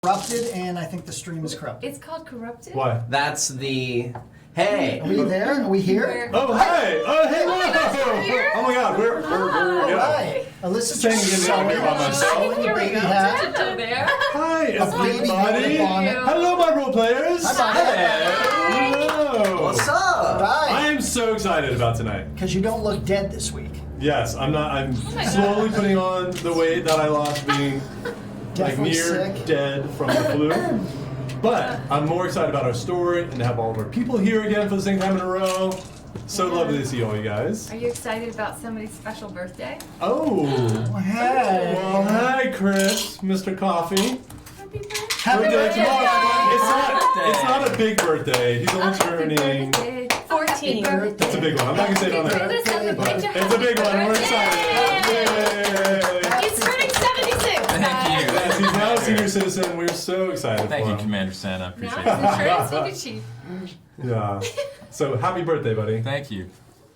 Corrupted, and I think the stream is corrupted. It's called Corrupted? What? That's the... Hey! Are we there? Are we here? Oh, hey! Oh, hey! Here? Oh my God, we're All right. Alyssa's just Singing in sewing by myself. a baby hat. There. Hi, A baby everybody! on it. Hello, my role players! Hi, Hello! What's All up? I right. am so excited about tonight. Because you don't look dead this week. Yes, I'm not. I'm my slowly putting on the weight that I lost being like Definitely near sick. dead from the flu. But I'm more excited about our story and to have all of our people here again for the same time in a row. So Yeah. lovely to see all you guys. Are you excited about somebody's special birthday? Oh. Hey. Well, hi, Chris, Mr. Coffee. Happy birthday! Happy birthday, It's not a big birthday. He's only turning. 14. It's a big one. I'm not gonna say it on there. It's a big one. We're excited. Yay. He's turning 76. Thank you. Yes, he's now a senior citizen. We're so excited Thank for you, him. Commander Santa. I appreciate Now it. he's insurance chief. Yeah. So happy birthday, buddy. Thank you.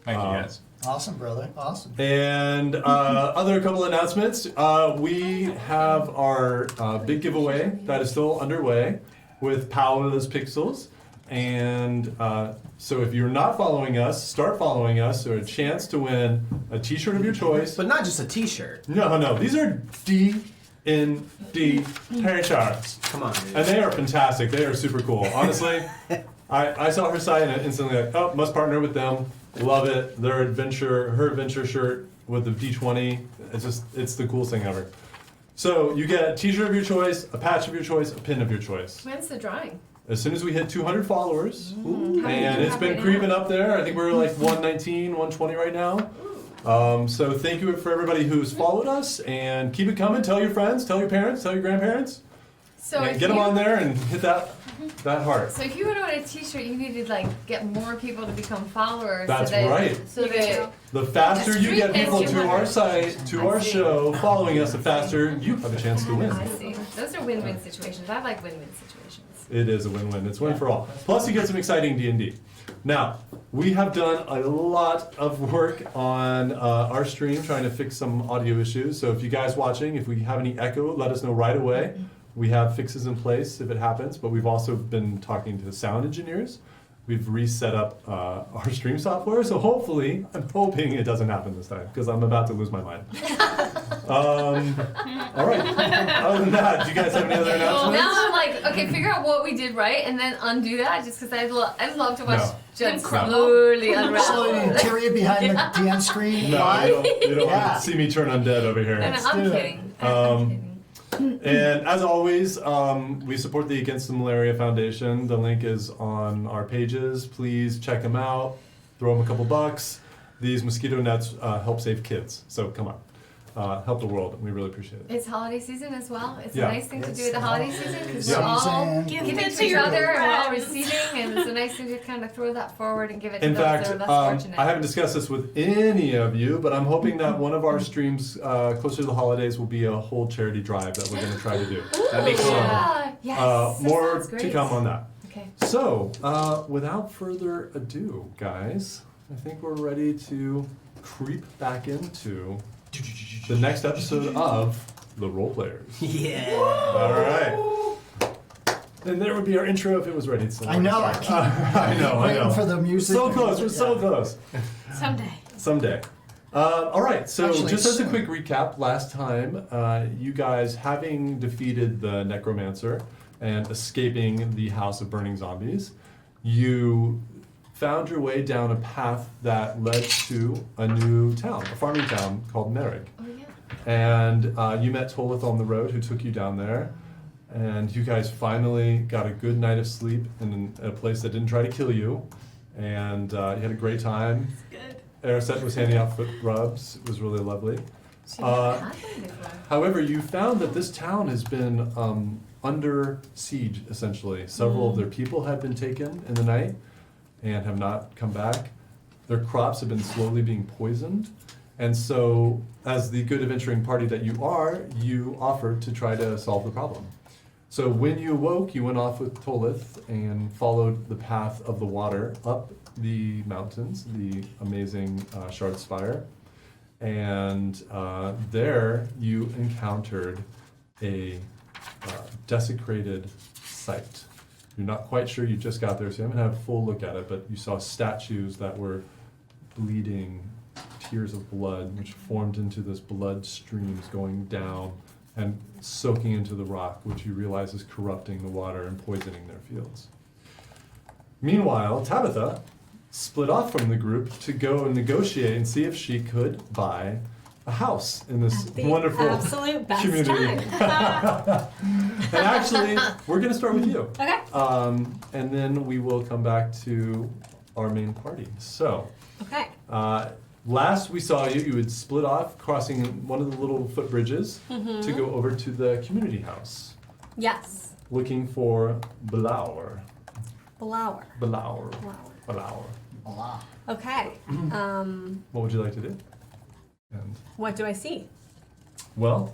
Thank you, guys. Awesome, brother. Awesome. And other couple announcements. We have our big giveaway that is still underway with Paola's Pixels. And so if you're not following us, start following us. So a chance to win a t-shirt of your choice. But not just a t-shirt. No. These are D&D t-shirts. Come on, dude. And they are fantastic. They are super cool. Honestly, I saw her site and instantly like, oh, must partner with them. Love it. Her adventure shirt with the D20. It's the coolest thing ever. So you get a t-shirt of your choice, a patch of your choice, a pin of your choice. When's the drawing? As soon as we hit 200 followers, How many and do you it's have been right creeping now? up there. I think we're like 119, 120 right now. So thank you for everybody who's followed us, and keep it coming. Tell your friends, tell your parents, tell your grandparents, So and if get them you- on there and hit that heart. So if you would want a t-shirt, you need to like get more people to become followers. That's so that, right. So that The faster The you street get people is to our 200. site, to our I see. show, following us, the faster you have a chance to win. I see. Those are win-win situations. I like win-win situations. It is a win-win. It's win for all. Plus, you get some exciting D&D. Now, we have done a lot of work on our stream trying to fix some audio issues. So if you guys watching, if we have any echo, let us know right away. We have fixes in place if it happens, but we've also been talking to sound engineers. We've reset up our stream software, so hopefully, I'm hoping it doesn't happen this time, because I'm about to lose my mind. All right. Other than that, do you guys have any other Well, announcements? now I'm like, okay, figure out what we did right and then undo that just because I love to watch No. Judd No. slowly Slowly unravel. Tyria behind the DM screen. No, live. you don't Yeah. want to see me turn undead over here. And I'm do it. kidding. I'm kidding. And as always, we support the Against the Malaria Foundation. The link is on our pages. Please check them out. Throw them a couple bucks. These mosquito nets help save kids. So come on. Help the world. We really appreciate it. It's holiday season as well. It's Yeah. a nice thing to do at the holiday season because Yeah. we're all Season. giving to each other and we're all receiving, and it's a nice thing to kind of throw that forward and give it to In those fact, that are less fortunate. I haven't discussed this with any of you, but I'm hoping that one of our streams closer to the holidays will be a whole charity drive that we're going to try to do. That'd be cool. Yeah. Yes. that More sounds to great. come on that. Okay. So, without further ado, guys, I think we're ready to creep back into the next episode of The Role Players. Yeah. All right. And there would be our intro if it was ready. I know. I keep I know. waiting for the music. So close. We're so close. Someday. Someday. All right, so Actually, just as a soon. quick recap, last time, you guys having defeated the Necromancer and escaping the House of Burning Zombies, you found your way down a path that led to a new town, a farming town called Méreg. Oh yeah. And you met Tolith on the road who took you down there. And you guys finally got a good night of sleep in a place that didn't try to kill you. And you had a great time. Good. Aracet was handing out foot rubs. It was really lovely. She never had one before. However, you found that this town has been under siege, essentially. Several of their people have been taken in the night and have not come back. Their crops have been slowly being poisoned. And so, as the good adventuring party that you are, you offered to try to solve the problem. So when you awoke, you went off with Tolith and followed the path of the water up the mountains, the amazing Shard Spire. And there you encountered a desecrated site. You're not quite sure, you just got there, so you haven't had a full look at it, but you saw statues that were bleeding tears of blood, which formed into this blood streams going down and soaking into the rock, which you realize is corrupting the water and poisoning their fields. Meanwhile, Tabitha split off from the group to go and negotiate and see if she could buy a house in this At the wonderful absolute best community. time. And actually, we're going to start with you. Okay. And then we will come back to our main party. So, Okay. last we saw you, you had split off, crossing one of the little footbridges to go over to the community house, Yes. looking for Blower. Blower. Blower. Blower. Blower. Allah. Okay. What would you like to do? And What do I see? well,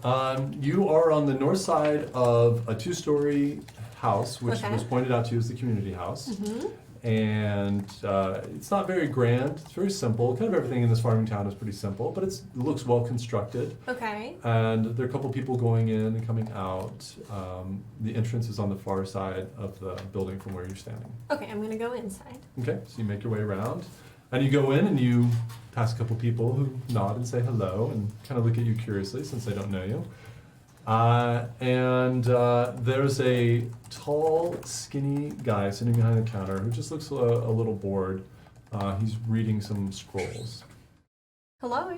you are on the north side of a two-story house, which Okay. was pointed out to you as the community house. Mm-hmm. And it's not very grand. It's very simple. Kind of everything in this farming town is pretty simple, but it looks well constructed. Okay. And there are a couple people going in and coming out. The entrance is on the far side of the building from where you're standing. Okay, I'm gonna go inside. Okay, so you make your way around, and you go in and you pass a couple people who nod and say hello and kind of look at you curiously since they don't know you. And there's a tall, skinny guy sitting behind the counter who just looks a little bored. He's reading some scrolls. Hello.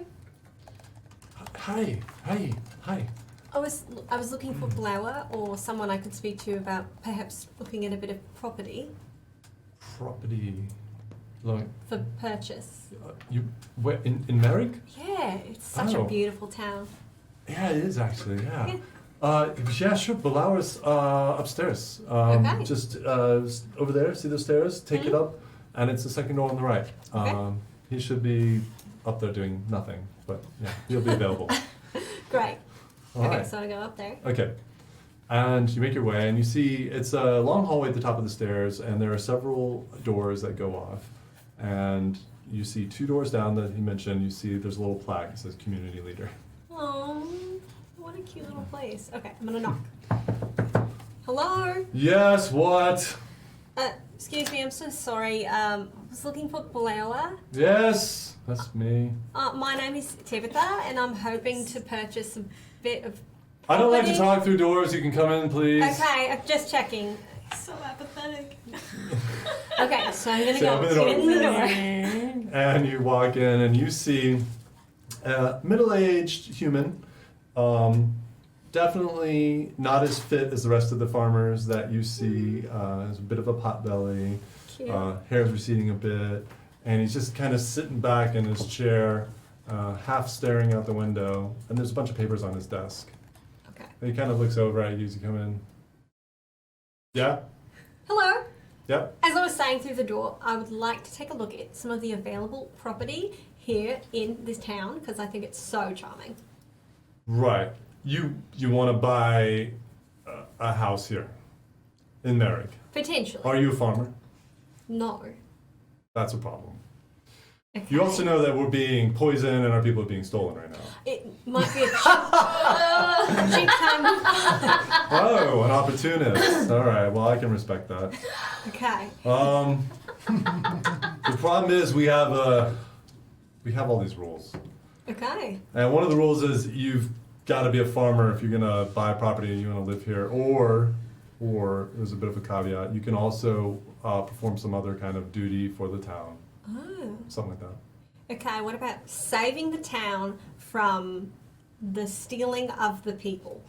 Hi. I was looking for Blower or someone I could speak to about perhaps looking at a bit of property Property. Like, for purchase. you where in Méreg? Yeah, it's such Oh. a beautiful town. Yeah, it is actually. Yeah. Yeah. Yeah, sure. Blower's upstairs. Okay. Just over there. See those stairs? Take it up, and it's the second door on the right. Okay. He should be up there doing nothing, but yeah, he'll be available. Great. All Okay, right. so I go up there. Okay. And you make your way, and you see it's a long hallway at the top of the stairs, and there are several doors that go off. And you see two doors down that he mentioned. You see there's a little plaque that says "Community Leader." Oh, what a cute little place. Okay, I'm gonna knock. Hello? Yes. What? Excuse me, I'm so sorry. I was looking for Blower. Yes. That's me. My name is Tabitha, and I'm hoping to purchase a bit of I don't like to property. talk through doors. You can come in, please. Okay, I'm just checking. So apathetic. Okay, so I'm gonna So go open the door. in the door. And you walk in, and you see a middle-aged human. Definitely not as fit as the rest of the farmers that you see. Has a bit of a pot belly. Cute. Hair's receding a bit, and he's just kind of sitting back in his chair, half staring out the window. And there's a bunch of papers on his desk. Okay. And he kind of looks over at you as you come in. Yeah. Hello. Yep. As I was saying through the door, I would like to take a look at some of the available property here in this town because I think it's so charming. Right. You want to buy a house here in Méreg. Potentially. Are you a farmer? No. That's a problem. Okay. You also know that we're being poisoned and our people are being stolen right now. It might be a cheap time. Oh, an opportunist. All right. Well, I can respect that. Okay. The problem is we have all these rules, Okay. and one of the rules is you've got to be a farmer if you're gonna buy property and you want to live here, or there's a bit of a caveat. You can also perform some other kind of duty for the town, Oh. something like that. Okay, what about saving the town from the stealing of the people?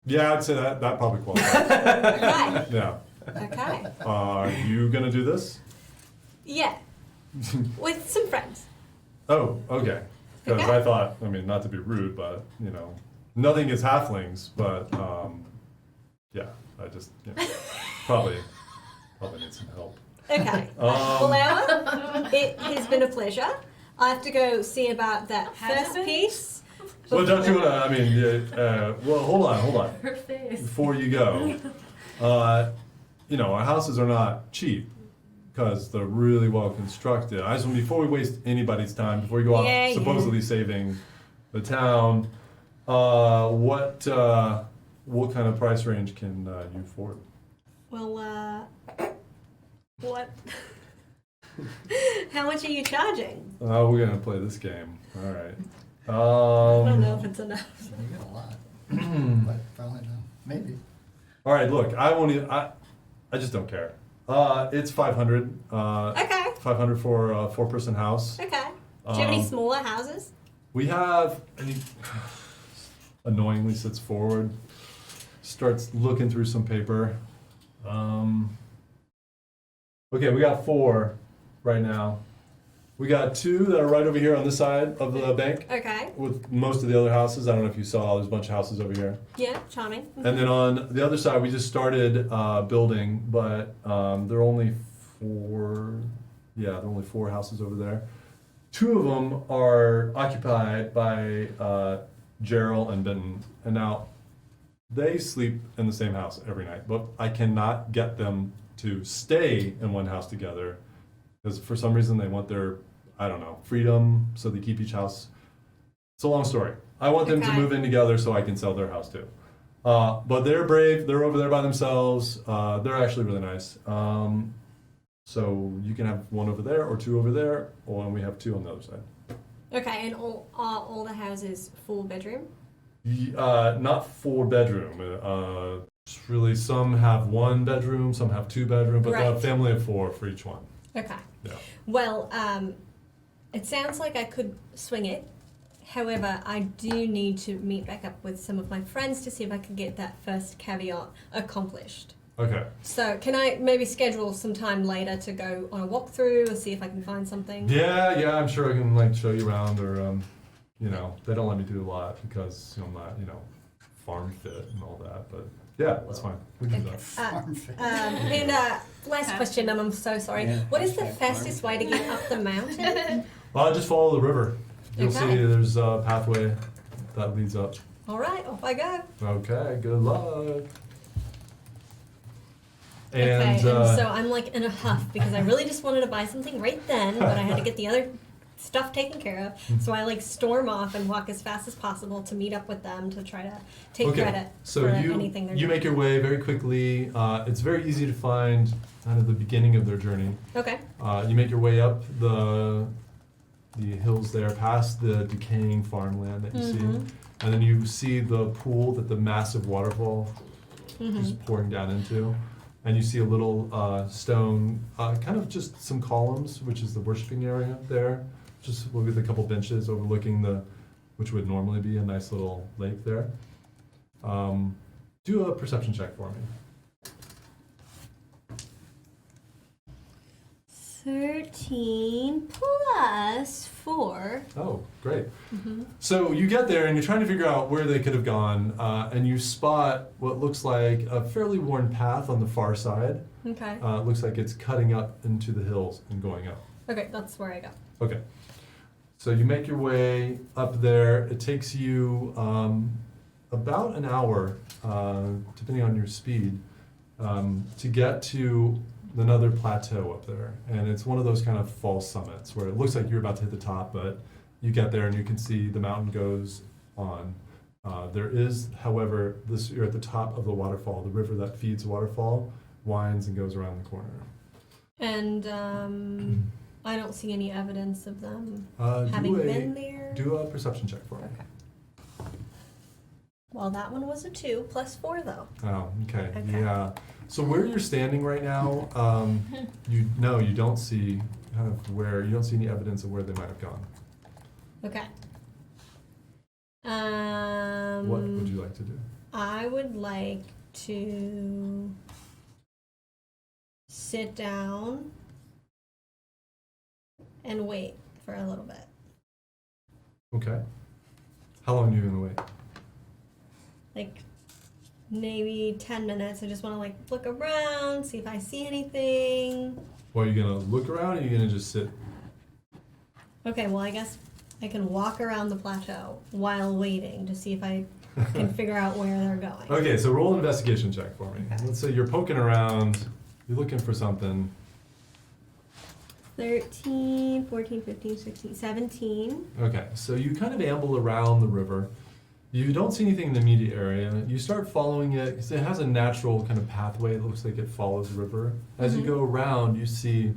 Yeah, I'd say that probably qualifies. Okay. Yeah. Okay. Are you gonna do this? Yeah. With some friends. Oh, okay. Because Okay. I thought, I mean, not to be rude, but nothing against halflings, but yeah, I just probably need some help. Okay. Blower, it has been a pleasure. I have to go see about that Has first it? piece. Well, don't you want to? I mean, well, hold on. Her face. Before you go, our houses are not cheap because they're really well constructed. I just want, before we waste anybody's time, before you go off Yeah, yeah. supposedly saving the town, what what kind of price range can you afford? Well, what? How much are you charging? We're gonna play this game. All right. I don't know if it's enough. You get a lot. But probably no. Maybe. All right. Look, I won't even. I just don't care. It's 500. Okay. 500 for a 4-person house. Okay. Do you have any Um, smaller houses? We have. And he annoyingly sits forward, starts looking through some paper. Okay, we got 4 right now. We got 2 that are right over here on this side of the bank. Okay. With most of the other houses, I don't know if you saw, there's a bunch of houses over here. Yeah, charming. And then on the other side, we just started building, but there are only 4. Yeah, there are only 4 houses over there. 2 of them are occupied by Gerald and Benton, and now they sleep in the same house every night. But I cannot get them to stay in one house together because for some reason they want their, I don't know, freedom. So they keep each house. It's a long story. I want them to Okay. move in together so I can sell their house too. But they're brave. They're over there by themselves. They're actually really nice. So you can have 1 over there or 2 over there, or we have 2 on the other side. Okay, and all the houses 4-bedroom? Not 4-bedroom. It's really, some have 1 bedroom, some have 2 bedroom, but they're a Right. family of 4 for each one. Okay. Yeah. Well, it sounds like I could swing it. However, I do need to meet back up with some of my friends to see if I can get that first caveat accomplished. Okay. So, can I maybe schedule some time later to go on a walkthrough or see if I can find something? Yeah, I'm sure I can like show you around, or they don't let me do a lot because I'm not, farm fit and all that. But yeah, that's fine. We can do Okay. that. Farm fit. And last question, and I'm so sorry. Yeah. What is the fastest way to get up the mountain? Just follow the river. You'll Okay. see there's a pathway that leads up. All right, off I go. Okay, good luck. Okay, And, and so I'm like in a huff because I really just wanted to buy something right then, but I had to get the other stuff taken care of. So I like storm off and walk as fast as possible to meet up with them to try to take credit so for you anything they're you doing. make your way very quickly. It's very easy to find kind of the beginning of their journey. Okay. You make your way up the hills there, past the decaying farmland that you see, and then you see the pool that the massive waterfall is pouring down into, and you see a little stone, kind of just some columns, which is the worshiping area there, just with a couple benches overlooking which would normally be a nice little lake there. Do a perception check for me. 13 plus 4. Oh, great. So you get there and you're trying to figure out where they could have gone, and you spot what looks like a fairly worn path on the far side. Okay. It looks like it's cutting up into the hills and going up. Okay, that's where I go. Okay. So you make your way up there. It takes you about an hour, depending on your speed, to get to another plateau up there. And it's one of those kind of false summits where it looks like you're about to hit the top, but you get there and you can see the mountain goes on. There is, however, you're at the top of the waterfall. The river that feeds the waterfall winds and goes around the corner. And I don't see any evidence of them Do having a- been there. Do a perception check for me. Okay. Well, that one was a 2 plus 4 though. Oh, okay. Okay. Yeah. So where you're standing right now, you don't see kind of you don't see any evidence of where they might have gone. Okay. What would you like to do? I would like to sit down and wait for a little bit. Okay. How long are you gonna wait? Like maybe 10 minutes. I just want to like look around, see if I see anything. Well, are you gonna look around or are you gonna just sit? Okay, well, I guess I can walk around the plateau while waiting to see if I can figure out where they're going. Okay, so roll an investigation check for me. Okay. Let's say you're poking around, you're looking for something. 13, 14, 15, 16, 17. Okay, so you kind of amble around the river. You don't see anything in the immediate area. You start following it because it has a natural kind of pathway. It looks like it follows the river. As you go around, you see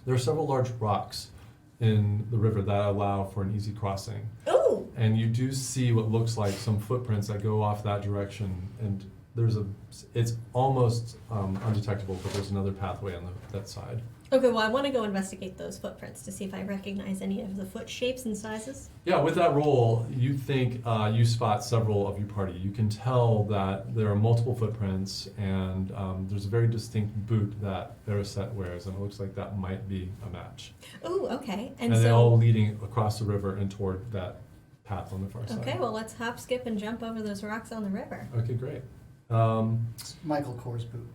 there are several large rocks in the river that allow for an easy crossing. Ooh. And you do see what looks like some footprints that go off that direction. And it's almost undetectable, but there's another pathway on that side. Okay, well, I want to go investigate those footprints to see if I recognize any of the foot shapes and sizes. Yeah, with that roll, you think you spot several of your party. You can tell that there are multiple footprints, and there's a very distinct boot that Erisset wears, and it looks like that might be a match. Ooh, okay. And they're all leading across the river and toward that path on the far side. Okay, well, let's hop, skip, and jump over those rocks on the river. Okay, great. It's Michael Kors boot.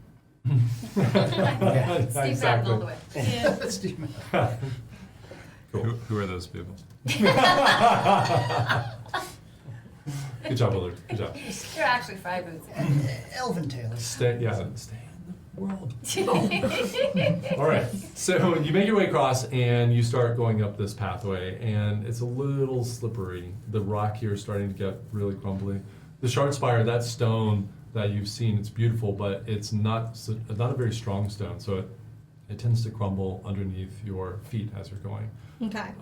Steve Madden Exactly. all the way. Yeah. Steve Madden. Cool. Who are those people? Good job, Willard. Good job. You're actually 5 boots. Elven tailors. Stay in the world. All right. So you make your way across, and you start going up this pathway, and it's a little slippery. The rock here is starting to get really crumbly. The shard spire, that stone that you've seen, it's beautiful, but it's not a very strong stone, so it tends to crumble underneath your feet as you're going. Okay.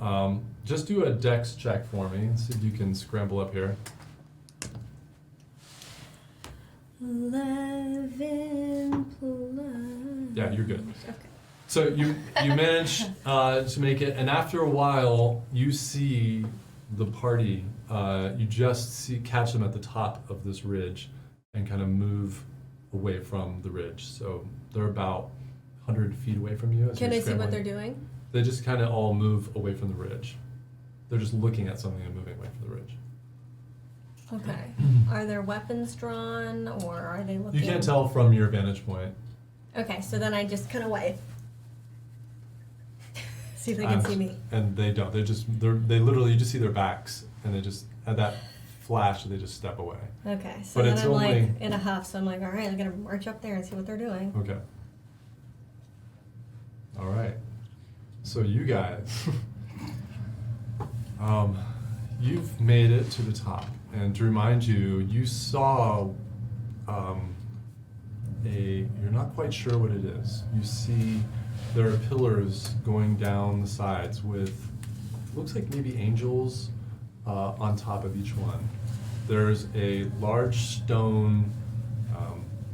Just do a dex check for me and see if you can scramble up here. 11 plus. Yeah, you're good. Okay. So you manage to make it, and after a while, you see the party. You just catch them at the top of this ridge, and kind of move away from the ridge. So they're about 100 feet away from you. As Can you're I see what scrambling. they're doing? They just kind of all move away from the ridge. They're just looking at something and moving away from the ridge. Okay. Are their weapons drawn, or are they looking? You can't tell from your vantage point. Okay, so then I just kind of wave. See if they can see me. And they don't. They literally, you just see their backs, and they just, at that flash, they just step away. Okay, so But then it's I'm only- like in a huff, so I'm like, all right, I'm gonna march up there and see what they're doing. Okay. All right. So you guys, you've made it to the top, and to remind you, you saw you're not quite sure what it is. You see there are pillars going down the sides with, looks like maybe angels on top of each one. There's a large stone,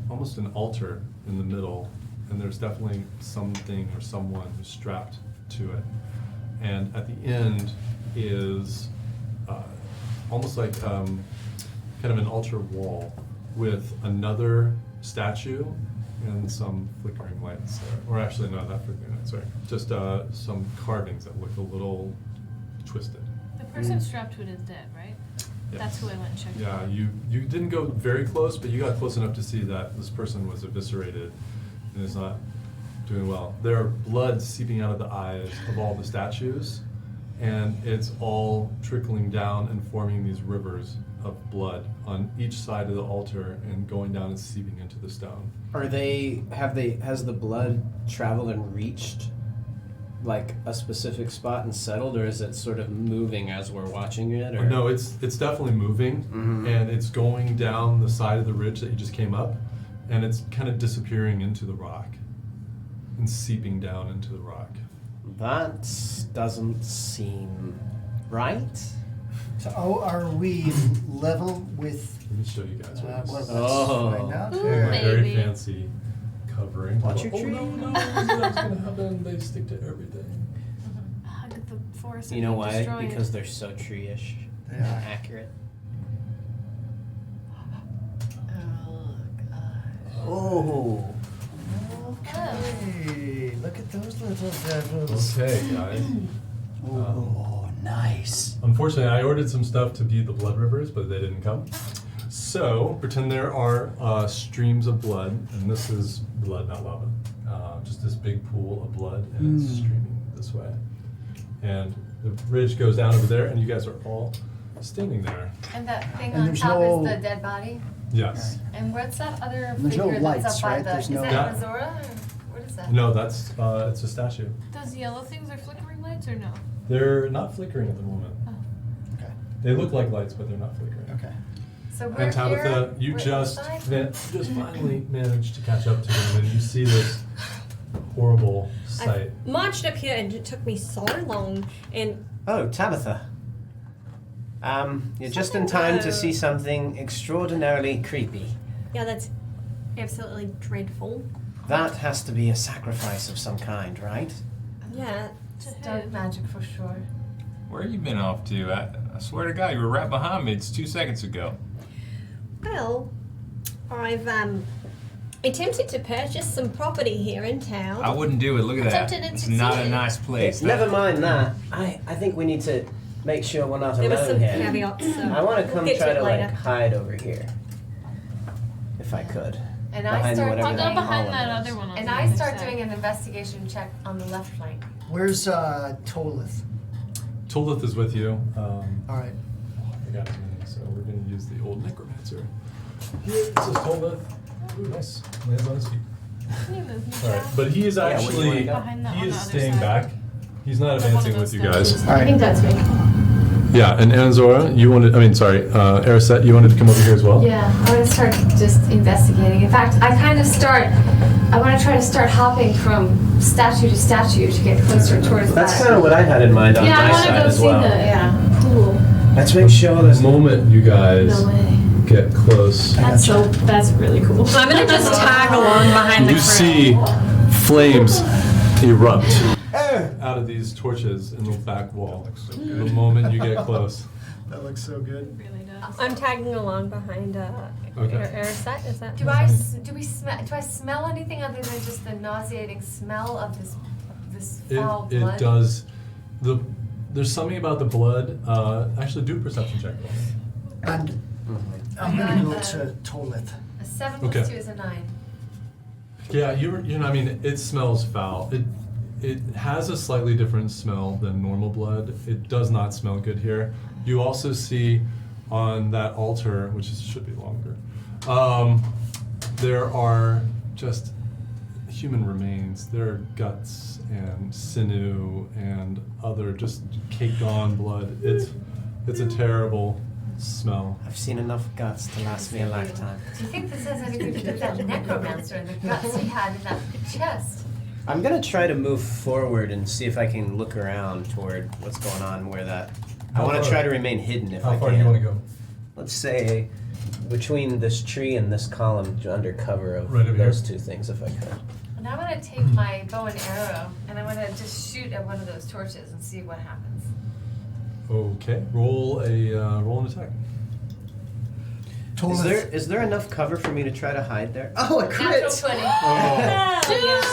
almost an altar in the middle, and there's definitely something or someone who's strapped to it. And at the end is almost like kind of an altar wall with another statue and some flickering lights there. Or actually, no, not flickering lights, sorry. Just some carvings that look a little twisted. The person strapped to it is dead, right? Yes. That's who I went and checked. Yeah, you didn't go very close, but you got close enough to see that this person was eviscerated and is not doing well. There are blood seeping out of the eyes of all the statues, and it's all trickling down and forming these rivers of blood on each side of the altar and going down and seeping into the stone. Has the blood traveled and reached like a specific spot and settled, or is it sort of moving as we're watching it? Or? No, it's definitely moving, and it's going down the side of the ridge that you just came up, and it's kind of disappearing into the rock and seeping down into the rock. That doesn't seem right. So, are we level with Let me show you guys what what this is Oh. right now? Ooh, Sure. maybe. very fancy covering. Watch your Oh, tree. no, that's gonna happen. They stick to everything. Hug the forest. You and know why? destroy Because it. they're so tree-ish. They and are. accurate. Oh, God. Oh. Okay, look at those little devils. Okay, guys. Oh, nice. Unfortunately, I ordered some stuff to beat the blood rivers, but they didn't come. So, pretend there are streams of blood, and this is blood, not lava. Just this big pool of blood, and it's streaming this way. And the ridge goes down over there, and you guys are all standing there. And that thing And on there's top no- is the dead body? Yes. And what's that other And there's no figure lights, that's up by right? the, There's is no- that Yeah. Azora? Or what is that? No, that's it's a statue. Those yellow things are flickering lights or no? They're not flickering at the moment. Oh. Okay. They look like lights, but they're not flickering. Okay. So we're And Tabitha, here. you we're just inside. finally managed to catch up to them, and you see this horrible sight. I marched up here and it took me so long. And Oh, Tabitha. You're just in time to see something extraordinarily creepy. yeah, that's absolutely dreadful. That has to be a sacrifice of some kind, right? Yeah. It's dark magic for sure. Where you been off to? I swear to God, you were right behind me. It's 2 seconds ago. Well, I've attempted to purchase some property here in town. I wouldn't do it. Look at that. Attempted and It's not a succeeded. nice place. Never mind that. I think we need to make sure we're not There was some alone here. caveats. So I want to we'll come get try it to later. like hide over here, if I could. And I Behind start whatever I'll that go behind column that is. other one. On and the I other start side. doing an investigation check on the left flank. Where's Tolith? Tolith is with you. All right. I forgot his name, so we're going to use the old necromancer. Here, this is Tolith. Ooh, nice. Lands on his feet. Can you move me, All right, Jack? but he is Yeah, where do you wanna actually go? Behind that he on is the other staying side. back. He's not Like one advancing of with those you guys. statues. All right. I think that's me. Yeah, and Anzora, you wanted. I mean, sorry, Ariset, you wanted to come over here as well. Yeah, I want to start just investigating. In fact, I want to try to start hopping from statue to statue to get closer towards That's that. kind of what I had in mind on Yeah, I my want to side go as see well. the pool. Let's make sure there's The moment you guys No way. get close, That's really cool. I'm gonna just tag along behind the you crew. see flames erupt out of these torches in the back wall. The moment you get close. That looks so good. It really does. I'm tagging along behind Okay. Ariset. Is that? Do I smell anything other than just the nauseating smell of this foul It blood? does. There's something about the blood. Actually, do a perception check. And I'm gonna go to Tolith. A 7 Okay. plus 2 is a 9. Yeah, you know, I mean, it smells foul. It has a slightly different smell than normal blood. It does not smell good here. You also see on that altar, which should be longer, there are just human remains. There are guts and sinew and other just caked on blood. It's a terrible smell. I've seen enough guts to last me a lifetime. Do you think this has anything to do with that necromancer and the guts he had in that chest? I'm gonna try to move forward and see if I can look around toward what's going on where that. I How want to far? try to remain hidden if How I far can. do you want to go? Let's say between this tree and this column, under cover of Right over here? those two things, if I could. And I want to take my bow and arrow and I want to just shoot at one of those torches and see what happens. Okay, roll an attack. Tolith. Is there enough cover for me to try to hide there? Oh, a Natural crit! 20. Oh.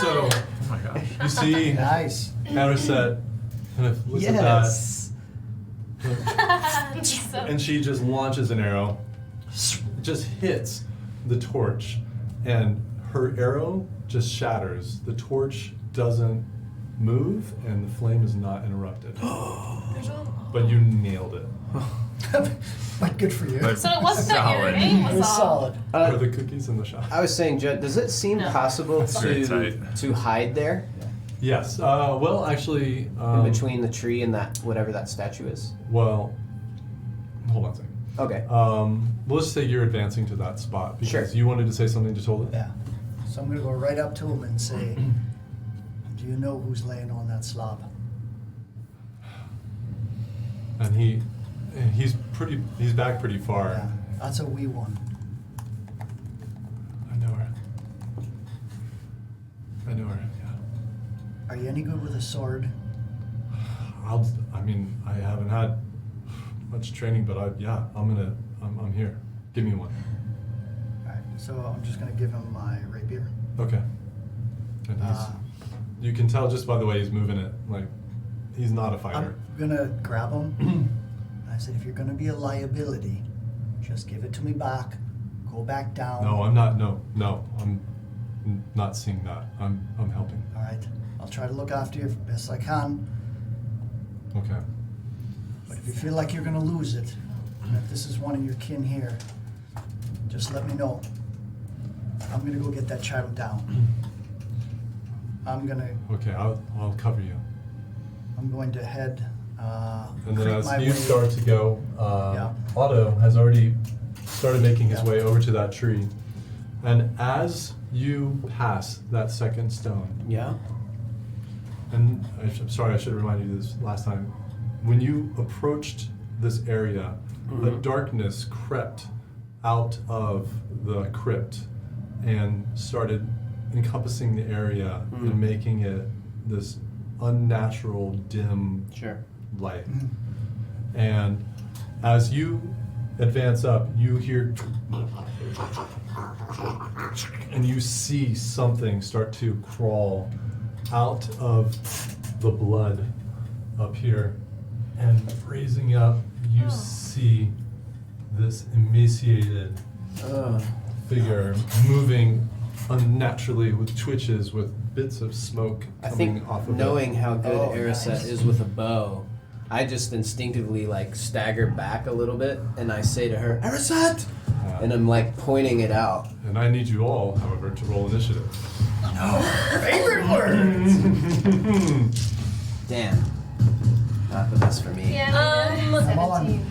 So Oh my gosh. you see Nice. Ariset kind of looks Yes. at that, So- and she just launches an arrow, it just hits the torch, and her arrow just shatters. The torch doesn't move, and the flame is not interrupted. But you nailed it. But good for you. But So it wasn't that your solid. aim It was was off. solid. Are the cookies in the shop? I was saying, Judd, does it seem No. possible That's very to tight. hide there Yes. Well, actually. in between the tree and that whatever that statue is? Well, hold on a second. Okay. Let's just say you're advancing to that spot because Sure. you wanted to say something to Tola. Yeah. So I'm gonna go right up to him and say, "Do you know who's laying on that slob?" And he's back pretty far. Yeah. That's a wee one. I know her. Yeah. Are you any good with a sword? I haven't had much training, but I'm here. Give me one. Alright, so I'm just gonna give him my rapier. Okay. And you can tell just by the way he's moving it, like he's not a fighter. I'm gonna grab him. And I said, if you're gonna be a liability, just give it to me back. Go back down. No, I'm not. No, I'm not seeing that. I'm helping. Alright. I'll try to look after you as best I can. Okay. But if you feel like you're gonna lose it, and if this is one of your kin here, just let me know. I'm gonna go get that child down. I'm Okay, I'll cover you. going to head, And then creep as my you way. start to go, Yeah. Otto has already started making his way over to that tree. And as you pass that second stone, Yeah. and I'm sorry, I should have reminded you this last time. When you approached this area, the darkness crept out of the crypt and started encompassing the area and making it this unnatural, dim Sure. light. And as you advance up, you hear and you see something start to crawl out of the blood up here. And raising up, you see this emaciated figure moving unnaturally with twitches, with bits of smoke I coming think off of knowing it. how good Oh, Ariset nice. is with a bow, I just instinctively like stagger back a little bit and I say to her, Ariset! And I'm like pointing it out. And I need you all, however, to roll initiative. Favorite words. Damn. Not the best for me. Come on. 17.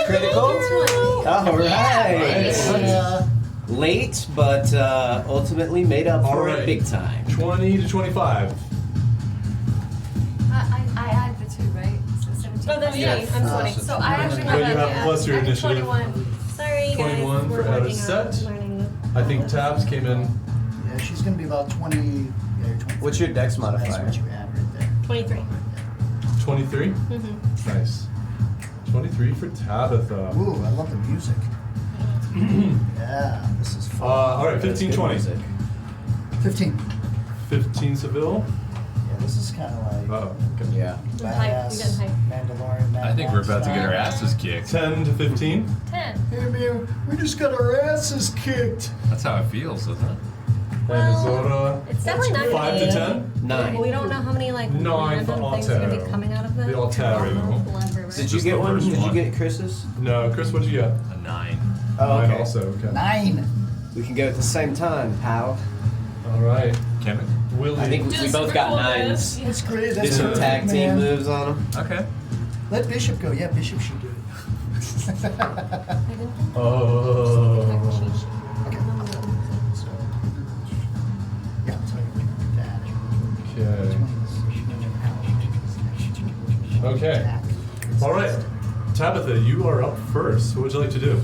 Critical? All right. Yeah. Late, but ultimately made up All for right. it big time. 20 to 25. I add the 2, right? So 17. Oh, that's Yeah. me. I'm 20. So I actually But have you have plus your I have initiative. 21. Sorry, guys. 21 We're for out of working on set. learning. I think Tabs came in. Yeah, she's gonna be about 20. Yeah, you're 20. What's your dex So modifier? That's what you add right there. 23. 23? Mm-hmm. Nice. 23 for Tabitha. Ooh, I love the music. Yeah, this is fun. All right, That's 15, good 20. music. 15. 15 Seville. Yeah, this is kind of like Oh, okay. Yeah. badass Hype. Mandalorian. Mad I think we're Max about to get style. our asses kicked. 10 to 15. 10. Hey man, we just got our asses kicked. That's how it feels, doesn't it? And Zora. It's definitely not 5 to 10. 9. We don't know how many like Nine for random things are gonna be Altero. coming out of The this. Altero. Did you Just get the one? first Did you one. get Chris's? No, Chris, what'd you get? A 9. Oh, Mine okay. also, okay. 9. We can go at the same time, pal. All right. Can we? Willie. I think we Just both for got coolness. 9s. That's great. Do That's some perfect, tag team man. moves on them. Okay. Let Bishop go. Yeah, Bishop should do it. Oh. Okay. Yeah, so you that. Okay. All right. Tabitha, you are up first. What would you like to do?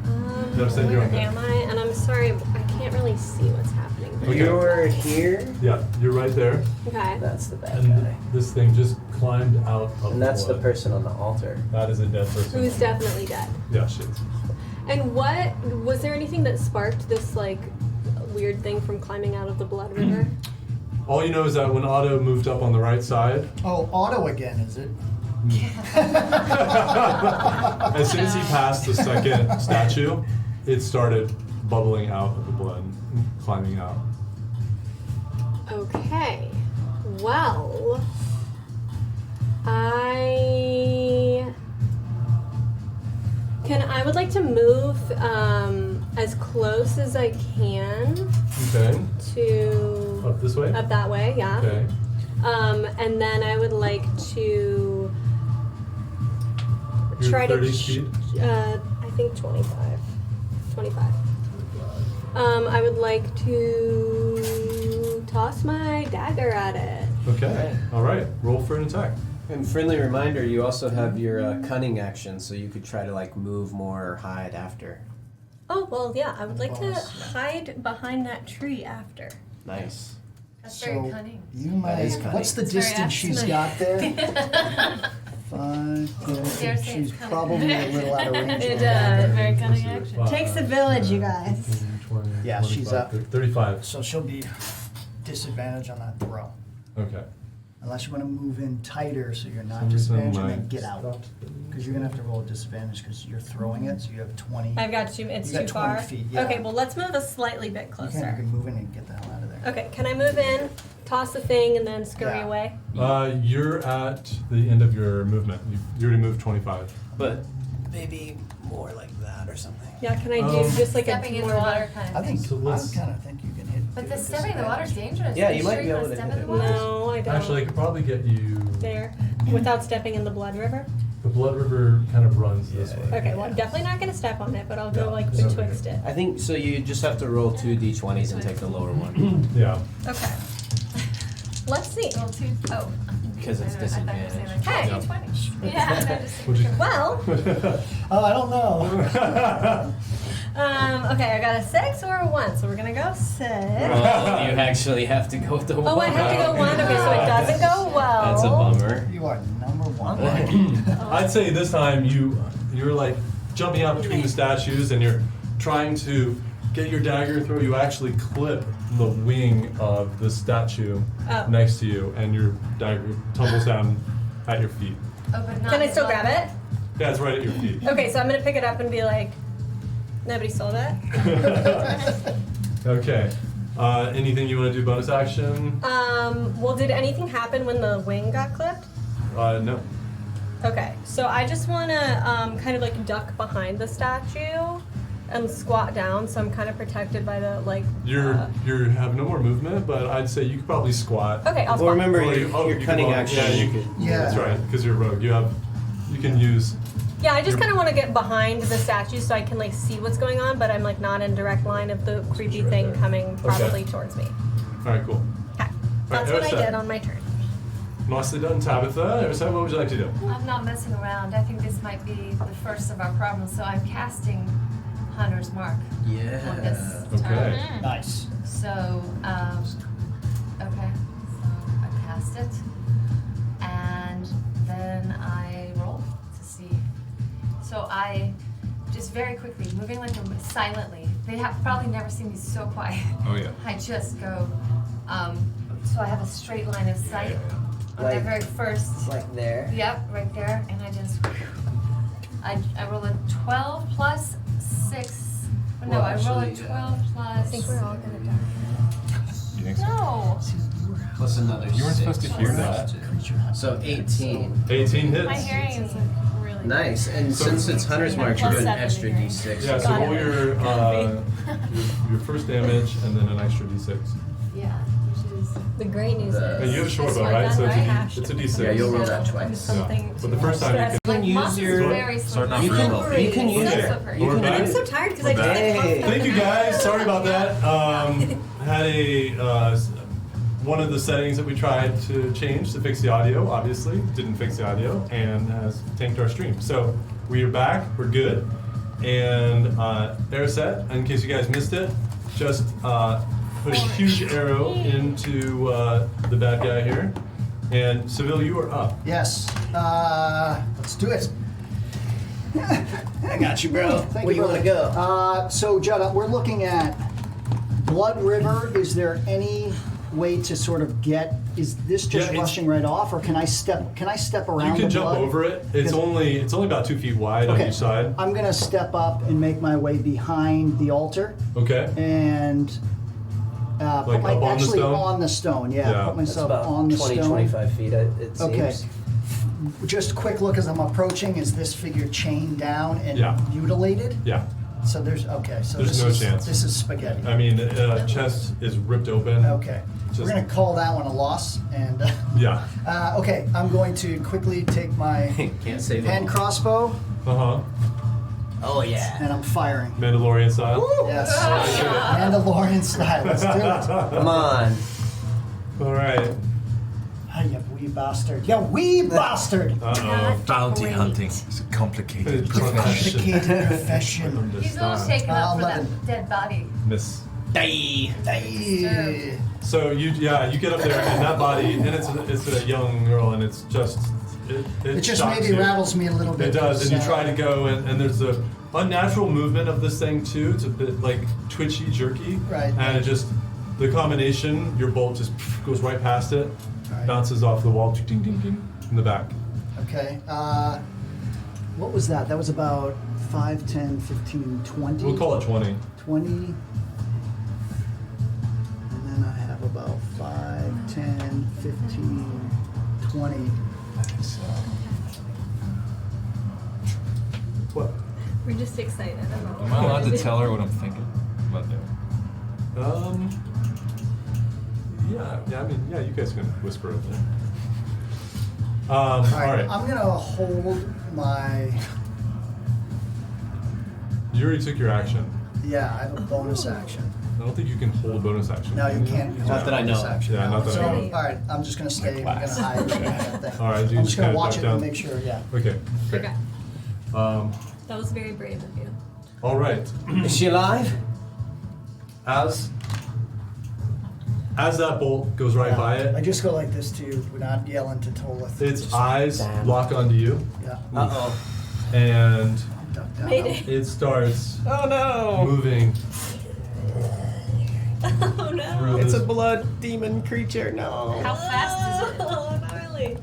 You understand Where you're on am I? And I'm sorry, I can't really see what's happening. Okay. You're here. Yeah, you're right there. Okay. That's the bad And guy. this thing just climbed out of And that's the blood. person on the altar. That is a dead person. Who's definitely dead. Yeah, shit. And what was there anything that sparked this like weird thing from climbing out of the blood river? All you know is that when Otto moved up on the right side, Oh, auto again, is it? as soon as he passed the second statue, it started bubbling out of the blood, climbing out. Okay. Well, I would like to move as close as I can Okay. to Up this way? up that way, yeah. Okay. And then I would like to You're try 30 to feet? I think 25. 25. I would like to toss my dagger at it. Okay. All right. Roll for an attack. And friendly reminder, you also have your cunning action, so you could try to like move more or hide after. Oh, well, yeah, I would like to Boss. hide behind that tree after. Nice. That's very So cunning. you might. is cunning. What's the It's very distance she's obstinate. got there? 5. Dare say She's it's cunning. probably a little out of range. It of does. that. Very cunning action. Takes a village, you guys. 20, Yeah, she's 25, up. 35. So she'll be disadvantaged on that throw. Okay. Unless you want to move in tighter so you're not Some reason disadvantaged and my then get out. stopped. Because you're going to have to roll a disadvantage because you're throwing it, so you have 20. I've got too, it's You got too 20 far. feet, yeah. Okay, well, let's move a slightly bit You closer. can move in and get the hell out of there. Okay, can I move in, toss the thing, and then scurry Yeah. away? You're at the end of your movement. You already moved 25. But maybe more like that or something. Yeah, can I do Um, just like Stepping a in more the of a- water kind I of think, thing. So let's- I kind of think you can hit. But do the a stepping in the water is disadvantage. dangerous. Yeah, Are you might sure be able wanna to step hit in it the with water? No, I don't. Actually, I could probably get you. There. Without stepping in the blood river? The Blood River kind of runs this way. Okay, well, I'm definitely not gonna step on it, but I'll go Yeah, like it's okay. betwixt it. I think so. You just have to roll 2 d20s and take the lower one Yeah. Okay. Let's see. Roll two. Oh. because it's disadvantaged. Hey. Yeah. What'd you- Well, Oh, I don't know. okay, I got a 6 or a 1, so we're gonna go 6. Well, you actually have to go with the 1. Oh, I have to go 1. Okay, so it doesn't go well. That's a bummer. You are number one. I'd say this time you're like jumping out between the statues and you're trying to get your dagger throw. You actually clip the wing of the statue Oh. next to you, and your dagger tumbles down at your feet. Oh, but not Can I still grab it? Yeah, it's right at your feet. Okay, so I'm gonna pick it up and be like, nobody stole that. Okay. Anything you want to do bonus action? Well, did anything happen when the wing got clipped? No. Okay, so I just wanna kind of like duck behind the statue and squat down, so I'm kind of protected by the like. You have no more movement, but I'd say you could probably squat. Okay, I'll Well, squat. remember Or your, oh, your you cunning can- action. Yeah, you could. Yeah. That's right, because you're rogue. You can use. Yeah, I just kind of want to get behind the statue so I can like see what's going on, but I'm like not in direct line of the creepy right thing there. coming probably towards me. All right, cool. Okay, that's what I Erisa. did on my turn. Nicely done, Tabitha. Erisa, what would you like to do? I'm not messing around. I think this might be the first of our problems, so I'm casting Hunter's Mark on this Okay. turn. Nice. So, okay, so I cast it, and then I roll to see. So I just very quickly, moving like silently. They have probably never seen me so quiet. Oh yeah. I just go, so I have a straight line of sight on my Like- very first. Like there. Yep, right there, and I just, I roll a 12 plus 6. No, Well, I roll a actually, 12 plus. I think we're all gonna die. You think so? No. Plus another. You weren't 6 supposed to hear plus that. 2. So 18. 18 hits. My hearing is really Nice. And So- since it's Hunter's Mark, you Plus get an 7 extra in here. d6. Yeah, so Got roll it. your first damage and then an extra d6. Yeah, which is. The great news And you have a is. short this bow, one right? done So right. it's a d6. Yeah, you'll roll that So- twice. Something But the first time you stress. can. Like, use moss your- is very Start slippery. off You real can, low. you can use So your. slippery. We're And I'm back. so tired because I We're just back. like Thank you guys. Sorry about that. Had a one of the settings that we tried to change to fix the audio. Obviously, didn't fix the audio and has tanked our stream. So we are back. We're good. And Erisa, in case you guys missed it, just put a huge arrow into the bad guy here. And Seville, you are up. Yes. Let's do it. I got you, bro. Thank Where you want to brother. go? So, Judd, we're looking at Blood River. Is there any way to sort of get? Is this just Yeah, it's- rushing right off, or can I step around? You can the jump blood? over it. It's Because- only about 2 feet wide on Okay. each side. I'm gonna step up and make my way behind the altar Okay. and Like put my up on the actually stone? on the stone. Yeah, Yeah. put That's myself about on the 20, stone. 25 feet, it seems. Okay. Just a quick look as I'm approaching. Is this figure chained down and Yeah. mutilated? Yeah. So there's okay. So There's this no is, chance. This is spaghetti. I mean, chest is ripped open. Okay. Just- We're gonna call that one a loss. And Yeah. okay, I'm going to quickly take my Can't save hand it. crossbow Uh huh. Oh, yeah. and I'm firing. Mandalorian style. Yes. Mandalorian style. Let's do it. Come on. All right. Ah, you wee bastard. You wee bastard. Uh oh. Bounty Great. hunting. It's a complicated Complicated profession. He's a little shaken up for that 11. dead body. Miss. Hey. So you get up there and that body and it's a young girl and it's just it It just shocks maybe you. rattles me a little bit. It does, and you because, try to go and there's a unnatural movement of this thing too. It's a bit like twitchy, jerky. Right. And it just the combination, your bolt just goes right past it, Right. bounces off the wall, ding ding ding in the back. Okay. What was that? That was about 5, 10, 15, 20. We'll call it 20. 20. And then I have about 5, 10, 15, 20. So, What? We're just excited. Am I allowed to tell her what I'm thinking about doing? Yeah. I mean, yeah. You guys can whisper it. All right. I'm gonna hold my. You already took your action. Yeah, I have a bonus action. I don't think you can hold bonus action. No, you can't. use Not a that I bonus know. action. Yeah, not that So, I know. all right, I'm just gonna stay. I'm gonna hide behind that thing. All right, you I'm just just gonna kinda watch duck it down. and make sure. Yeah. Okay. Great. Okay. That was very brave of you. All right. Is she alive? As that bolt goes right Yeah. by I it, just go like this to you. We're not yelling to Tolith. its eyes Damn. lock onto you, Yeah. Uh-oh. and Duck down. Mayday. it starts Oh no! moving Oh no. through It's a this. blood demon creature, no. How fast is it? Oh, gnarly.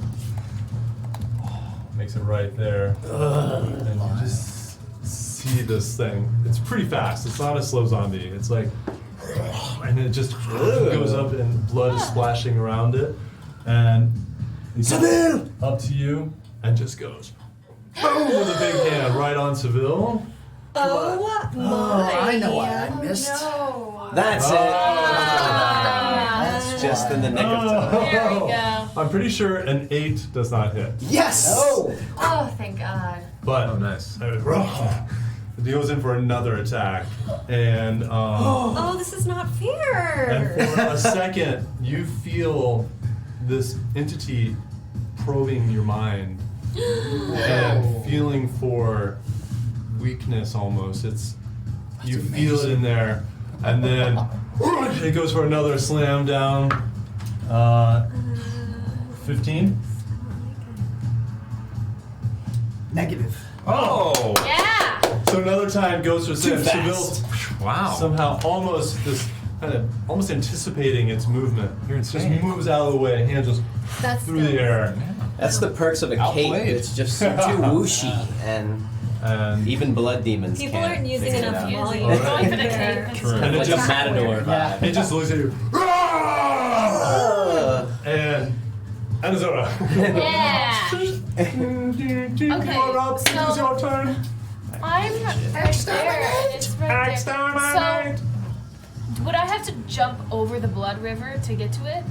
Makes it right there, and you just see this thing. It's pretty fast. It's not a slow zombie. It's like, and it just goes up, and blood is splashing around it, and it comes up to you and just goes boom with a big hand right on Seville. Oh my. I know why I missed. No. That's it. That's Just in the nick of time. There we go. I'm pretty sure an 8 does not hit, Yes! No. Oh, thank God. but Oh, nice. it goes in for another attack, and Oh, this is not and fair. for a second you feel this entity probing your mind and feeling for weakness almost. You feel it in there, and then it goes for another slam down. 15. Negative. Oh! Yeah. So another time goes for Too Seville. fast. Wow. Somehow almost anticipating its movement. You're Just insane. moves out of the way, hand just That's through the air. That's the perks of a cape. Outplayed. It's just too whooshy, and And even blood demons People can't aren't using figure it enough out. volume. Alright. Going for the cape. True. And it Like just- a matador Yeah. vibe. it just looks at you. And Anazora. Yeah. Okay, so- it's your turn. I'm right there. It's right there. So, would I have to jump over the blood river to get to it?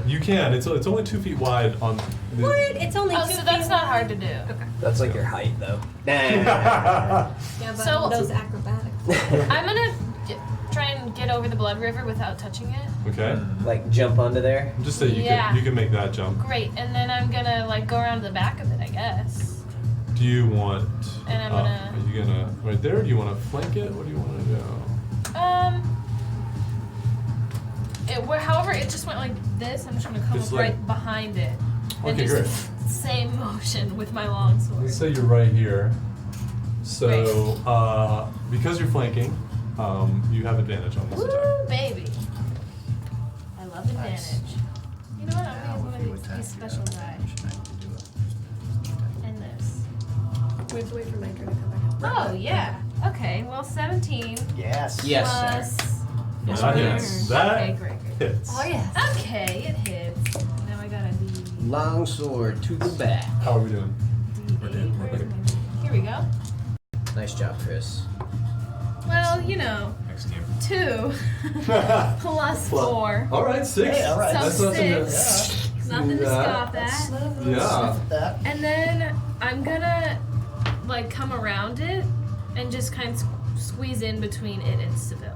You can. It's only 2 feet wide on. The, What? It's only Oh, 2 so that's feet not wide? hard to do. Okay. That's like your height, though. Yeah, but So- those acrobatics. I'm gonna try and get over the blood river without touching it. Okay. Like jump onto there. Just say Yeah. you can make that jump. Great, and then I'm gonna like go around to the back of it, I guess. Do you want? And I'm gonna- Are you gonna right there? Or do you want to flank it? What do you want to do? However, it just went like this. I'm just gonna come It's up like- right behind it. And Okay, just great. same motion with my long sword. Let's say you're right here. So because you're flanking, you have advantage on this Woo, attack. baby. I love advantage. Nice. You know what? I'm Now, gonna if use you one attack, of these special yeah, die. I need to do it. And this. We have to wait for my turn to come back. Oh, yeah. Okay, well, 17 Yes. Yes, sir. plus. That hits. That Okay, great. hits. Oh, yes. Okay, it hits. Now I gotta be Long sword to the back. How are we doing? D8. Where's my D8? Here we go. Nice job, Chris. Well, you know, Next team. 2 plus Well, 4. All right, 6. Hey, all right. So That's nothing to- 6. Nothing to Yeah. scoff at. Yeah. That. And then I'm gonna like come around it and just kind of squeeze in between it and Seville.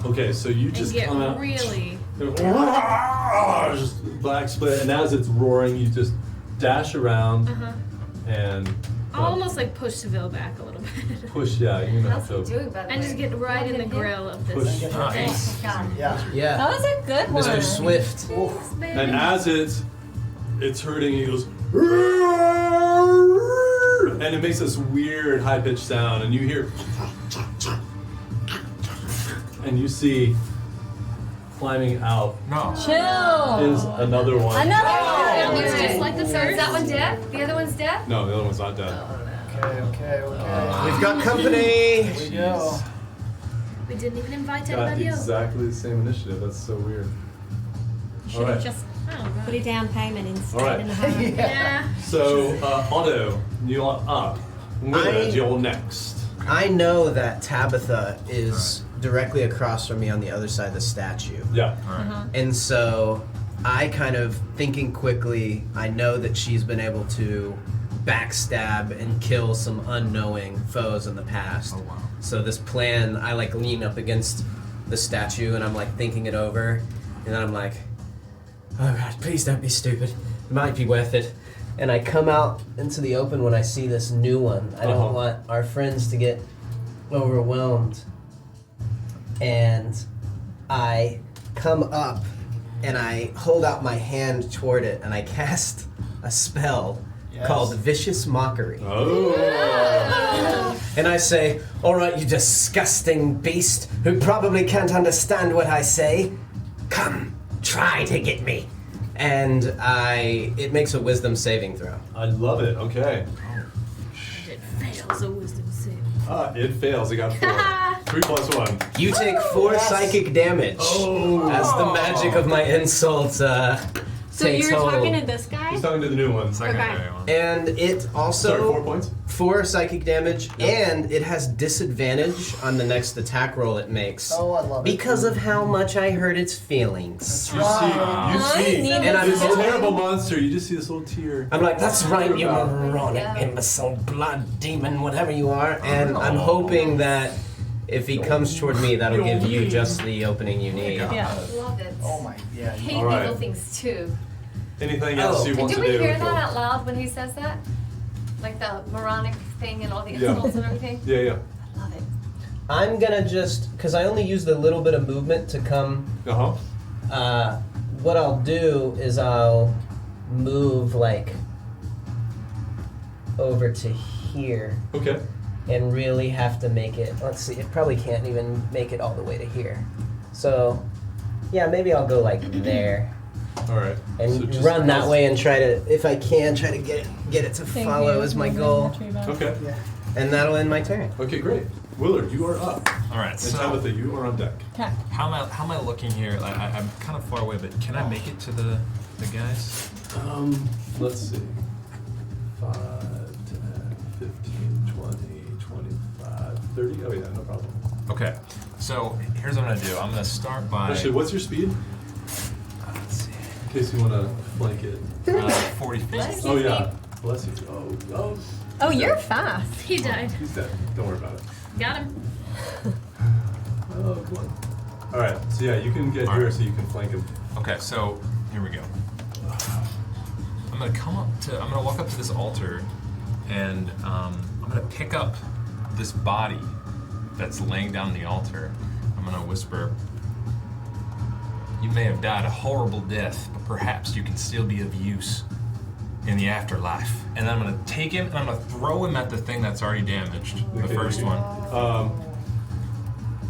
Okay, so you And just get come out. really. Just black split, and as it's roaring, you just dash around Uh-huh. and I'll almost like push Seville back a little bit. push. Yeah, you're gonna have to. doing, by the And just get right in the grill of this. Push. Nice. Yeah. Yeah. That was a good one. Mr. Swift. And as it's hurting, it goes, and it makes this weird high-pitched sound, and you hear, and you see climbing out No. Chill. is another one. Another It one. looks just like the So first. is that one dead? The other one's dead? No, the other one's not dead. Okay. We've got company. Here we go. We didn't even invite Got anybody else. exactly the same initiative. That's so weird. Should All have right. just Oh, God. put a down payment instead All right. in the hand. Yeah. So, Otto, you're up. Willard, you're next. I know that Tabitha is directly across from me on the other side of the statue. Yeah. Alright. And so I kind of, thinking quickly, I know that she's been able to backstab and kill some unknowing foes in the past. Oh, wow. So this plan, I like lean up against the statue and I'm like thinking it over, and then I'm like, oh God, please don't be stupid. It might be worth it. And I come out into the open when I see this new one. I don't want our friends to get overwhelmed. And I come up and I hold out my hand toward it and I cast a spell called Vicious Mockery. Oh. And I say, all right, you disgusting beast who probably can't understand what I say, come, try to get me. And it makes a wisdom saving throw. I love it. Okay. It fails a wisdom save. It fails. It got 4. 3 plus 1. You take 4 psychic damage as the magic of my insult So takes you're hold. talking to this guy? He's talking to the new one. Second Okay. one. And it also... Sorry, 4 points? 4 psychic damage, and it has disadvantage on the next attack roll it makes. Oh, I love it. Because of how much I hurt its feelings. You see, And I'm this hoping- terrible monster. You just see this little tear. I'm like, that's right, you moronic, Yeah. imbecile, blood demon, whatever you are. And I'm hoping that if he comes toward me, that'll give you just the opening you need. Yeah. Love it. Oh my, yeah. I hate All right. evil things too. Anything else you And want do to we do? hear that out loud when he says that? Like the moronic thing and all the Yeah. insults and everything? Yeah, yeah. I love it. I'm gonna just, because I only used a little bit of movement to come, Uh-huh. what I'll do is I'll move like over to here. Okay. And really have to make it, let's see, it probably can't even make it all the way to here. So, yeah, maybe I'll go like there All right. and So just run that close- way and try to, if I can, try to get it to follow is my goal. Okay. Yeah. And that'll end my turn. Okay, great. Willard, you are up. All right. And So Tabitha, you are on deck. Okay. how am I looking here? Like, I'm kind of far away, but can I make it to the guys? Let's see. 5, 10, 15, 20, 25, 30. Oh, yeah, no problem. Okay. So here's what I'm gonna do. I'm gonna start by Actually, what's your speed? let's see, In case you want to flank it. 40 feet. Bless Oh, you. yeah. Bless you. Oh. Oh, you're fast. He died. He's dead. Don't worry about it. Got him. Oh, come on. All right. So, yeah, you can get All here right. so you can flank him. Okay, so here we go. I'm gonna walk up to this altar, and I'm gonna pick up this body that's laying down the altar. I'm gonna whisper, "You may have died a horrible death, but perhaps you can still be of use in the afterlife." And then I'm gonna take him and I'm gonna throw him at the thing that's already damaged, the Okay. first one.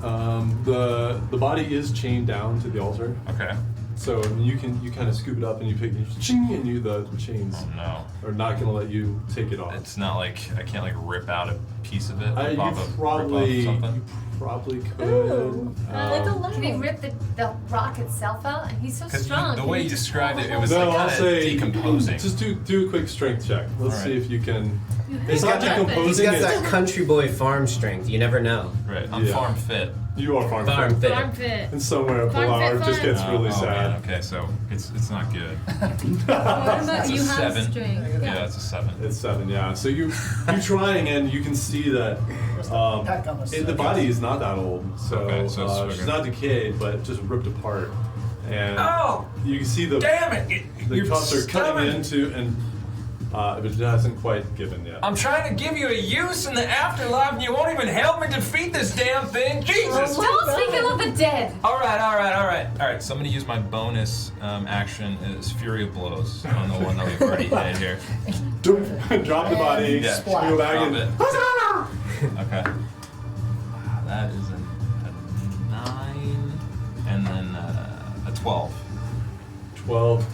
The body is chained down to the altar, Okay. so you kind of scoop it up and you pick and the chains Oh no. are not going to let you take it off. It's not like I can't like rip out a piece of it. You Rip off something. probably could. Ooh, like a Can he leg. rip the rock itself out? And he's so Because strong. the Can way he you just described pull it, the it was No, like I'll kind of say decomposing. just do a quick strength check. Let's All see right. if you can. He's It's not got that, he's decomposing. got It's, that country boy farm strength. You never know. Right, I'm Yeah. farm fit. you are farm Farm fit. fit. Farm fit. And somewhere Farm Pilar fit just fun. gets really Oh, sad. man, okay, so it's not good. What about It's a you have 7. strength? Yeah, it's a 7. It's 7, yeah. So you're trying, and you can see that Peck on the the side. body is not that old. So, Okay, so it's she's not decayed, but just ripped apart. And Oh! you can see the Damn it! the cuffs are cutting into, and but it hasn't quite given yet. I'm trying to give you a use in the afterlife, and you won't even help me defeat this damn thing. Jesus! Don't speak ill of the dead. All right. So I'm gonna use my bonus action is Fury of Blows on the one that we've already hit here. Drop the body, Yeah. go back Drop in. it. Okay. That is a 9, and then a 12. 12.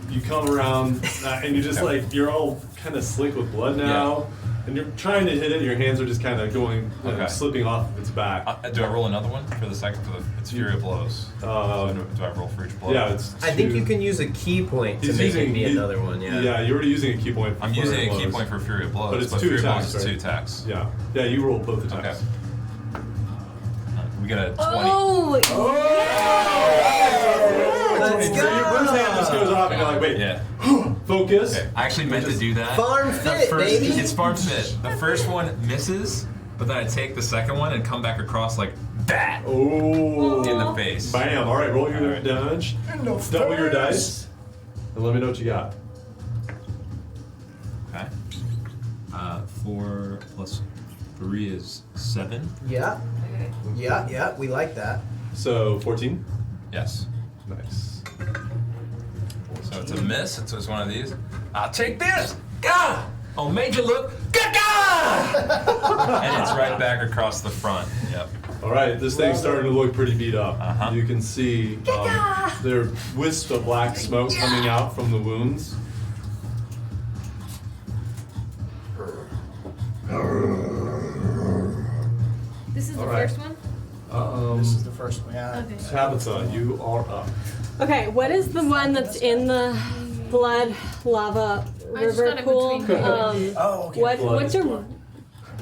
You come around, and you're just like, you're all kind of slick with blood now. And you're trying to hit it, your hands are just kind of going, Okay. slipping off of its back. Do I roll another one for the second? It's Fury of Blows. So do I roll for each blow? Yeah, it's I think two. you can use a key point to He's make it using- be he- another one, yeah. Yeah, you're already using a key point. For I'm using a key blows. point for Fury of Blows, But it's two Fury of attacks, Blows is right? 2 attacks. Yeah, you roll both Okay. attacks. We got a 20. Oh, Okay. Focus. Okay. I actually meant to do that. Farm The fit, first, baby. It's farm fit. The first one misses, but then I take the second one and come back across like that Oh. in the face. Bam. All right, roll your damage. Double your dice. And let me know what you got. Okay. 4 plus 3 is 7. Yeah. Yeah, we like that. So 14. Yes. Nice. So it's a miss. It's one of these. I'll take this. Gah! Oh, major look. Gah! And it's right back across the front. Yep. All right, this thing's starting to look pretty beat up. Uh-huh. You can see there are wisps of black smoke coming out from the wounds. This is the All right. first one? This is the first one, yeah. Okay. Tabitha, you are up. Okay, what is the one that's in the blood lava I just river got it pool? between Oh, okay. What Blood what, is dir- blood.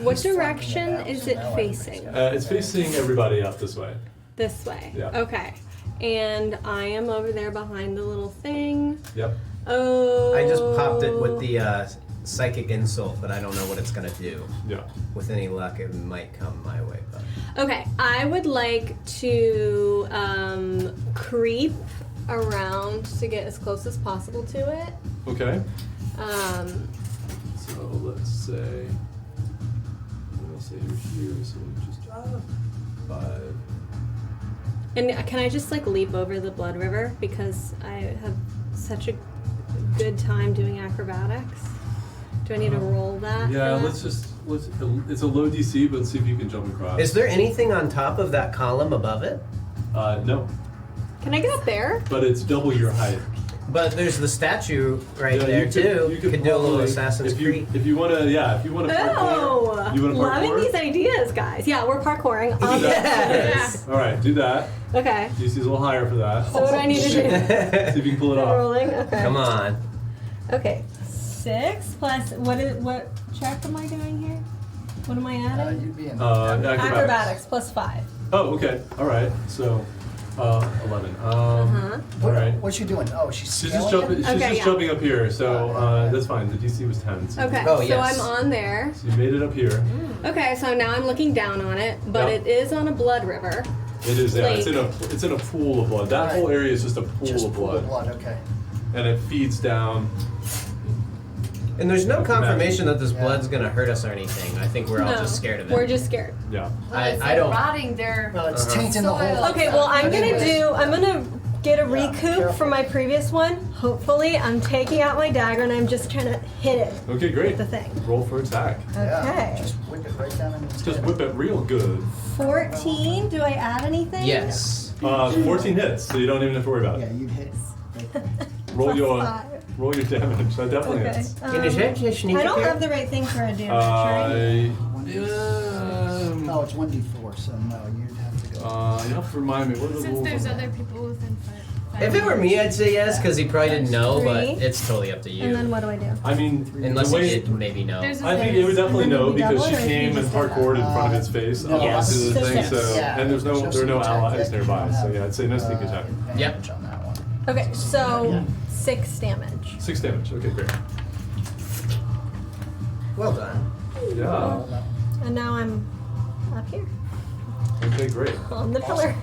what He's finding direction it out, is so it now I facing? It's facing everybody up this way. This way. Yeah. Okay. And I am over there behind the little thing. Yep. Oh. I just popped it with the psychic insult, but I don't know what it's gonna do. Yeah. With any luck, it might come my way. But Okay, I would like to creep around to get as close as possible to it. Okay. So let's say you're here, so just 5. And can I just like leap over the blood river because I have such a good time doing acrobatics? Do I need to roll that? Yeah, for let's that? just it's a low DC, but let's see if you can jump across. is there anything on top of that column above it? No, Can I get up there? but it's double your height. But there's the statue right Yeah, there you too. You could do a little probably- Assassin's if you, Creed. If you want to, if you want to parkour, Oh, you want to loving parkour. these ideas, guys. Yeah, we're parkouring. Do that. Yes. All right, do that. Okay. DC's a little higher for that. So what do I need to do? See if you can pull it I'm off. rolling. Okay. Come on. Okay. 6 plus what check am I doing here? What am I adding? You'd be in Acrobatics plus 5. Oh, okay. All right. So, 11. All right. What's she doing? Oh, she's She's scaling just jumping. it? She's Okay, just yeah. jumping up here. So that's fine. The DC was 10. So Okay. Oh, So yes. I'm on there. So you made it up here. Okay, so now I'm looking down on it, but Yeah. it is on a blood river. It is. Yeah. It's Like- in a pool of blood. That Right. whole area is just a pool Just of pool blood, of blood, okay. and it feeds down. And there's no confirmation that this Yeah. blood's gonna hurt us or anything. I think we're all No, just scared of it. We're just scared. Yeah. I don't. Rotting their Well, it's Uh-huh. tainting the whole. Soil. Okay, well I'm Anyways. gonna get a Yeah, recoup careful. from my previous one. Hopefully, I'm taking out my dagger and I'm just trying to hit it Okay, great. with the thing. Roll for attack. Yeah, Okay. just whip it right down in its Just head. whip it real good. 14. Do I add anything? Yes. 14 hits, so you don't even have to worry about Yeah, it. you'd hit right there. Roll your Five. roll your damage. That definitely Okay. hits. Can you just sneak I up don't here? have the right thing for a damage, right? No, it's 1d4, so no, you'd have to go. You have to remind me. What are the Since rules? there's on that? other people within 5. If it were me, I'd say yes because he probably didn't know, but Three. it's totally up to you. And then what do I do? I mean, Unless the he way, did maybe know. There's a I think it would definitely And then know we double because she it, or came you and just did parkoured in front of its face up Yes. onto the So thing. six. So Yeah, and there are no sneak attack allies yet, you nearby. don't So have, yeah, I'd say no sneak attack. advantage on that one. Okay, so Yeah. 6 damage. 6 damage. Okay, great. Well done. Yeah. And now I'm up here Okay, great. on the pillar.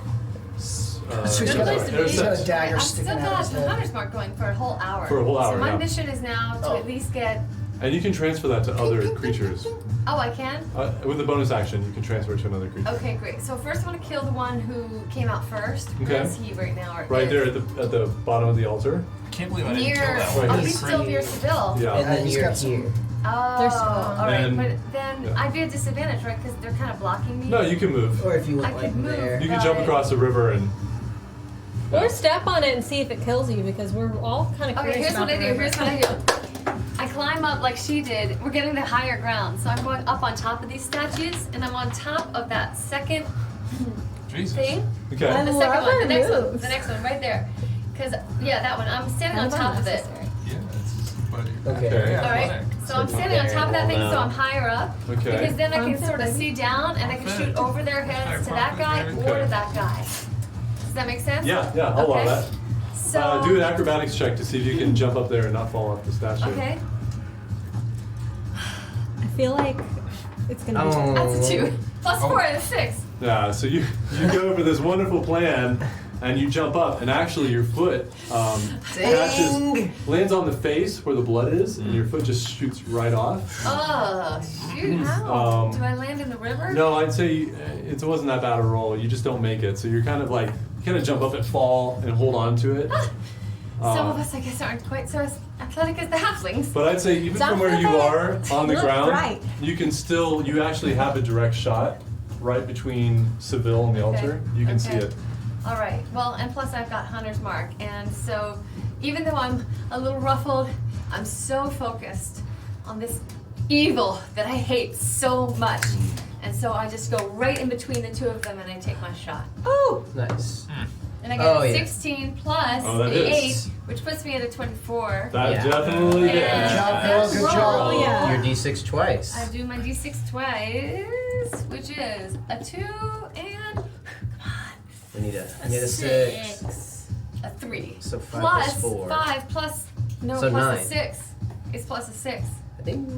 So he's Good got place to be. he's got a dagger I've sticking still out got his the head. hunter's mark going for a whole hour. For a whole hour, So my yeah. mission is now to Oh. at least get. And you can transfer that to other creatures. Oh, I can? With the bonus action, you can transfer it to another creature. Okay, great. So first I want to kill the one who came out first. Okay. Where is he right now? Or Right is? there at the bottom of the altar. I can't believe I didn't kill Near. that Right. one. Oh, he's still near Seville. Yeah. And then he's you're got some- here. Oh, There's- all right. And- But then yeah. I'd be at disadvantage, right? Because they're kind of blocking me. No, you can move. Or if you I went could like move. there. You can jump across the river and. Or step on it and see if it kills you because we're all kind of Okay, curious here's about what I the do. river. Here's what I do. I climb up like she did. We're getting to higher ground. So I'm going up on top of these statues, and I'm on top of that second Jesus. thing. Okay. The second love one, her the next one, moves. the next one, right there. Because, yeah, that one. I'm standing on Kind top of it. unnecessary. Yeah, it's but Okay. very All right. athletic. So I'm standing on top of that thing, so I'm higher up. Okay. Because then I can Okay. sort of see down, and I can shoot over their heads to that guy or to that guy. Does that make sense? Yeah, I'll allow that. So do an acrobatics check to see if you can jump up there and not fall off the statue. Okay. I feel like it's gonna be. Oh. That's a 2. Plus 4 is 6. Yeah, so you go for this wonderful plan, and you jump up, and actually your foot catches, lands on the face where the blood is, and your foot just shoots right off. Oh, shoot. How? Do I land in the river? No, I'd say it wasn't that bad a roll. You just don't make it. So you're kind of jump up and fall and hold on to it. Some of us, I guess, aren't quite so athletic as the halflings. But I'd say even Don't from where feel you bad. are on the Look ground, right. you actually have a direct shot right between Seville and the altar. You can see it. All right. Well, and plus I've got Hunter's Mark, and so even though I'm a little ruffled, I'm so focused on this evil that I hate so much, and so I just go right in between the two of them, and I take my shot. Oh, Nice. And I get Oh, a yeah. 16 plus Oh, that the hits. 8, which puts me at a 24. That Yeah. definitely Yeah. hits. Good job, girl. Let's Good roll. job. Oh, yeah. Your D6 twice. I do my d6 twice, which is a 2 and We need a a 6. a 3. So 5 plus plus 4. 5 plus no So plus 9. a 6. It's plus a 6. I think.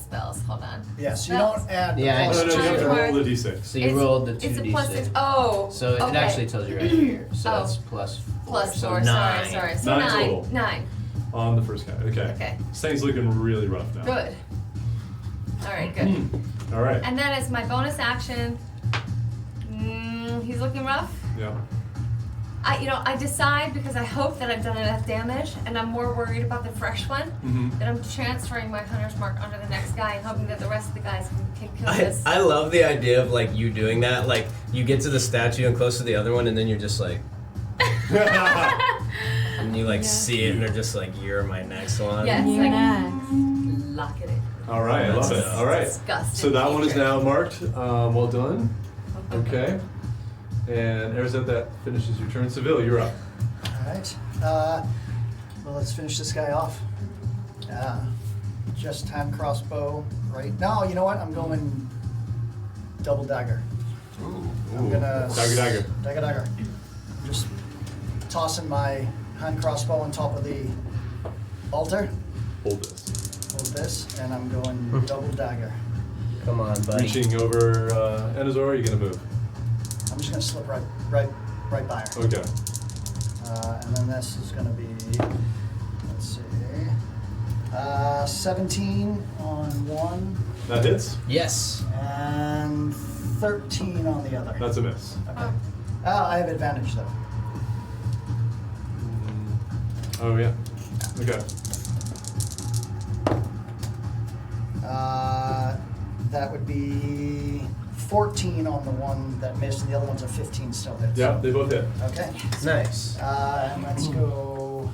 Spells. Hold on. Yeah, so you Spells. don't add the Yeah, No, plus no, you have to two. roll the d6. So you rolled the 2d6. It's a plus 6. Oh. So it okay. actually tells you right here. So Oh. that's plus 4. Plus so 4. 9. Sorry. So 9 total. 9. On the first guy. Okay. Okay. This thing's looking really rough now. Good. All right. Good. All right. And then as my bonus action, he's looking rough. Yeah. I decide because I hope that I've done enough damage, and I'm more worried about the fresh one, Mhm. that I'm transferring my Hunter's Mark onto the next guy and hoping that the rest of the guys can kill this. I love the idea of like you doing that. Like you get to the statue and close to the other one, and then you're just like, and you like see it, and they're just like, "You're my next one." Yes, you're like, next. lock it in. All right, I love it. All right. Disgusting So that one is creature. now marked. Well done. Okay. And Erzet, that finishes your turn. Seville, you're up. Alright. Well, let's finish this guy off. Just hand crossbow, right? No, you know what? I'm going double dagger. I'm gonna. Dagger. Dagger. I'm just tossing my hand crossbow on top of the altar. Hold this. Hold this, and I'm going double dagger. Come on, buddy. Reaching over Enazor, or are you gonna move? I'm just gonna slip right by her. Okay. And then this is gonna be, let's see, 17 on one That hits. Yes. and 13 on the other. That's a miss. Okay. I have advantage though. Oh yeah. Okay. That would be 14 on the one that missed, and the other one's a 15 still hits. Yeah, they both hit. Okay. Nice. And let's go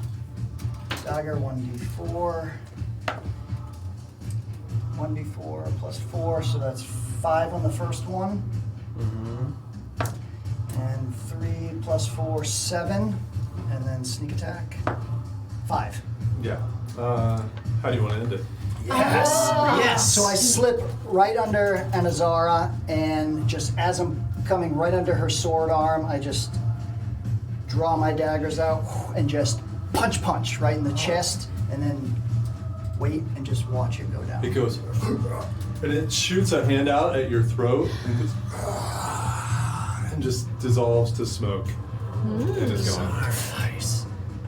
dagger 1d4. 1d4 plus 4, so that's 5 on the first one. Mm-hmm. And 3 plus 4, 7. And then sneak attack, 5. Yeah. How do you want to end it? Yes! Oh. Yes. So I slip right under Anazara, and just as I'm coming right under her sword arm, I just draw my daggers out and just punch right in the chest, and then wait and just watch it go down. It goes, and it shoots a hand out at your throat and goes, and just dissolves to smoke. And it's gone.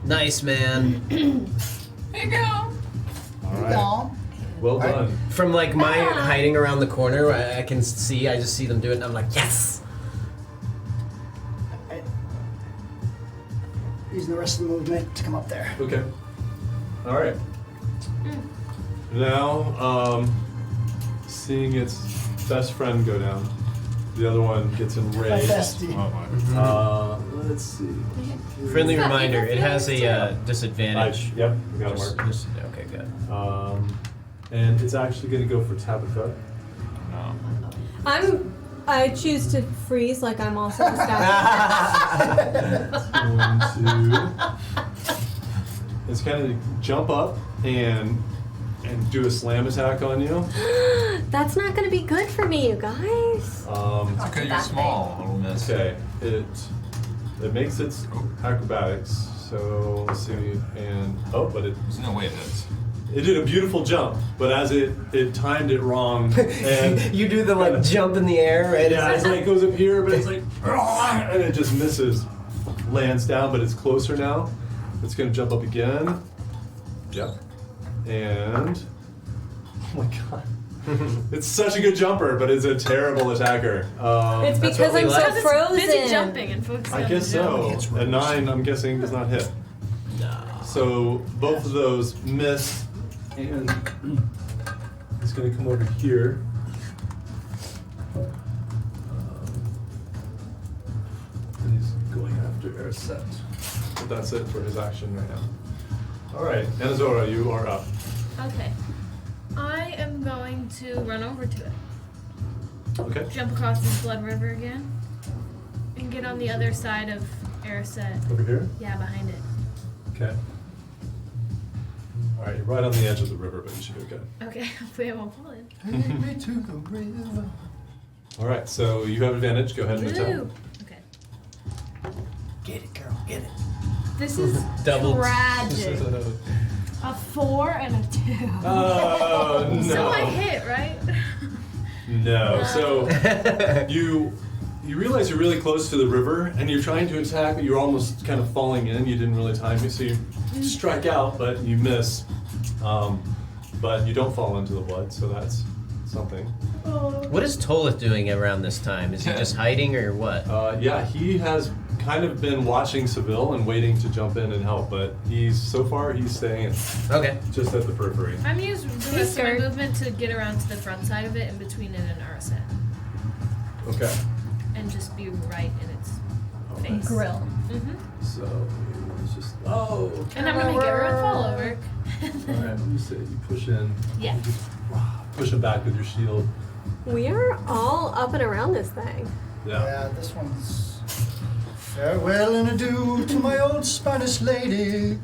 Nice, man. Here you go. All right. Aw. Well done. From like my hiding around the corner, I can see. I just see them do it, and I'm like, yes. Using the rest of the movement to come up there. Okay. All right. Now, seeing its best friend go down, the other one gets My enraged. bestie. Let's see. Friendly Got reminder: evil it has a feelings, disadvantage. Yep, we got it Just- marked. okay, good. And it's actually going to go for Tabitha. No. I choose to freeze like I'm also a statue. 1, 2. It's kind of jump up and do a slam attack on you. That's not gonna be good for me, you guys. It's okay, you're small, little miss. Okay, it makes its acrobatics. So let's see, and but There's no way it does. it did a beautiful jump, but as it timed it wrong, and You do the like jump in the air, right? yeah, it's like goes up here, but it's like, and it just misses, lands down, but it's closer now. It's gonna jump up again. Yep, and oh my god. It's such a good jumper, but it's a terrible attacker. It's That's because what we I'm like. so frozen. Busy jumping and focusing I on guess the jump. so. A 9, I'm guessing, does not hit. So both of those miss, and he's going to come over here. And he's going after Airset. But that's it for his action right now. All right, Anazora, you are up. Okay. I am going to run over to it. Okay. Jump across this blood river again. And get on the other side of Araset. Over here? Yeah, behind it. Okay. All right, you're right on the edge of the river, but you should be okay. Okay, hopefully I won't fall in. Take me to the river. All right, so you have advantage. Go ahead and attack. Woo! Okay. Get it, girl, get it. This is Double. tragic. A 4 and a 2. Oh no! So I hit, right? No. So you realize you're really close to the river, and you're trying to attack, but you're almost kind of falling in. You didn't really time it, so you strike out, but you miss. But you don't fall into the blood, so that's something. What is Tolith doing around this time? Is he just hiding or what? Yeah, he has kind of been watching Seville and waiting to jump in and help, but he's staying Okay. just at the periphery. I'm using the rest of my scared. movement to get around to the front side of it, in between it and Araset. Okay. And just be right in its face. Grill. Mm-hmm. So it's just And I'm gonna make everyone fall over. All right. Let me see. You push in. Yeah. You just push him back with your shield. We are all up and around this thing. Yeah. This one's farewell and adieu to my old Spanish lady.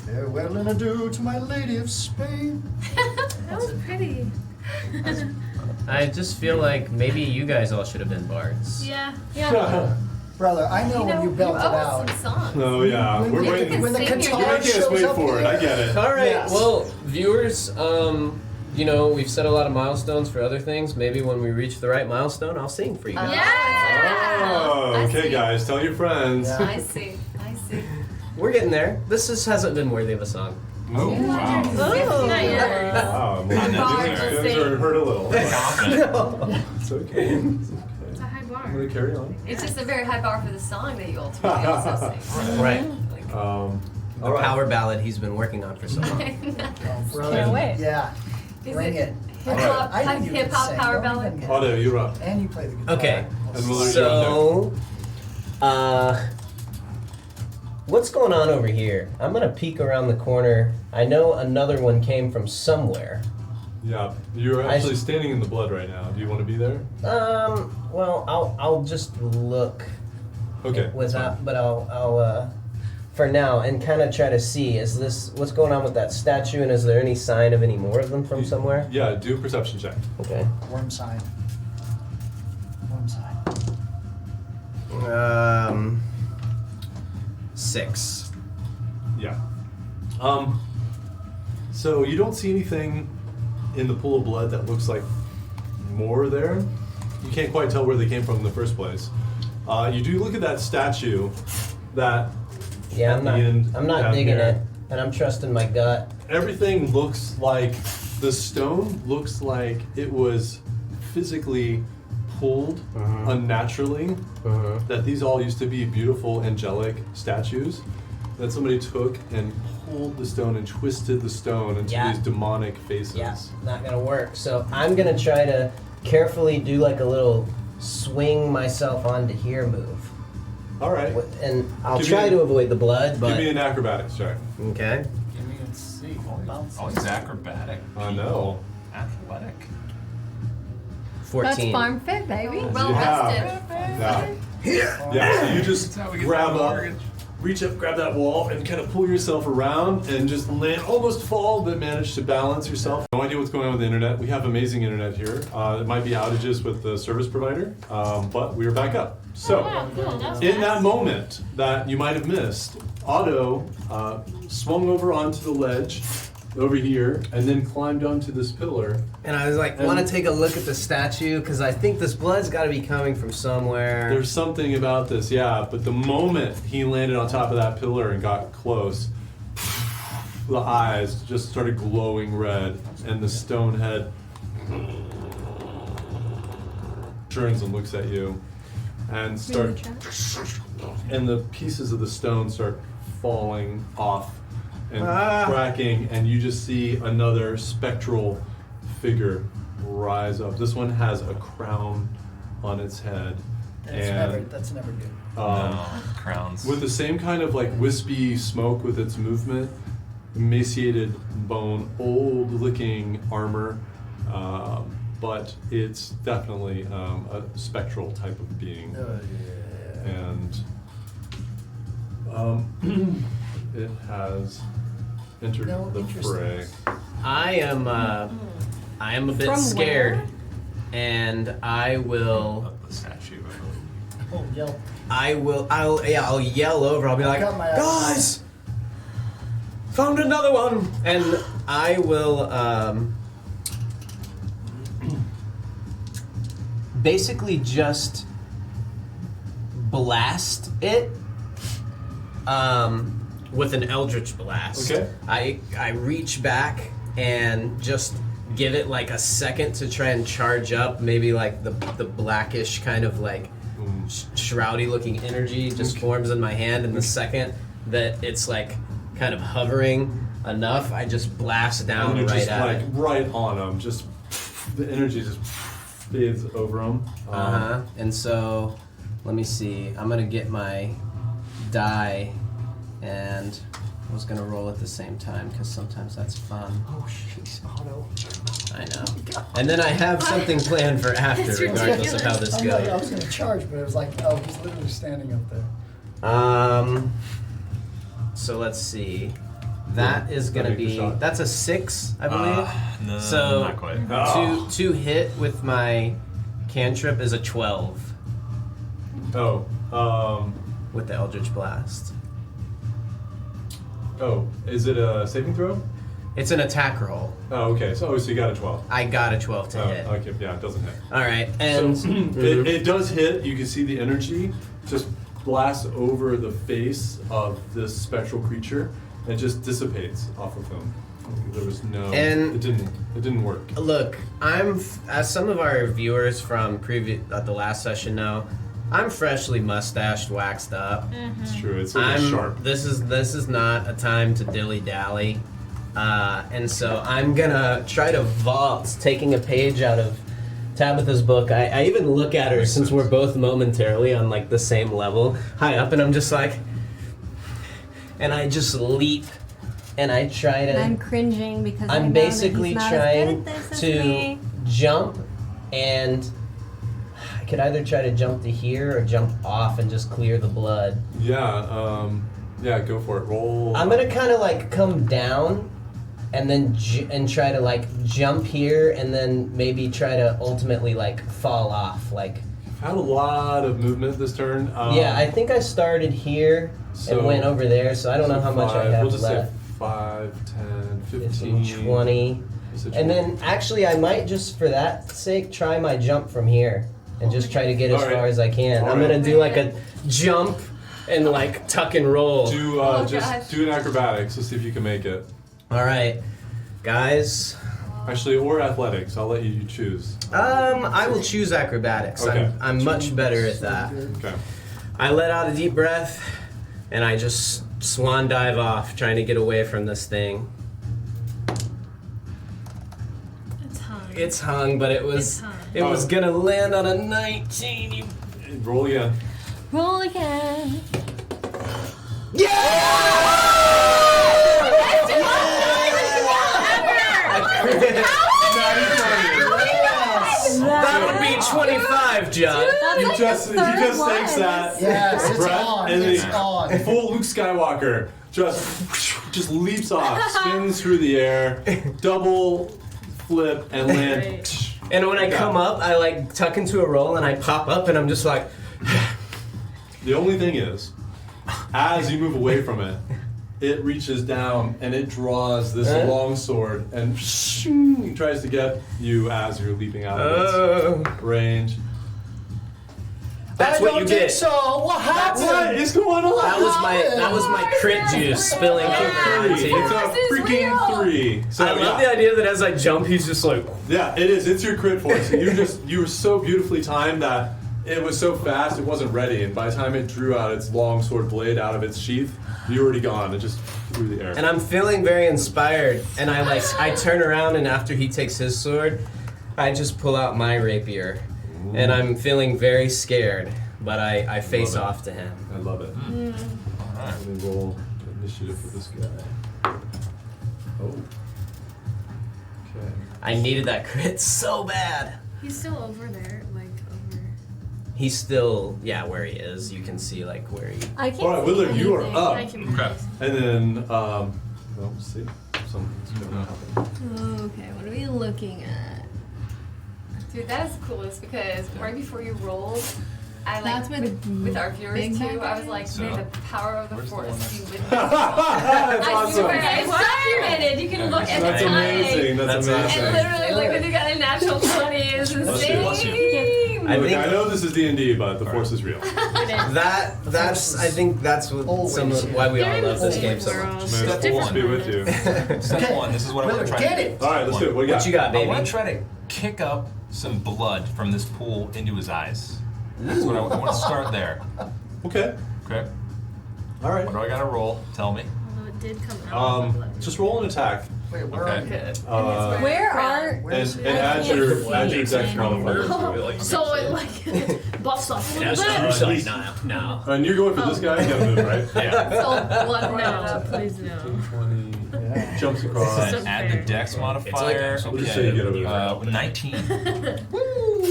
Farewell and adieu to my lady of Spain. That was pretty. I just feel like maybe you guys all should have been bards. Yeah. Brother, I know when you belt it owe us out. some songs. Oh yeah, When we're you- waiting. when the You're making guitar You're making us shows wait up for it. I here. get it. All right. Yes. Well, viewers, you know, we've set a lot of milestones for other things. Maybe when we reach the right milestone, I'll sing for you guys. Oh, I okay, see. guys, tell your friends. Yeah. I see. We're getting there. This hasn't been worthy of a song. Oh, wow. Not yet. Wow, Not feelings necessary. are hurt a little. Confident. It's okay. It's It's a okay. high I'm bar. gonna carry on. It's just a very high bar for the song that you ultimately also sing. Right. All The right. power ballad he's been working on for so long. Oh, brother. Can't wait. Yeah. Is Bring it. Hip-hop, I knew you could hip-hop sing. power Don't ballad? even get it. Otto, you're up. And you play the guitar. Okay. And we'll So, what's going on over here? I'm gonna peek around the corner. I know another one came from somewhere. Yeah, you're actually standing in the blood right now. Do you want to be there? Well, I'll just look Okay. without, but I'll for now and kind of try to see what's going on with that statue, and is there any sign of any more of them from somewhere? Yeah, do a perception check. Okay. Worm sign. Worm sign. 6. Yeah. So you don't see anything in the pool of blood that looks like more there. You can't quite tell where they came from in the first place. You do look at that statue that Yeah, at the end I'm not down digging here. it, and I'm trusting my gut. Everything looks like the stone looks like it was physically pulled unnaturally. That these all used to be beautiful angelic statues that somebody took and pulled the stone and twisted the stone into Yeah. these demonic faces. Yeah, not gonna work. So I'm gonna try to carefully do like a little swing myself onto here move. All right. And I'll Give try me- to avoid the blood, but Give me an acrobatics check. okay. Give me a C. Oh, he's acrobatic. I know. Athletic. 14. That's farm fit, baby. Well Yeah. rested. Yeah. So you just That's how we get grab the up, mortgage. reach up, grab that wall, and kind of pull yourself around and just land, almost fall, but manage to balance yourself. No idea what's going on with the internet. We have amazing internet here. It might be outages with the service provider, but we are back up. So, Oh, wow, cool. That was in fast. that moment that you might have missed, Otto swung over onto the ledge over here and then climbed onto this pillar. And I was like, want to take a look at the statue because I think this blood's got to be coming from somewhere. There's something about this, yeah, but the moment he landed on top of that pillar and got close, the eyes just started glowing red, and the stone head turns and looks at you, and and the pieces of the stone start falling off and cracking, and you just see another spectral figure rise up. This one has a crown on its head, That's never good. Crowns. with the same kind of like wispy smoke with its movement, emaciated bone, old-looking armor, but it's definitely a spectral type of being, and it has entered the fray. I am a bit From scared, where? and I will. The statue. Oh, yell. I'll yell over. I'll be like, got my- guys, found another one, and I will basically just blast it with an eldritch blast. Okay. I reach back and just give it like a second to try and charge up, maybe like the blackish kind of like shroudy looking energy just forms in my hand, and the second that it's like kind of hovering enough, I just blast down And you're right just at like it. right on them, just the energy just fades over them. And so, let me see. I'm gonna get my die, and I was gonna roll at the same time because sometimes that's fun. Oh, jeez, Otto. I know. And then I have something planned for after, That's regardless of how this I know, I goes. was going to charge, but it was like, oh, he's literally standing up there. So let's see. That is gonna Make the be. shot. That's a 6, I believe. No, So not quite. to hit with my cantrip is a 12 with the Eldritch Blast. Is it a saving throw? It's an attack roll. Oh, okay. So you got a 12. I got a 12 to hit. Okay, yeah, it doesn't hit. All right, and So it does hit. You can see the energy just blast over the face of this spectral creature and just dissipates off of him. There was no. And- it didn't work. look, as some of our viewers from the last session know, I'm freshly mustached, waxed up. It's true. It's a little sharp. This is not a time to dilly dally, and so I'm gonna try to vault, taking a page out of Tabitha's book. I even look at her since we're both momentarily on like the same level, high up, and I'm just like, and I just leap, and I try to. And I'm cringing because I I'm know basically that he's not trying as good at this as to me. jump, and I could either try to jump to here or jump off and just clear the blood. Yeah. Yeah. Go for it. Roll. I'm gonna kind of like come down, and then and try to like jump here, and then maybe try to ultimately like fall off. Like Had a lot of movement this turn. yeah, I think I started here so- and went over there, so I don't know how much I have We'll just left. say 5, 10, 15, 15, 20. We'll say And then actually I might just for that sake try my jump from here and just try to get as All right. far as I can. All I'm right. gonna do like a jump and like tuck and roll. Do gosh. just do an acrobatics. Let's see if you can make it. All right, guys. Actually, or athletics. I'll let you choose. I will choose acrobatics. Okay. I'm much better at that. Okay. I let out a deep breath and I just swan dive off, trying to get away from this thing. It's hung. It's hung, but it was It's hung. it was gonna land on a 19. You Roll again. Roll again. That would be 25, John. That's He like just the third takes one. that Yes, it's breath on. and It's then on. full Luke Skywalker just leaps off, spins through the air, double flip and land. Right. And when I come up, I like tuck into a roll and I pop up and I'm just like, The only thing is, as you move away from it, it reaches down and it draws this long sword and tries to get you as you're leaping out of its range. That's I what don't you think get. So what happened? What is going on? That was my crit juice spilling over onto you. It's a freaking 3. So I love the idea that as I jump, he's just like. Yeah, it is. It's your crit force. You were so beautifully timed that it was so fast it wasn't ready, and by the time it drew out its long sword blade out of its sheath, you were already gone. It just through the air. And I'm feeling very inspired, and I turn around, and after he takes his sword, I just pull out my rapier, and I'm feeling very scared, but I face off to him. I love it. Alright. Let me roll initiative for this guy. Oh. Okay. I needed that crit so bad. He's still over there, like over. He's still, where he is. You can see like where he. I can't All right, see Willard, you are anything. up. I can Okay. And then, well, we'll see. Something's gonna happen. Okay, what are we looking at? Dude, that is the coolest because right before you rolled, I like That's with our viewers big too. back I was like, So, may the power of the where's the force one be with you. That's I awesome. swear, it's documented. You can look at That's the time. amazing. That's That's amazing. And literally, like when you got a natural 20, it's Bless you, bless you. insane. I Look, think- I know this is D&D, but the force is real. That's I think that's what why we all love this game so much. May the Step force one. be with you. Step 1, this is what I want Willard, to try get to do. it. All right, let's do it. What do you What got? you got, I baby? want to try to kick up some blood from this pool into his eyes. That's what I want to start there. Okay. Okay. All right. What do I got to roll? Tell me. Although it did come out. of the blood. Just roll an attack. Wait, where Okay. are you? Good. Where are? And add your dex modifiers to it. So it like buffs off a little bit. now. And you're going for this guy? You gotta move, right? Yeah. So blood right No, up. please no. 20. Jumps across. So Add the fair. dex modifier. We'll just say you get over there. 19.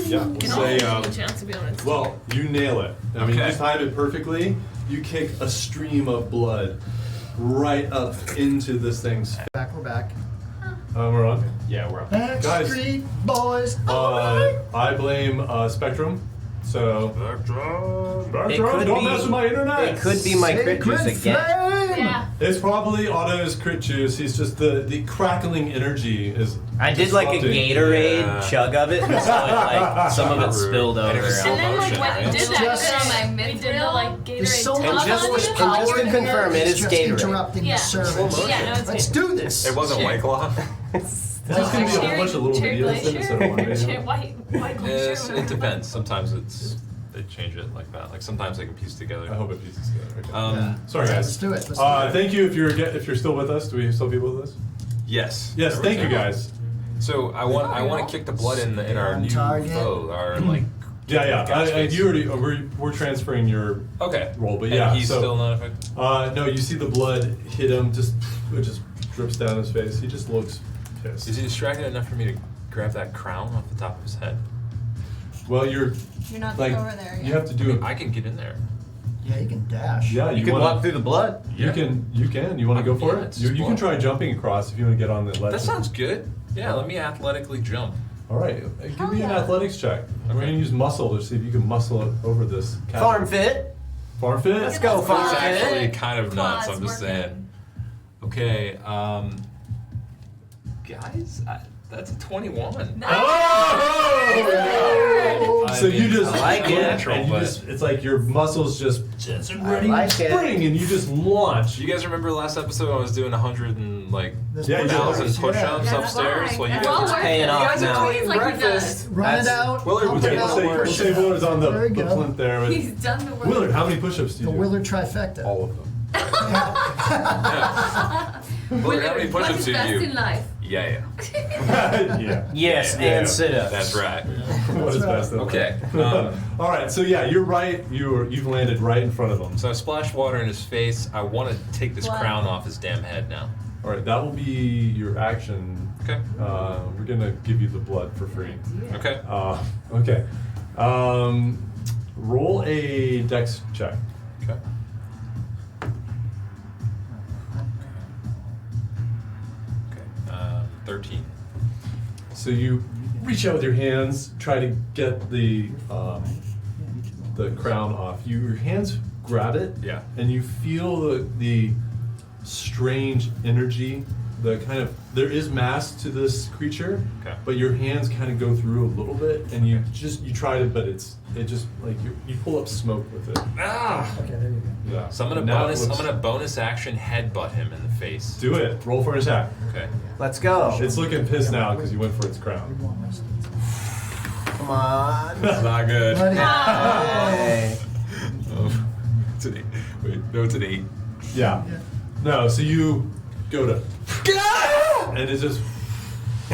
Yeah, we'll say, A chance to be on its well, you nail it. I mean, you Okay. just timed it perfectly. You kick a stream of blood right up into this thing's. We're back. We're on. Yeah, we're up. Guys. Backstreet Boys. I blame Spectrum. So. It could Don't be- mess with my internet. It could be my crit juice Sacred again. flame. Yeah. It's probably Otto's crit juice. He's just the crackling energy is. I did like a disrupting. Gatorade Yeah. chug of it, so it, like some of it spilled over. And it was And then like Motion, when right? we did that, Just- on my we did the mithril. like There's Gatorade so top much just- on force it. power just to in confirm, here, it it's is just Gatorade. interrupting Yeah. the service. Yeah, no, it's Let's good. do this. It wasn't White Claw. This is gonna be a whole bunch of little Cherry videos instead of one video. White glacier. It depends. Sometimes they change it like that. Like sometimes they can piece together. I hope it pieces together. Okay. Yeah. Sorry, Let's guys. do it. Let's do it. Thank you if you're still with us. Do we still have people with us? Yes. Yes. Thank you, guys. So I want to kick the blood in our On new target. foe. Our like. Yeah. Gotcha. You already. We're transferring your Okay. roll, but And yeah. he's so, still not affected. No, you see the blood hit him. It just drips down his face. He just looks pissed. Is he distracted enough for me to grab that crown off the top of his head? Well, you're not like over there you have to do it. I can get in there. Yeah, you can dash. Yeah, You can wanna- walk through the blood. You can. You want to go for Yeah, it? it's You can blood. try jumping across if you want to get on the ledge. That sounds good. Yeah, let me athletically jump. All right. Give me an athletics check. We're Okay. gonna use muscle to see if you can muscle it over this. chasm. Farm fit. Farm fit. Let's go, farm It's actually fit. kind of nuts. Quads I'm just working. saying. Okay, guys, that's a 21. Oh! I So you mean, just I like it. and you But- just, it's like your muscles just ready, like it. spring, and you just launch. You guys remember last episode I was doing 100 and like This Yeah, you did. 1,000 push-ups, push-ups yeah. upstairs? Well, you Well, guys we're- paying off you guys are now. queens like he does. Run it That's- out. Willard pump was it Okay, able out, to we'll push say it. Willard's on the There you go. plinth there. With He's done the work. Willard, how many push-ups do you The do? Willard trifecta. All of them. Willard, how many What's push-ups do best you in do? life? Yeah. Yeah. Yes, Yeah. and sit-ups. That's right. What is best in Okay, life? All right. So yeah, you're right. You've landed right in front of him. So I splashed water in his face. I want to take this Blood. crown off his damn head now. All right. That will be your action. Okay. We're gonna give you the blood for free. Okay. Okay. Roll a dex check. Okay. 13. So you reach out with your hands, try to get the crown off. Your hands grab it. Yeah. And you feel the strange energy. The kind of there is mass to this creature, Okay. but your hands kind of go through a little bit, and you try it, but it just like you pull up smoke with it. Ah! Okay, there you go. Yeah. So I'm And now it looks- gonna bonus action headbutt him in the face. do it. Roll for an attack. Okay. Let's go. It's looking pissed now because you went for its You crown. want rest. Come on. It's not good. Bloody- Hey. Oh, it's an 8. Wait, no, it's an 8. Yeah. No, so you go to and it just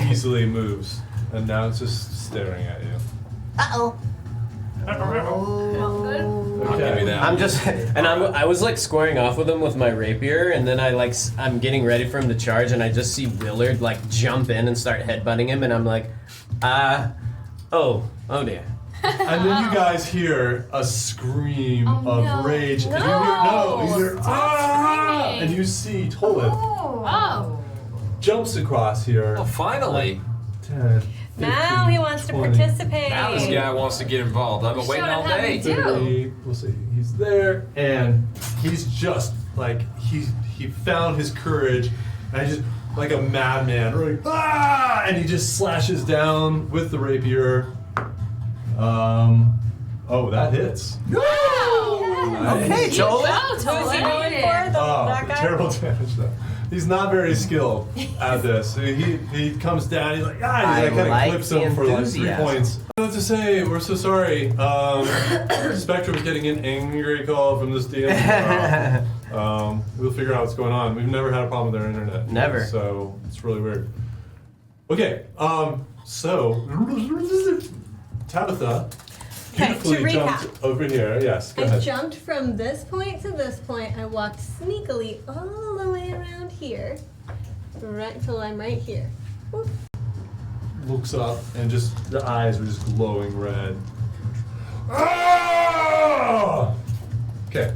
easily moves, and now it's just staring at you. Uh-oh. Well, good. I'll give you that. I'm just, and I was like squaring off with him with my rapier, and then I'm getting ready for him to charge, and I just see Willard like jump in and start headbutting him, and I'm like, oh dear. And then you guys hear a scream Oh, of no. rage, and No. you hear Stop and you see Tolan Oh. jumps across here. Oh, finally. 10, 15, Now he wants to 20, participate. Now this guy wants to get involved. I've been waiting Showed him all how to day. do. 30, we'll see. He's there, and he's just like he found his courage, and he's just like a madman, like and he just slashes down with the rapier. Oh, that hits. Okay, Joel. Oh, Who's he totally. going for? That guy? Terrible damage though. He's not very skilled at this. He comes down. He's like, he I kind of like clips the him for like 3 enthusiasm. points. I don't know what to say. We're so sorry. Spectrum's getting an angry call from this DM. We'll figure out what's going on. We've never had a problem with our internet. Never. So it's really weird. Okay. So Tabitha Okay, to beautifully recap. jumped over here. Yes. Go I ahead. jumped from this point to this point. I walked sneakily all the way around here, right till I'm right here. Whoop. Looks up and just the eyes are just glowing red. Ah! Okay.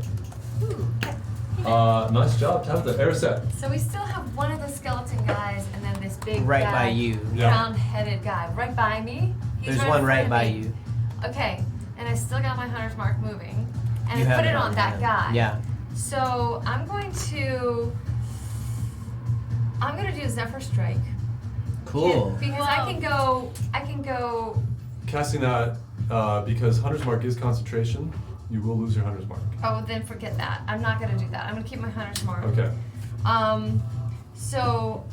Nice job, Tabitha. Airset. So we still have one of the skeleton guys, and then this big Right guy, by you. Yeah. round-headed guy, right by me. He's There's right one in front right of by me. you. Okay, and I still got my hunter's mark moving, and You I have put it on that hand. guy. Yeah. So I'm going to do Zephyr Strike. Cool. Because I can go. Casting that, because Hunter's Mark is concentration, you will lose your Hunter's Mark. Oh, then forget that. I'm not gonna do that. I'm gonna keep my hunter's mark. Okay. So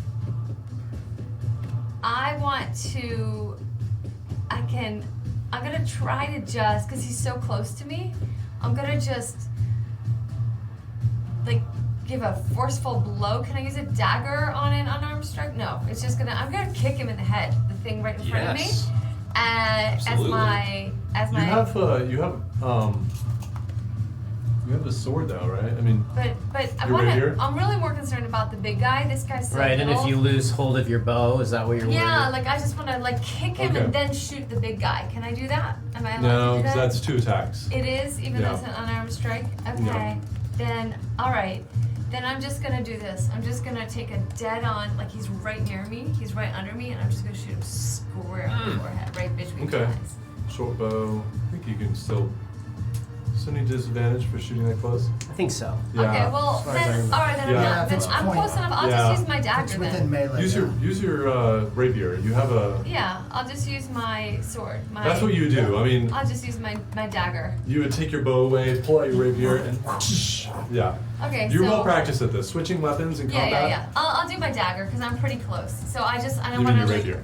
I want to. I'm gonna try to just, cause he's so close to me. I'm gonna just like give a forceful blow. Can I use a dagger on an unarmed strike? No, it's just I'm gonna kick him in the head. The thing right in front of me. Yes. As Absolutely. You have a sword though, right? I mean, But I Your want rapier? to. I'm really more concerned about the big guy. This guy's so Right, and if little. you lose hold of your bow, is that what you're Yeah, worried? like I just want to like kick him Okay. and then shoot the big guy. Can I do that? Am I allowed no, to do because that? that's 2 attacks. It is, even though Yeah. it's an unarmed strike. Okay. Yeah. Then all right. Then I'm just gonna do this. I'm just gonna take a dead on, like he's right near me. He's right under me, and I'm just gonna shoot him square on the forehead, right between the Okay. eyes. Short bow. I think you can still any disadvantage for shooting that close? I think so. Yeah. Okay. Well, as far as I then remember. all right. Then Yeah. I'm Yeah, not. if Then it's I'm point- close enough. I'll Yeah. just use my It's dagger within then. melee. Use your rapier. You have a. Yeah, I'll just use my sword. That's what you do. I mean, I'll just use my dagger. you would take your bow away, pull out your rapier, and yeah. Okay. You're so, well practiced at this. Switching weapons in Yeah, combat. yeah. I'll do my dagger because I'm pretty close. So I don't You want mean to your like rapier.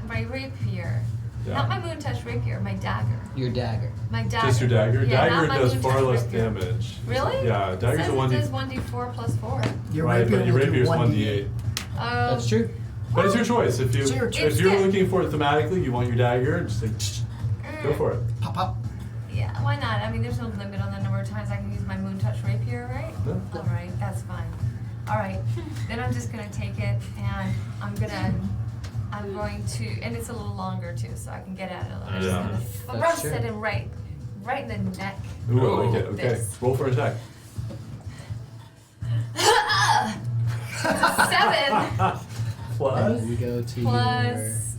my rapier, Yeah. not my moon touch rapier, my dagger. Your dagger. My dagger. Just your dagger. Yeah, Dagger not my does moon far touch less rapier. damage. Really? Yeah, dagger's It a says 1d. it does 1d4 plus 4. Your Right, rapier but your will do rapier is 1d8. 1d8. Oh. That's true. But it's your choice. If you It's your choice. if you're Yeah. looking for it thematically, you want your dagger, just like go for it. Pop, pop. Yeah, why not? I mean, there's no limit on the number of times I can use my moon touch rapier, right? Yeah. All right, that's fine. All right, then I'm just gonna take it and I'm going to, and it's a little longer too, so I can get at it a little. I'm Yeah. just That's gonna thrust true. it in right in the neck. Ooh, I like it. Okay, This. roll for attack. 7 Plus. You go to plus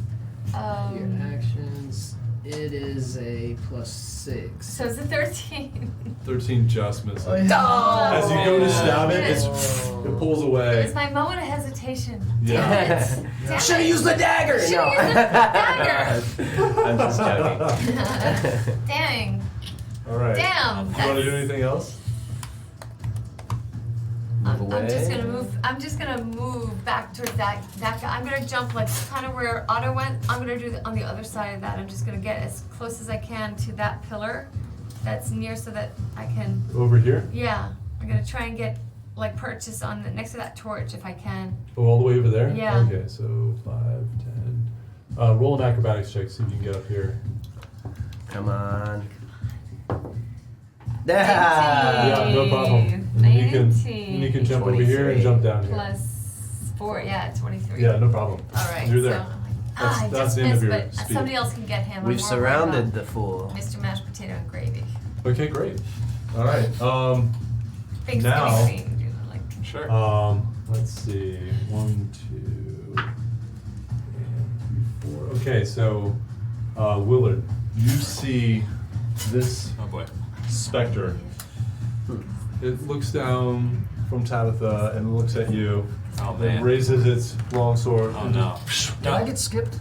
your actions It is a +6. So it's a 13. 13 just misses. Oh, yeah. As you go to stab it, It it pulls away. was my moment of hesitation. Yeah. Damn it. Damn Should have it. used the dagger. Should've No. used the dagger. I'm just joking. Dang. All right. Damn. You want to do anything else? I'm just gonna move back towards that guy. I'm gonna jump like kind of where Otto went. I'm gonna do on the other side of that. I'm just gonna get as close as I can to that pillar that's near so that I can. Over here? Yeah. I'm gonna try and get like purchase on the next to that torch if I can. Oh, all the way over there? Yeah. Okay, so 5, 10. Roll an acrobatics check, see if you can get up here. Come on. Yeah, no problem. And you can jump over here and jump down here. Plus 4, yeah, 23. Yeah, no problem. All right. You're there. So, I That's just the end of missed, your but speed. somebody else can get him. I'm We've more worried surrounded about the fool. Mr. Mashed Potato and Gravy. Okay, great. All right. Big Now, skinny thing, you know, like. Sure. let's see. 1, 2, and 3, 4. Okay, so Willard, you see this Oh boy. specter. It looks down from Tabitha and looks at you. Oh Then man. raises its long sword. Oh and no. Did I get skipped?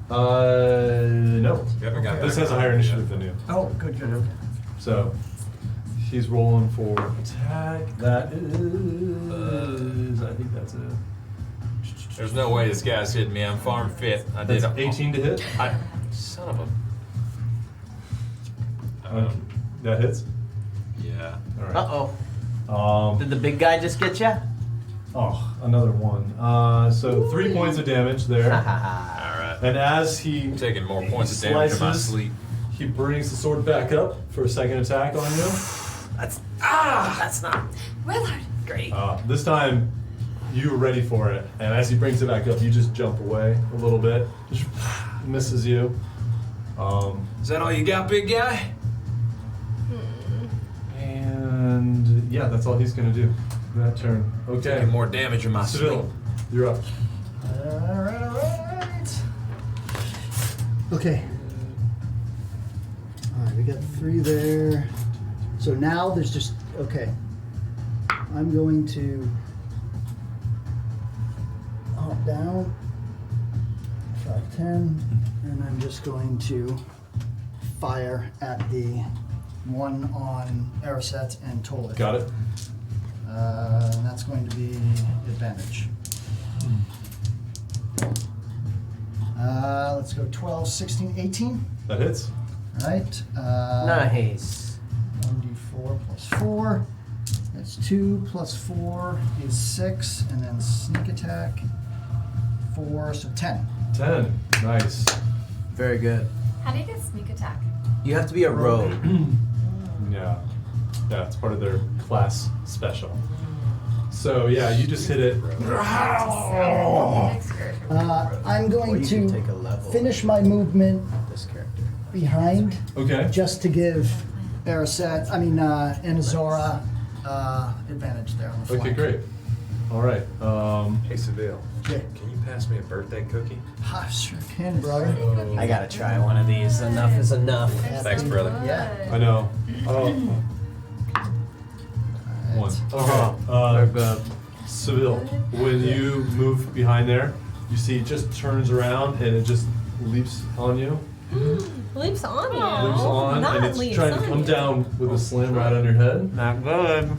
No. You haven't got This back has a on higher it initiative yet. than you. Oh, good, good. Okay. So he's rolling for attack. That is, I think that's a. There's no way this guy's hitting me. I'm farm fit. I did. That's 18 to hit. Son of a. That hits. Yeah. All right. Uh-oh. Did the big guy just get ya? Oh, another one. So 3 points of damage there. All right. And as he I'm taking more points of damage in my slices, sleep. he brings the sword back up for a second attack on you. That's not Willard. great. This time, you were ready for it, and as he brings it back up, you just jump away a little bit. Just misses you. Is that all you got, big guy? And yeah, that's all he's gonna do. That turn. Okay. Taking more damage in my sleep. Seville, you're up. Alright. Okay. Alright, we got 3 there. So now there's just, okay. I'm going to hop down, 5, 10, and I'm just going to fire at the one on Ariset and Tolik. Got it. And that's going to be advantage. Let's go 12, 16, 18. That hits. Right. Nice. 1d4 plus 4. That's 2 plus 4 is 6. And then sneak attack 4, so 10. 10. Nice. Very good. How do you get sneak attack? You have to be a rogue. Yeah. Yeah, it's part of their class special. So yeah, you just hit it. I'm Or going you can to take a level. finish my movement This character. behind Okay. just to give Anazora advantage there on the flank. Okay, great. All right. Hey, Seville. Yeah. Can you pass me a birthday cookie? I sure can, brother. I gotta try one of these. Enough is enough. Thanks, brother. Yeah. I know. One. Okay. Seville, when you move behind there, you see it just turns around and it just leaps on you. Leaps on you. Leaps on, Not and it's leaps trying to on come you. down with a slam right on your head. Not good.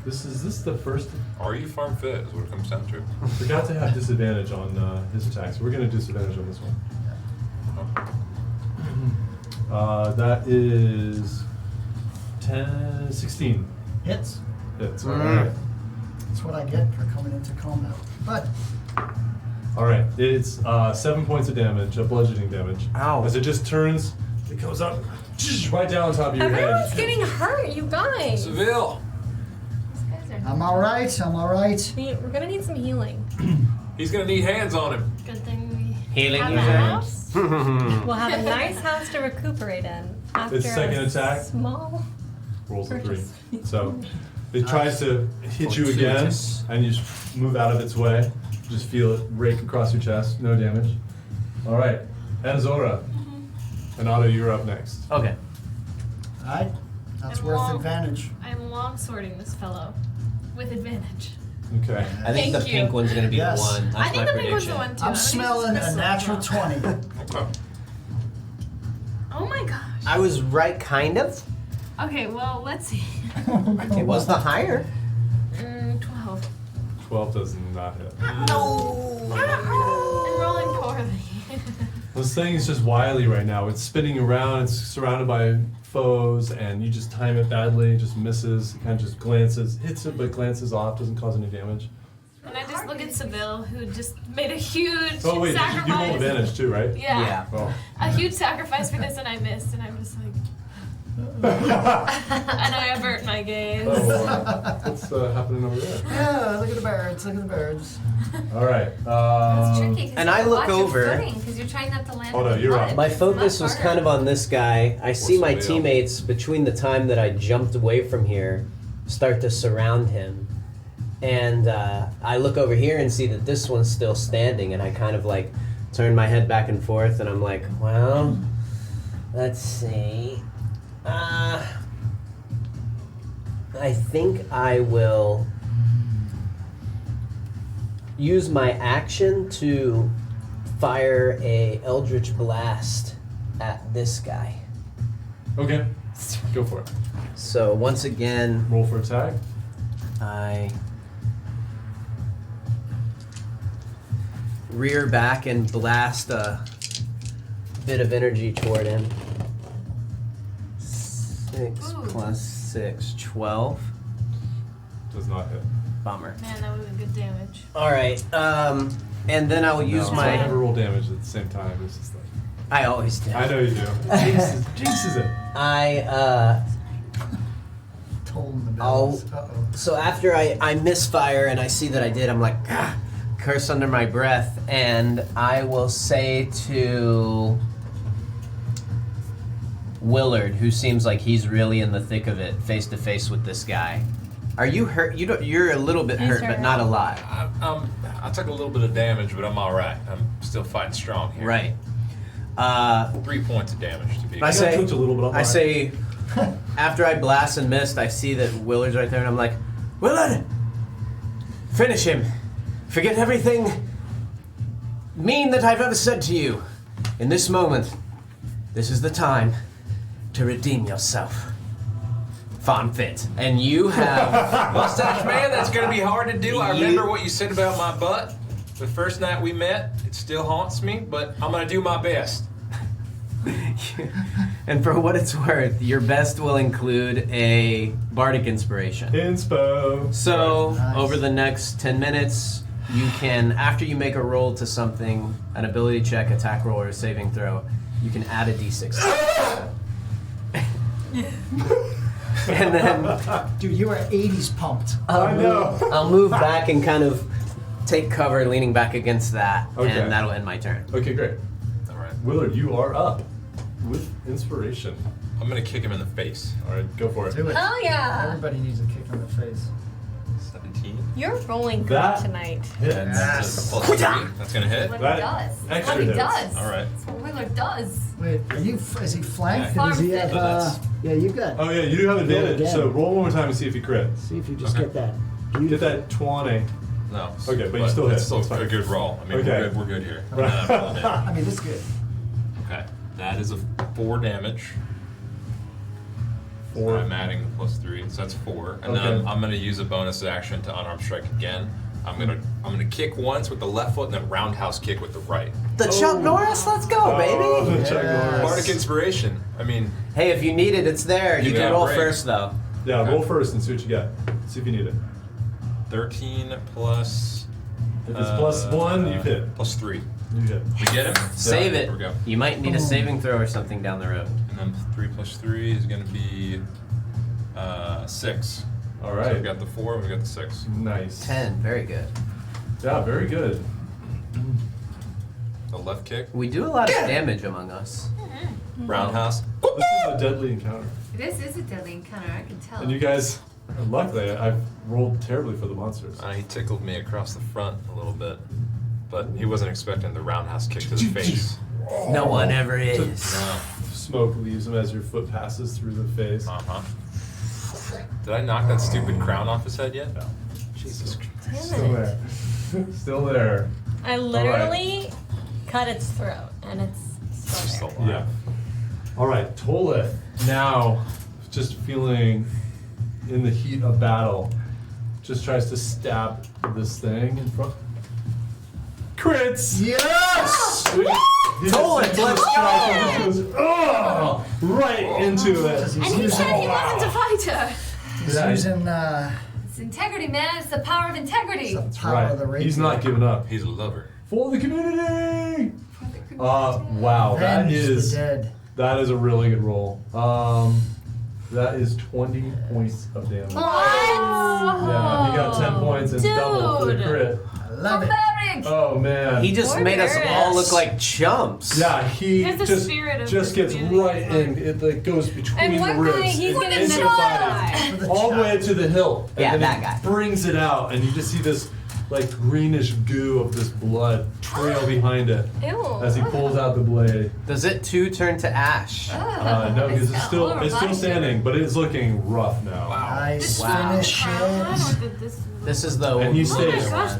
Is this the first? Are you farm fit? Is what it comes down to. Forgot to have disadvantage on his attacks. We're gonna disadvantage on this one. That is 10, 16. Hits. Hits. Mm. Alright. That's what I get for coming into combat. But Alright, it's 7 points of damage, bludgeoning damage. Ow. As it just turns, it goes up right down on top of your Everyone's head. getting hurt, you guys. Seville. These guys are. I'm all right. I'm all right. We're gonna need some healing. He's gonna need hands on him. Good thing we Healing have you a guys. house. We'll have a nice house to recuperate in after Its second a attack. small. Rolls a 3. Purchase. So it tries to hit you again, Fortuitous. and you just move out of its way. Just feel it rake across your chest. No damage. All right, Enzora. And Otto, you're up next. Okay. Alright, that's I'm worth long- advantage. I'm long swording this fellow with advantage. Okay. I think the Thank pink you. one's gonna be Yes. one. That's I think my the pink one's the prediction. one too. I'm I think it's smelling this a one. natural 20. Oh my gosh. I was right, kind of. Okay, well, let's see. It was the higher. 12. 12 does not hit. I'm rolling poorly. This thing is just wily right now. It's spinning around, it's surrounded by foes, and you just time it badly, it just misses, it kind of just glances, hits it but glances off, doesn't cause any damage. And I just look at Seville, who just made a huge Oh wait, sacrifice. you roll advantage too, right? Yeah. Oh. A huge sacrifice for this, and I missed, and I'm just like. And I avert my gaze. Oh, wow. What's happening over there? Yeah, look at the birds, look at the birds. All right. That's tricky. 'cause and you I gotta look watch your over- footing, 'cause you're trying not to land Oh, no, on the you're mud. up. My It's focus much was harder. kind of on this guy. I see my somebody else. teammates between the time that I jumped away from here start to surround him. And I look over here and see that this one's still standing, and I kind of like turn my head back and forth, and I'm like, well, let's see. I think I will use my action to fire a Eldritch Blast at this guy. Okay, go for it. So once again, Roll for attack. I rear back and blast a bit of energy toward him. 6 Ooh. plus 6, 12. Does not hit. Bummer. Man, that would have been good damage. All right, and then I will use No, my. I never roll damage at the same time. It's just like I always do. I know you do. Jinxes it. I Tolling the I'll- bells. Uh-oh. So after I misfire and I see that I did, I'm like, curse under my breath, and I will say to Willard, who seems like he's really in the thick of it, face to face with this guy. Are you hurt? You're a little bit hurt, but not a lot. I took a little bit of damage, but I'm all right. I'm still fighting strong here. Right. 3 points of damage to be. I got say, cooked a little bit on I mine. say, after I blast and missed, I see that Willard's right there, and I'm like, Willard, finish him. Forget everything mean that I've ever said to you. In this moment, this is the time to redeem yourself. Farm fit. And you have Mustache man, that's gonna be hard to do. I You- remember what you said about my butt the first night we met. It still haunts me, but I'm gonna do my best. and for what it's worth, your best will include a bardic inspiration. Inspo. So, Nice. over the next 10 minutes, you can, after you make a roll to something, an ability check, attack roll, or a saving throw, you can add a d6. And then Dude, you are 80s pumped. I know. I'll move back and kind of take cover, leaning back against that, Okay. and that'll end my turn. Okay, great. All right. Willard, you are up with inspiration. I'm gonna kick him in the face. All right, go for it. Do it. Hell yeah! Everybody needs a kick in the face. 17. You're rolling good That- tonight. And that's a plus 3. That's gonna hit. What he That does. It's extra what he hits. does. All right. That's what Willard does. Wait, is he flanked? Yeah. Does he Farm have, fit. That's- Yeah, you got. Oh yeah, you do have advantage. again. So roll one more time and see if you crit. See if you just Okay. get that. Get that 20. No. Okay, but you still hit, It's still that's fine. a good roll. I mean, Okay. we're good here. Right. I mean, this is good. Okay. That is a 4 damage. 4. I'm adding the plus 3, so that's 4. And Okay. then I'm gonna use a bonus action to unarmed strike again. I'm gonna kick once with the left foot and then roundhouse kick with the right. The Chuck Norris, let's go, baby! Oh, Chuck Norris. Bardic inspiration. I mean, Hey, if you need it, it's there. You You can got roll break. first, though. Yeah, Okay. roll first and see what you get. See if you need it. 13 plus. If it's plus 1, you hit. Plus 3. You hit. We get him. Save it. There we go. You might need a saving throw or something down the road. And then 3 plus 3 is gonna be 6. All So right. we got the 4 and we got the 6. Nice. 10, very good. Yeah, very good. The left kick. We do a lot of damage among us. Roundhouse. This is a deadly encounter. This is a deadly encounter, I can tell. And you guys, luckily, I've rolled terribly for the monsters. He tickled me across the front a little bit. but he wasn't expecting the roundhouse kick to the face. No one ever is. Smoke leaves him as your foot passes through the face. Uh-huh. Did I knock that stupid crown off his head yet? No. Jesus Christ. Still there. Still there. I literally cut its throat, and it's still Still there. alive. Yeah. All right, Toleth. Now, just feeling in the heat of battle, just tries to stab this thing in front. Crits! Yes! Toleth, let's go! Oh, right into it. He's And he using, said he wasn't a fighter. he's Yeah. using It's integrity, man. It's the power of integrity. the power of the rapier. He's not giving up. He's a lover. For the community! Wow, that Avenge is the dead. that is a really good roll. That is 20 points of damage. Yeah, he got 10 points and double for the Dude. crit. I love it. Méreg! Oh man. He just Poor made us all Barris. look like chumps. Yeah, he He has the just, spirit of just the gets community. right in. It like goes between And the one ribs guy, he's and gonna into the know. body, For the all the way child. to the hilt. And Yeah, then that he guy. brings it out, and you just see this like greenish goo of this blood trail behind it Ew. as he pulls out the blade. Does it too turn to ash? No, because it's still standing, but it's looking rough now. Nice Wow. finish. I don't know what this is. This is the. And he Oh my stays. gosh,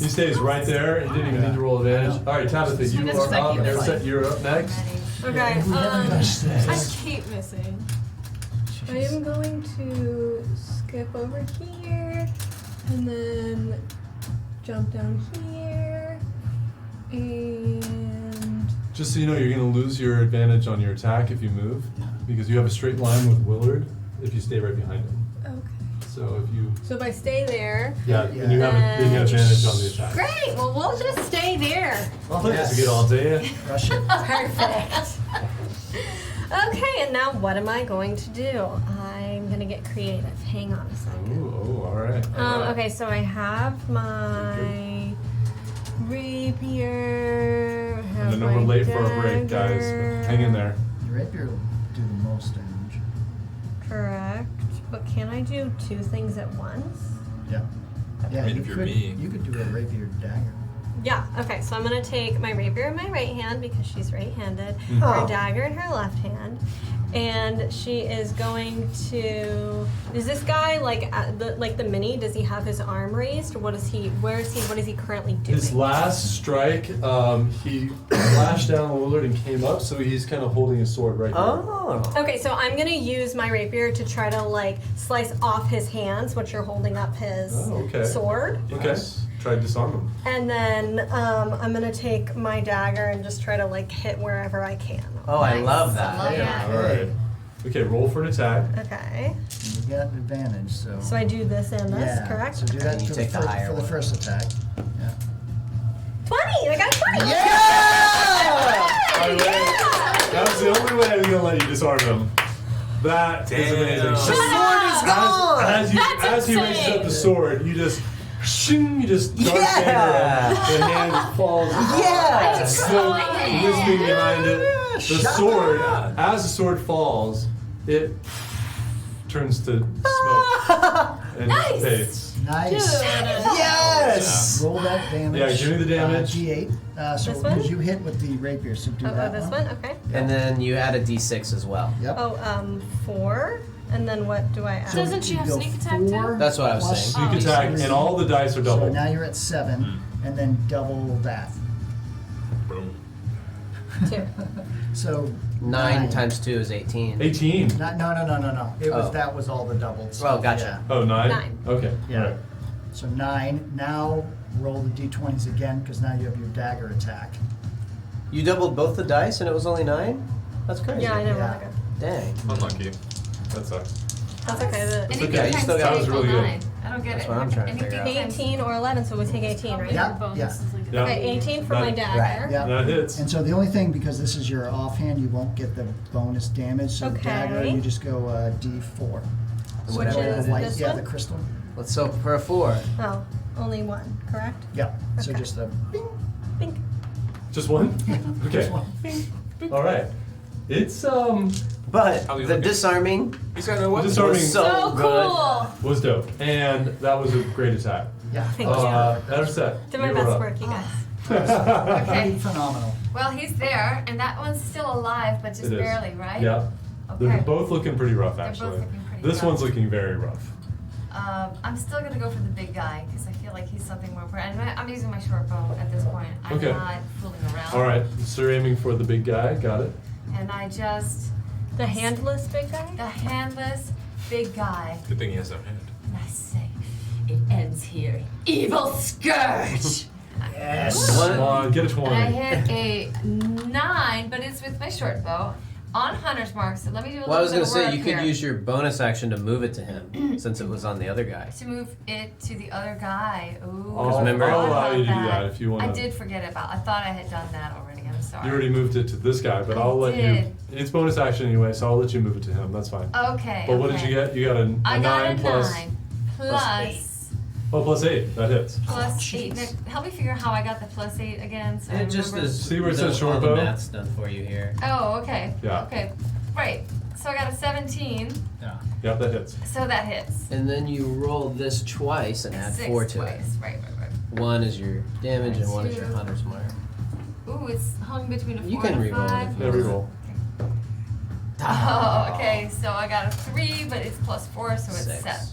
He stays right there. He didn't even need to roll advantage. All right, Tabitha, you This are is like up. you miss. Erset, you're up next. Okay. We haven't touched I this. keep missing. I am going to skip over here and then jump down here and Just so you know, you're going to lose your advantage on your attack if you move, because you have a straight line with Willard if you stay right behind him. okay. So if you, So if I stay there, yeah, then you have advantage on the attack. Great. Well, we'll just stay there. Well, that's a good all day. Rush it. Perfect. Okay, and now what am I going to do? I'm gonna get creative. Hang on a second. Ooh, all right. Okay, so I have my rapier. I And have then we're my late for our break, guys. dagger. Hang in there. The rapier will do the most damage. Correct. But can I do two things at once? Yeah. Yeah, I mean, you if you're could, me. you could do a rapier dagger. Yeah, okay, so I'm gonna take my rapier in my right hand because she's right-handed, Oh. her dagger in her left hand, and she is going to. Is this guy like the mini? Does he have his arm raised, or what is he? Where is he? What is he currently doing? His last strike, he flashed down Willard and came up, so he's kind of holding his sword right here. Oh. Okay, so I'm gonna use my rapier to try to like slice off his hands, which are holding up his Oh, okay. sword. Okay. Try to disarm him. And then I'm gonna take my dagger and just try to like hit wherever I can. Oh, I love that. I love that. All right. Okay, roll for an attack. Okay. You got an advantage, so. So I do this and this, yeah. correct? So do that And you for, take the the, higher for the one. first attack. Yeah. 20! I got 20! By the way, that was the only way I was gonna let you disarm him. That is amazing. Damn. So as he raises up the sword, you just shing, you just dart Yeah. finger, and the hand falls. Yeah. Smoke wisping behind it. The sword, as the sword falls, it turns to smoke and Nice. fades. Nice. Yes. Roll that damage. Yeah, give me the damage. D8. So This one? because you hit with the rapier, so do Oh, that this one? Okay. And then you add a d6 as well. Yep. Oh, 4. And then what do I add? So Doesn't she you have go sneak attack too? 4 That's what I was plus saying. Sneak attack, and all the dice are So double. now you're at 7, and then double that. Boom. 2. So 9 times 2 is 18. 18. No. It was Oh. that was all the doubles. Oh, gotcha. Oh, 9? 9. Okay. Yeah. Right. So 9. Now roll the d20s again because now you have your dagger attack. You doubled both the dice and it was only 9? That's crazy. Yeah, I know. Yeah. Dang. Unlucky. That sucks. That's okay. Anything okay, you times still got- eight That was really equal good. 9. I don't get That's it. what I'm trying to Anything figure out. times 18 or 11, so we take 18, right? Yeah. Bonus is like Yeah. Okay, 18 for my That- dagger. Yeah. That hits. And so the only thing, because this is your offhand, you won't get the bonus damage. So the Okay. dagger, you just go D4. So Which whatever is the white, this yeah, one? the crystal. Let's hope for a 4. Oh, only 1, correct? Yeah. So Okay. just a bing. Bink. Just one? Okay. Just one. All right. It's But How are you the looking? disarming He's got no the weapons. disarming was so So good. cool! was dope, and that was a great attack. Yeah. Thank you. That's set. Did my You best were up. work, you guys. Okay. Phenomenal. Well, he's there, and that one's still alive, but just It is. barely, right? Yeah. Okay. They're both looking pretty rough, They're both actually. looking pretty This rough. one's looking very rough. I'm still gonna go for the big guy because I feel like he's something more important. I'm using my short bow at this point. I'm Okay. not fooling around. All right, so you're aiming for the big guy. Got it. And I just The handless big guy? the handless big guy. Good thing he has no hand. And I say, it ends here. Evil scourge. Yes. Come on, get a 20. And I hit a 9, but it's with my short bow on hunter's mark. So let me do a little Well, I was bit gonna of say work you could here. use your bonus action to move it to him, since it was on the other guy. To move it to the other guy. Ooh. I'll, remember- I'll I allow forgot you to do about that if you want I to. did forget about. I thought I had done that already. I'm sorry. You already moved it to this guy, but I I'll let you. did. It's bonus action anyway, so I'll let you move it to him. That's fine. Okay. But what did okay. you get? You got a I got 9 a plus. 9 plus plus Oh, plus 8. That hits. plus Oh, 8. jeez. Nick, help me figure out how I got the plus 8 again. So I It just remember. is. See where it says all short the bow? math's done for you here. Oh, okay. Yeah. Okay. Right. So I got a 17. Yep, that hits. So that hits. And then you roll this twice and add 6 4 to twice. it. Right. 1 is your damage and 1 is your 2. hunter's mark. Ooh, it's hung between a 4 You can and a reroll it 5. if you Yeah, reroll. Oh, okay. So I got a 3, but it's plus 4, so it's 6. 7.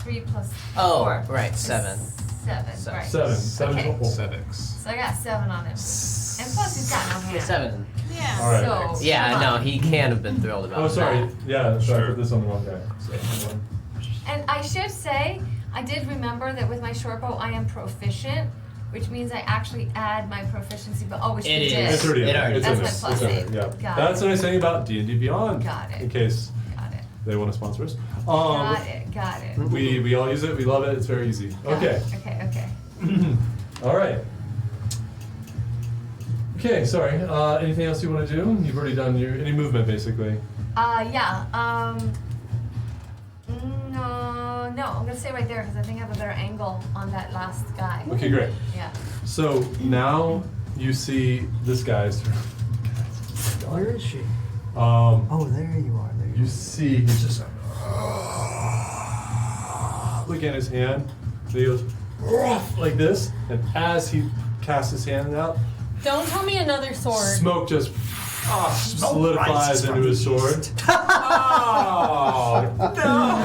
3 plus 4. Oh, right, 7. 7. Seven. Right. 7 Okay. total. 7x. So I got 7 on him. And plus he's got no hand. 7. Yeah. All right. So, Yeah, come no, on. he can't have been thrilled about Oh, sorry. that. Yeah, sorry. I Sure. put this on the wrong guy. So, hold on. And I should say, I did remember that with my short bow, I am proficient, which means I actually add my proficiency, but which It we is. did. It's already in It there. already It's in That's there. my It's plus in 8. there. Yeah. Got That's it. the nice thing about D&D Beyond. Got it. In case Got it. they want to sponsor us. Got it. We all use it. We love it. It's very easy. Got Okay. it. Okay. All right. Okay, sorry. Anything else you want to do? You've already done any movement, basically. Yeah. No, I'm gonna stay right there because I think I have a better angle on that last guy. Okay, great. Yeah. So now you see this guy's. Where is she? Um, Oh, there you are. There you see he's just look at his hand. And he goes like this, and as he casts his hand out, Don't tell me another sword. smoke just solidifies rises into from his the sword. Oh no!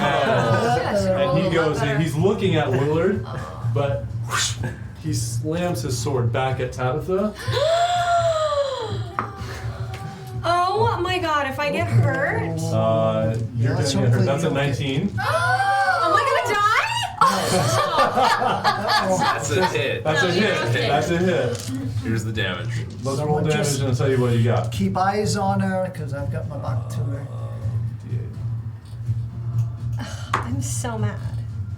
And he goes, and he's looking at Willard, but he slams his sword back at Tabitha. Oh my god, if I get hurt, You're let's gonna get hurt. hopefully That's a you don't 19. am I gonna die? That's a hit. That's a hit. That's a hit. Here's the damage. Let's roll Someone damage just- and I'll tell you what you got. Keep eyes on her, because I've got my back to her. I'm so mad.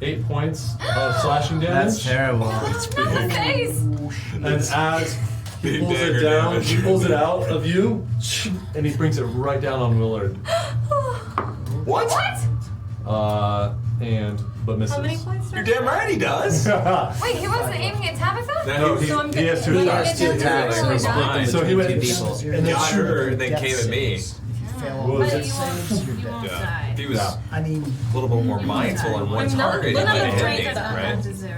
8 points of slashing damage. That's terrible. Not the face. And as he Big pulls it dagger down, damage. he pulls it out of you, and he brings it right down on Willard. What? But misses. How many points? You're damn right he does. Wait, he wasn't aiming at Tabitha? No, he, So I'm he has 2 He attacks. has 2 attacks, and he split them So he between went- 2 people. And then Got shoot her and then Death came at me. saves. If you fail What all was death it? saves, you're You dead. won't Yeah. die. If he was Yeah. I mean, a little bit more mindful on one I'm not- target, he none of might the have traits hit me, that Down right? to 0.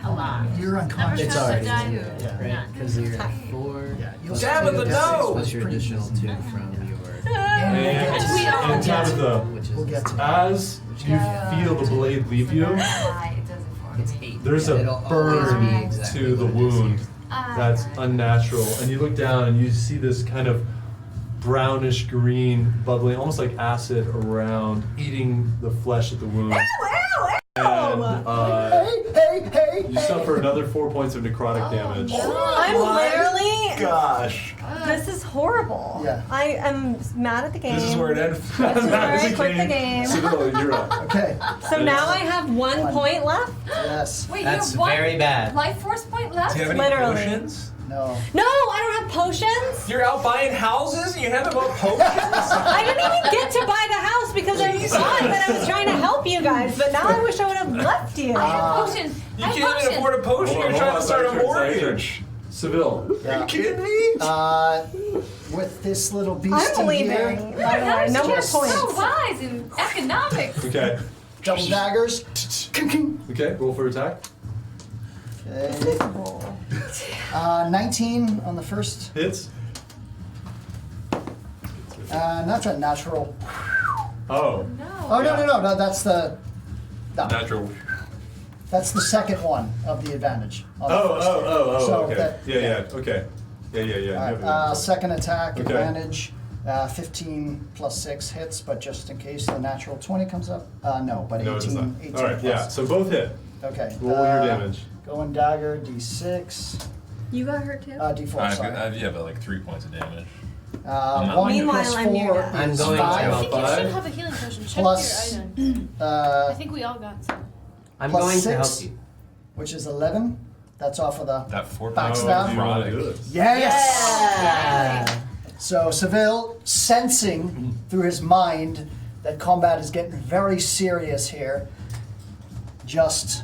A lot. you're Never unconscious. It's touched already a die. in there, Yeah. right? Because you're at 4. Yeah, you'll Tabitha, your death no! saves, Plus your pretty additional easy. 2 from your. And Tabitha, Which We'll is get to that. as you feel the blade leave you, Why it doesn't it's for me. 8. there's a It'll always burn be exactly to the what it is. wound that's Ah. unnatural. And you look down and you see this kind of brownish green bubbling, almost like acid around, eating the flesh of the wound. And Hey! you suffer another 4 points of necrotic damage. I'm literally. Gosh. This is horrible. Yeah. I am mad at the game. This is where it ends. This is where I quit the game. Seville, you're up. Okay. So now I have 1 point left? Yes. Wait, That's you have 1 very bad. life force point left? Do you have any Literally. potions? No. No, I don't have potions. You're out buying houses and you haven't bought potions? I didn't even get to buy the house because I thought that I was trying to help you guys, but now I wish I would have left you. I have potion. You I have can't even potion. afford a potion, Hold on, you're trying hold to start on, a sorry, sorry, mortgage. Seville. Are you kidding me? With this little beastie I'm leaving, here, by the way. No more Yes. points. So wise in economics. Okay. double daggers. Okay, roll for attack. Okay. 19 on the first. Hits. Not that natural. Oh. Oh, no, that's the... No. Natural. That's the second one of the advantage. On the first. Oh, So okay. that- Okay. Yeah. All You right, have it. second attack, Okay. advantage, 15 plus 6 hits, but just in case the natural 20 comes up, no, but 18, No, it does not. 18 All right, plus. yeah, so both hit. Okay. Roll your damage. Going dagger, d6, You got hurt too? d4, sorry. Yeah, but like 3 points of damage. 1 Meanwhile, plus I'm near 4 death. I'm is going I 5. think you Five. should have a healing potion. Check Plus- your item. I Uh, think we all got some. I'm Plus going to help 6. you. which is 11. That's off of the... That 4 Backstab. Oh, do you want to do this? Yes! So Seville, sensing through his mind that combat is getting very serious here, just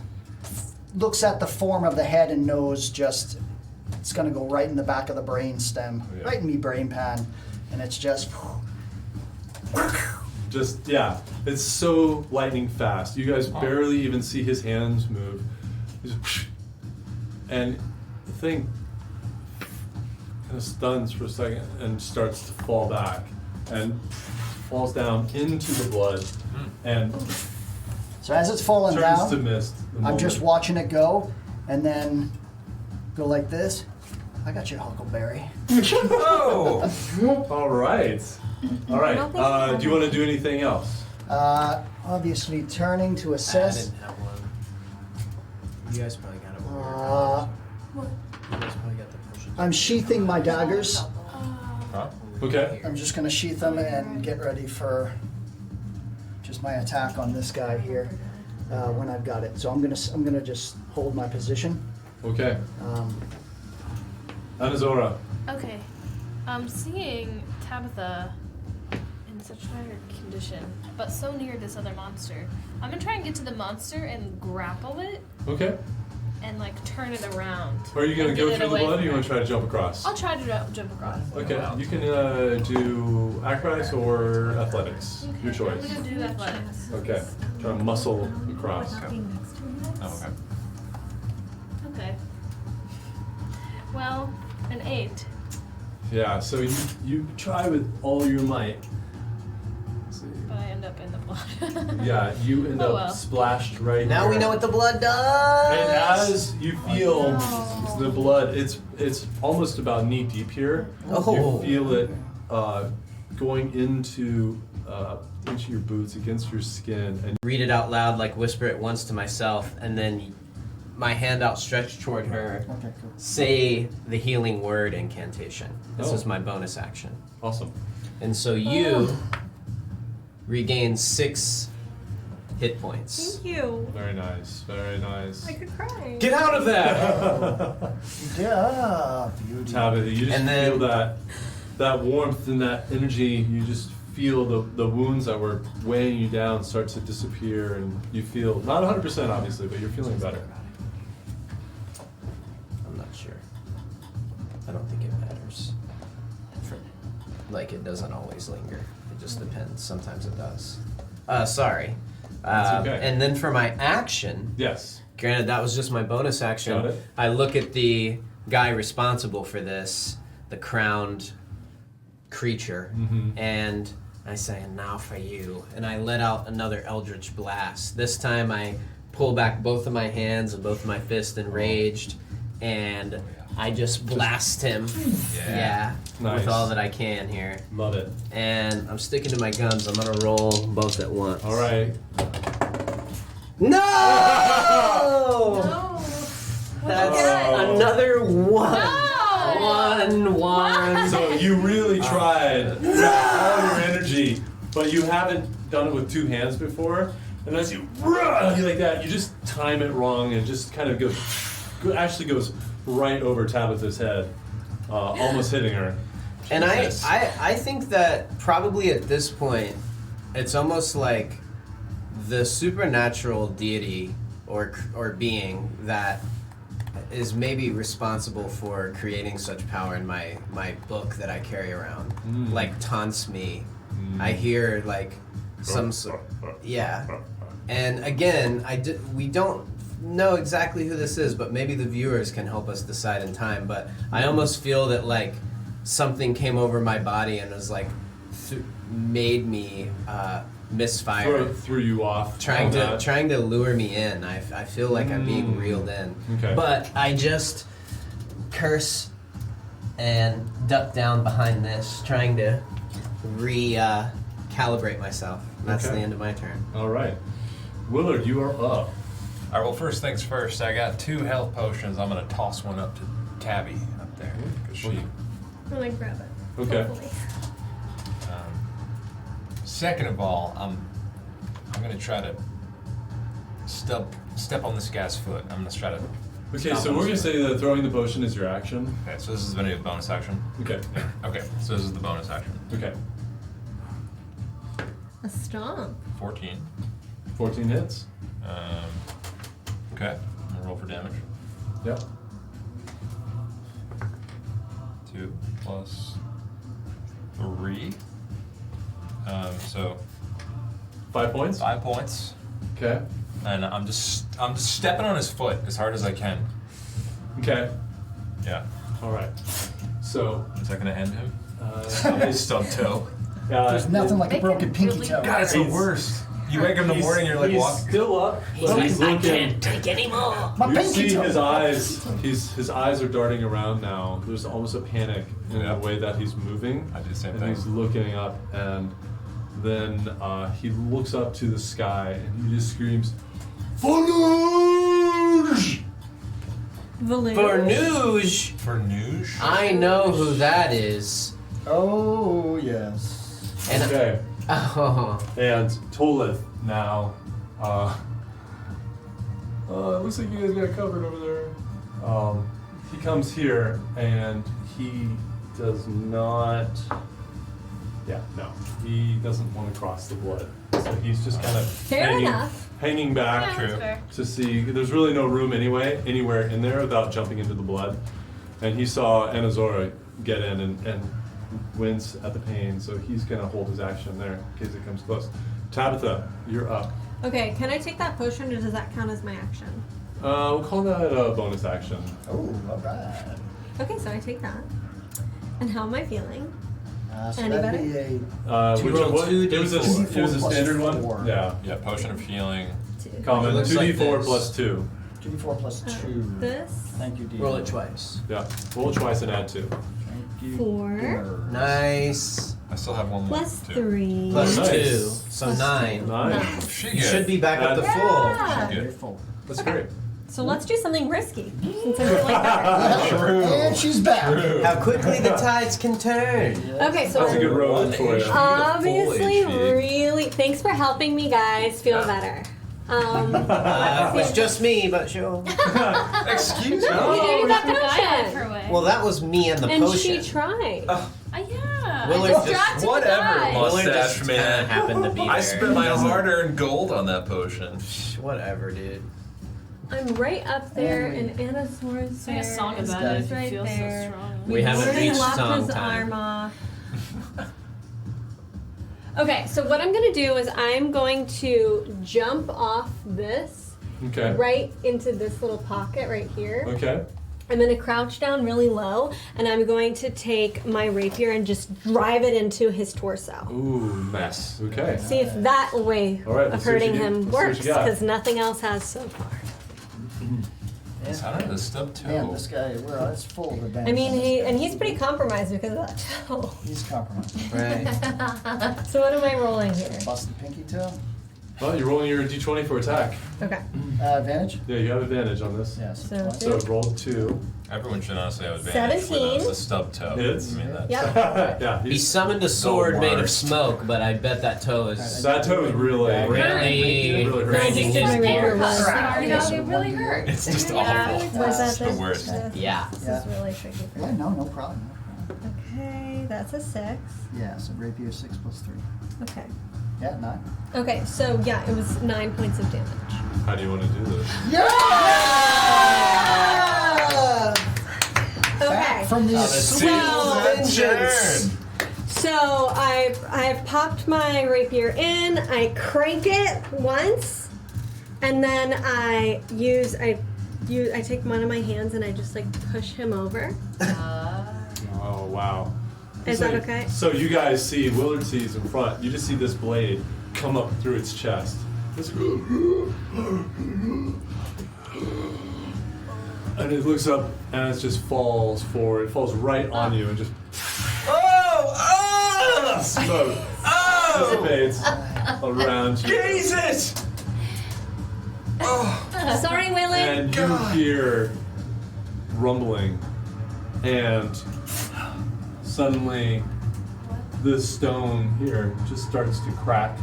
looks at the form of the head and knows just it's going to go right in the back of the brain stem, Oh, yeah. right in me brain pan, and it's just... Just, yeah, it's so lightning fast. You guys barely even see his hands move. He's just, and the thing kind of stuns for a second and starts to fall back and falls down into the blood and So as it's falling turns down, to mist. the I'm just moment. watching it go, and then go like this. I got your huckleberry. Oh! All right. All right. don't think I Do you want to do anything else? Obviously turning to I assess. didn't have one. You guys probably got it. Uh, You guys probably got the potion. I'm sheathing my daggers. Huh? Okay. I'm just gonna sheath them and get ready for just my attack on this guy here when I've got it. So I'm gonna just hold my position. Okay. Um, Anazora. Okay. I'm seeing Tabitha in such dire condition, but so near this other monster. I'm gonna try and get to the monster and grapple it Okay. and like turn it around. Are you gonna and go get it through the away blood, or from you her. want to try to jump across? I'll try to jump across. Okay. You can do acrobatics or athletics. Okay, Your choice. I'm gonna do athletics. Okay. Try to muscle across. Oh, okay. Okay. Well, an 8. Yeah. So you try with all your might. Let's see. But I end up in the blood. Yeah. You end Oh, up well. splashed right. Now here. we know what the blood does. And as you feel the blood, it's almost about knee deep here. Oh. You feel it going into your boots, against your skin, and Read it out loud, like whisper it once to myself, and then my hand outstretched toward her, okay, cool. say the healing word incantation. This Oh. is my bonus action. awesome. And so you regain 6 hit points. Thank you. Very nice. Very nice. I could cry. Get out of there! Yeah, beauty. Tabitha, you just And then- feel that warmth and that energy. You just feel the wounds that were weighing you down start to disappear, and you feel not 100% obviously, but you're feeling better. I'm not sure. I don't think it matters. Like, it doesn't always linger. It just depends. Sometimes it does. Sorry. That's okay. And then for my action, Yes. granted that was just my bonus action, Got it. I look at the guy responsible for this, the crowned creature, Mhm. and I say, "And now for you." And I let out another eldritch blast. This time I pull back both of my hands and both of my fists enraged, and I just blast him. Yeah. Nice. With all that I can here. Love it. And I'm sticking to my guns. I'm gonna roll both at once. All right. No! No. That's Oh. another one. No! One. So you really tried with all your energy, but you haven't done it with two hands before. And as you like that, you just time it wrong and it just kind of actually goes right over Tabitha's head, almost hitting her. And Yes. I think that probably at this point, it's almost like the supernatural deity or being that is maybe responsible for creating such power in my book that I carry around, like taunts me. I hear like some yeah. And again, we don't know exactly who this is, but maybe the viewers can help us decide in time. But I almost feel that like something came over my body and was like made me misfire. Threw you off. Trying on to lure me in. I feel like I'm being reeled in. Okay. But I just curse and duck down behind this, trying to calibrate myself. That's Okay. the end of my turn. All right. Willard, you are up. All right. Well, first things first. I got 2 health potions. I'm gonna toss one up to Tabby up there because she. I'm gonna grab it. Okay. Hopefully. Second of all, I'm gonna try to step on this guy's foot. I'm gonna try to. Okay, stomp so on we're gonna his foot. say that throwing the potion is your action. Okay, so this is gonna be a bonus action. Okay. Okay, so this is the bonus action. Okay. A stomp. 14. 14 hits. Okay, I'm gonna roll for damage. Yep. 2 plus 3. So 5 points. 5 points, Okay. and I'm just stepping on his foot as hard as I can. Okay. Yeah. All right. So. Is that gonna end him? His Stub toe. There's nothing like a They broken can pinky really toe. God, it's the He's- worst. You wake up in the morning, you're like he's walking. still up, but he's looking. take any more. My You pinky see toe. his eyes. His eyes are darting around now. There's almost a panic in Yeah. the way that he's moving. I do the same and thing. he's looking up, and then he looks up to the sky, and he just screams, "Fornuj!" Fornuj. Fornuj? I know who that is. Oh, yes. And Okay. oh, And Tolith now. Looks like you guys got it covered over there. He comes here and he does not. Yeah, no, he doesn't want to cross the blood. So he's just kind of Fair enough. hanging back Yeah, that's fair. to see. There's really no room anywhere in there without jumping into the blood. And he saw Anazora get in and wince at the pain, so he's gonna hold his action there in case it comes close. Tabitha, you're up. Okay, can I take that potion or does that count as my action? We'll call that a bonus action. Oh, all right. Okay, so I take that. And how am I feeling? So Any that'd better? be a Which roll one? 2d4. It was a 2d4 standard plus one. 4. Yeah. Yeah, potion of healing. Common. It looks 2d4 like plus this. 2. 2d4 plus 2. This. Thank you, D. roll it twice. Yeah. Roll it twice and add 2. Thank you. 4 Dimmers. Nice. I still have one more. plus too. 3. Plus Nice. 2, so Plus 9. Nice. She You good. should be back up to full. Yeah. Good. Very full. That's great. So let's do something risky since I feel like that. True. And she's back. How quickly the tides can turn. Okay, so That's a good road for you. obviously Full HP. really thanks for helping me guys feel better. It was just me, but sure. Excuse me. You got the The guy led potion. her way. Well, that was me and the And potion. she tried. Yeah. Willard I just- distracted whatever, the guy. Mustache Willard just man. happened to be there. I spent my hard-earned gold on that potion. Whatever, dude. I'm right up there, And and Anasaurus Sing a song is about it if you right feel there. so strong. We haven't already reached lopped song his time. arm off. Okay, so what I'm gonna do is I'm going to jump off this Okay. right into this little pocket right here. Okay. I'm gonna crouch down really low, and I'm going to take my rapier and just drive it into his torso. Ooh, nice. Okay. See if that way All right, of let's see what hurting you him get. Let's see what works, you got. because nothing else has so far. It's under the stub toe. Man, this guy, well, it's full of advantage. I mean, he's pretty compromised because of that toe. He's compromised. Right. So what am I rolling here? Bust the pinky toe. Well, you're rolling your d20 for attack. Okay. Advantage? Yeah, you have advantage on this. Yes. So- So roll 2. Everyone should honestly have advantage 17. with the stub toe. Hits. I mean, that's Yep. Yeah. He he's- summoned a sword made of worst. smoke, but I bet that toe is That toe is really. really Really grinding hurt. his My rapier gears. was- You know, they really hurt. It's just Yeah. awful. Was that It's the this? worst. Yeah. This Yeah. is really tricky for Yeah, me. no problem. Okay, that's a 6. Yeah, so rapier 6 plus 3. Okay. Yeah, 9. Okay, so yeah, it was 9 points of damage. How do you want to do this? Yeah! Okay. From the Vengeance. So I've popped my rapier in, I crank it once, And then I take one of my hands and I just like push him over. Oh, wow. Is that okay? So you guys see, Willard sees in front, you just see this blade come up through its chest. And it looks up and it just falls forward. It falls right on you and just smoke dissipates around you. Jesus! Sorry, Willard. And you hear rumbling, and suddenly this stone here just starts to crack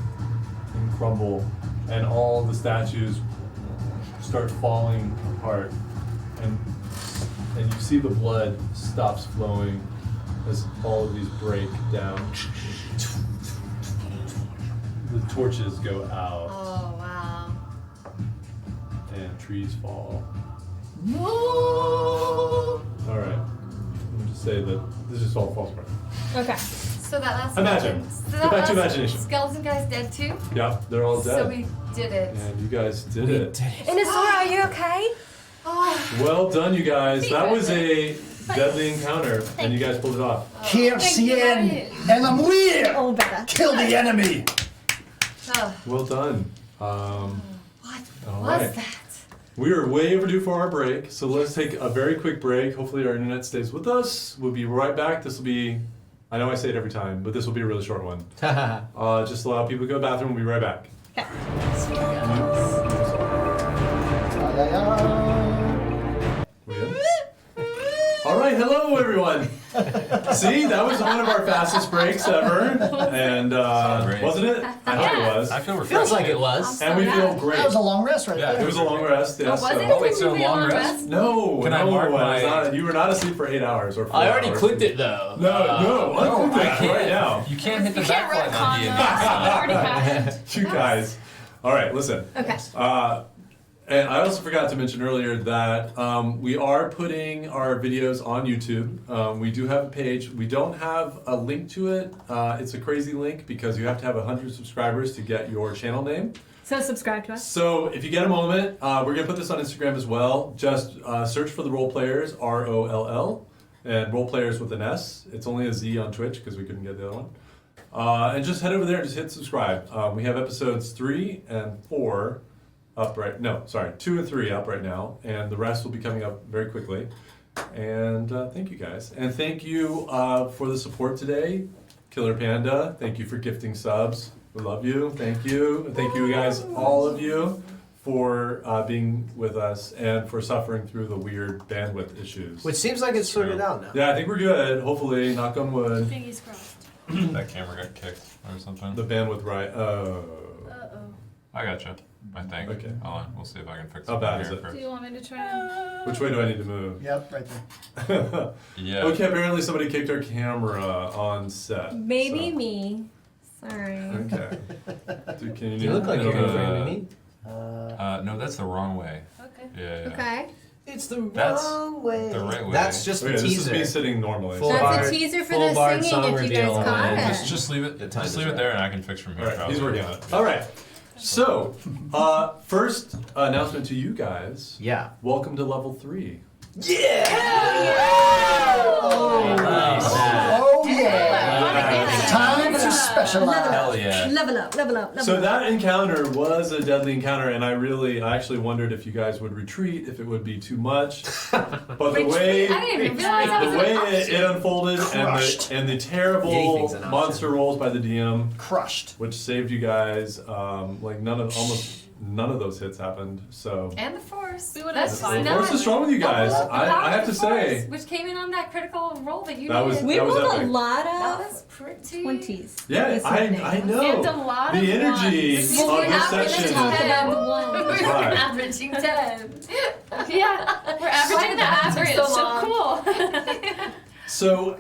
and crumble, and all the statues start falling apart, and you see the blood stops flowing as all of these break down. The torches go out. Oh, wow. And trees fall. All right. Let me just say that this is all false apart. Okay. So that last Imagine. So Go that back to last imagination. skeleton guy's dead too? Yeah, they're all dead. So we did it. And you guys did it. Inazora, are you okay? Oh, Well done, you guys. That was a deadly encounter, and you guys pulled it off. Here, Cien, and I'm weird. Oh, better. Kill the enemy. oh. Well done. What all was right. that? We are way overdue for our break, so let's take a very quick break. Hopefully our internet stays with us. We'll be right back. This will be, I know I say it every time, but this will be a really short one. Just allow people to go to the bathroom. We'll be right back. We in? All right, hello everyone. See, that was one of our fastest breaks ever, and Great. wasn't it? I hope it was. I feel refreshed. Feels like it was. And we feel great. That was a long rest right Yeah, there. It was a long rest. Yes. Oh, was it? Oh, wait, so Really long rest? No, Can I no, mark it was my- not- you were not asleep for 8 hours or 4 I already hours. clicked it though. No, unclick I that can't. right now. You can't hit the You can't back button on retcon D&D. that. It already happened. You guys. All right, listen. Okay. And I also forgot to mention earlier that we are putting our videos on YouTube. We do have a page. We don't have a link to it. It's a crazy link because you have to have 100 subscribers to get your channel name. So subscribe to us. So if you get a moment, we're going to put this on Instagram as well. Just search for the Role Players, ROLL, and Role Players with an S. It's only a Z on Twitch because we couldn't get the other one. And just head over there and just hit subscribe. We have episodes 3 and 4 up right, no, sorry, 2 and 3 up right now, and the rest will be coming up very quickly. And thank you guys. And thank you for the support today. Killer Panda, thank you for gifting subs. We love you. Thank you. And thank you guys, all of you, for being with us and for suffering through the weird bandwidth issues. Which seems like it's sorted out now. Yeah, I think we're good. Hopefully, knock on wood. Fingers crossed. That camera got kicked or something. The bandwidth, right? Uh-oh. I gotcha. I think. Okay. Hold on. We'll see if I can fix How it bad here is it? first. Do you want me to try and... Which way do I need to move? Yep, right there. Yeah. Okay, apparently somebody kicked our camera on set. Maybe so- me. Sorry. Okay. Dude, can You look like you're uh, framing me. No, that's the wrong way. Okay. Yeah. Okay. It's the That's wrong way. the right way. That's just Okay, the this is me teaser. sitting normally. Full That's bar- a teaser for full the barred singing song if you reveal guys caught and it. Just leave it. The time Just is leave it right. there, and I can fix from here. All right, he's probably. working on it. All right. So, first announcement to you guys. Yeah. Welcome to level 3. Oh yeah! Time to specialize. Hell yeah. Level up, level up, level So up. that encounter was a deadly encounter, and I actually wondered if you guys would retreat, if it would be too much. But the way I didn't even realize that was the way an option. it unfolded Crushed. and the terrible Anything's an option. monster rolls by the DM, Crushed. which saved you guys, like almost none of those hits happened. So And the Force. We would've That's been fine. the Force is strong with you guys. The I have to Force, say which came in on that critical roll that you That was- needed. We that was rolled a epic. lot That of was pretty 20s. yeah, this I evening. know And a lot the of energy ones. We of were this averaging session. 10. Talk about the one. We were Right. averaging 10. Yeah, we're averaging the average. So So long. cool. So,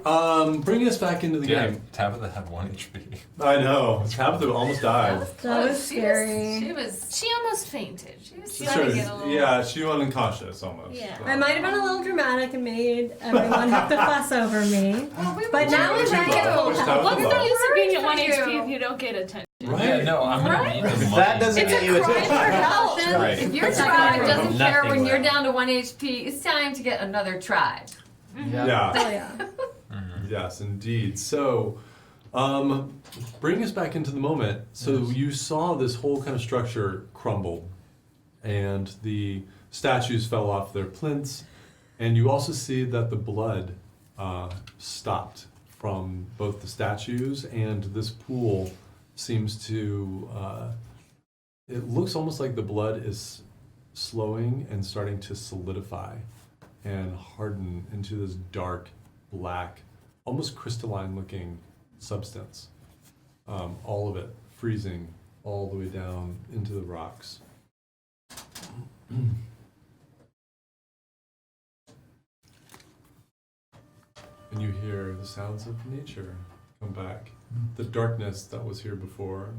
bringing us back into the Yeah, game. Tabitha had 1 HP. I know. Tabitha almost died. That was scary. She was. She almost fainted. She was She trying to was- get a little... yeah, she went unconscious almost. Yeah. so. I might have been a little dramatic and made everyone have to fuss over me. Well, we were But now Which we're back you at love, full which health. Tabitha What's the loved. use of being at 1 Worried for HP you. if you don't get attention? Right? Yeah, no, I'm gonna need the money. If that doesn't It's get a you cry for help. Right. If your It's tribe like doesn't care nothing when you're left. down to 1 HP, it's time to get another tribe. Yeah. Oh yeah. Yes, indeed. So, bring us back into the moment. So you saw this whole kind of structure crumble, and the statues fell off their plinths, and you also see that the blood stopped from both the statues, and this pool seems to. It looks almost like the blood is slowing and starting to solidify and harden into this dark, black, almost crystalline looking substance. All of it freezing all the way down into the rocks. And you hear the sounds of nature come back. The darkness that was here before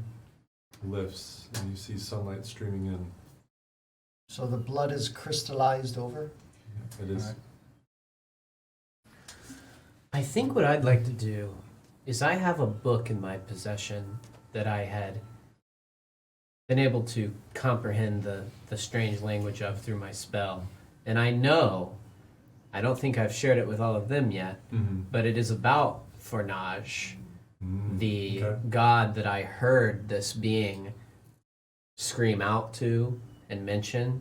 lifts, and you see sunlight streaming in. So the blood is crystallized over? It is. Alright. I think what I'd like to do is I have a book in my possession that I had been able to comprehend the strange language of through my spell. And I don't think I've shared it with all of them yet, but it is about Fornuj, the god that I heard this being scream out to and mention.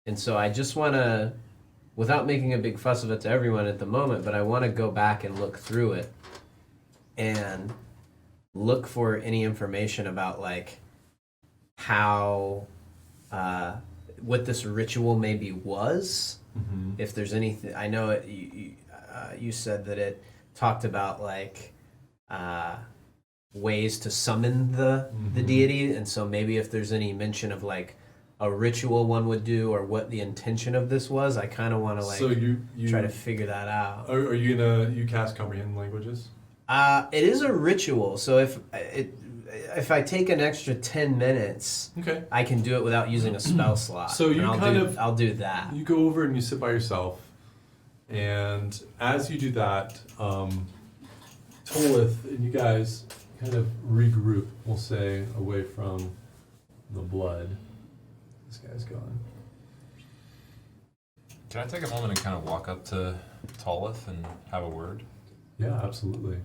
And so I just want to, without making a big fuss of it to everyone at the moment, but I want to go back and look through it and look for any information about like how what this ritual maybe was. If there's anything, I know it, you said that it talked about like ways to summon the deity, and so maybe if there's any mention of like a ritual one would do or what the intention of this was, I kind of want to like So you try to figure that out. Are you gonna you cast comprehend languages? It is a ritual, so if I take an extra 10 minutes, Okay. I can do it without using a spell slot. So you and I'll do that. You go over and you sit by yourself, and as you do that, Tolith and you guys kind of regroup, we'll say, away from the blood. This guy's gone. Can I take a moment and kind of walk up to Tolith and have a word? Yeah, absolutely.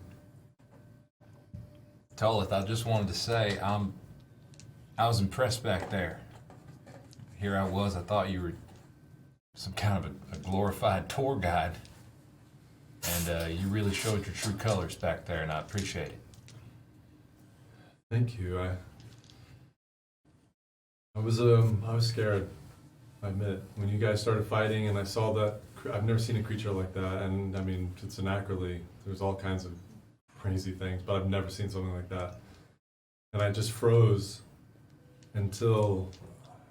Tolith, I just wanted to say I was impressed back there. Here I was, I thought you were some kind of a glorified tour guide, and you really showed your true colors back there, and I appreciate it. Thank you. I was scared. I admit, when you guys started fighting and I saw that, I've never seen a creature like that, and I mean, it's an acroly. There's all kinds of crazy things, but I've never seen something like that. And I just froze until,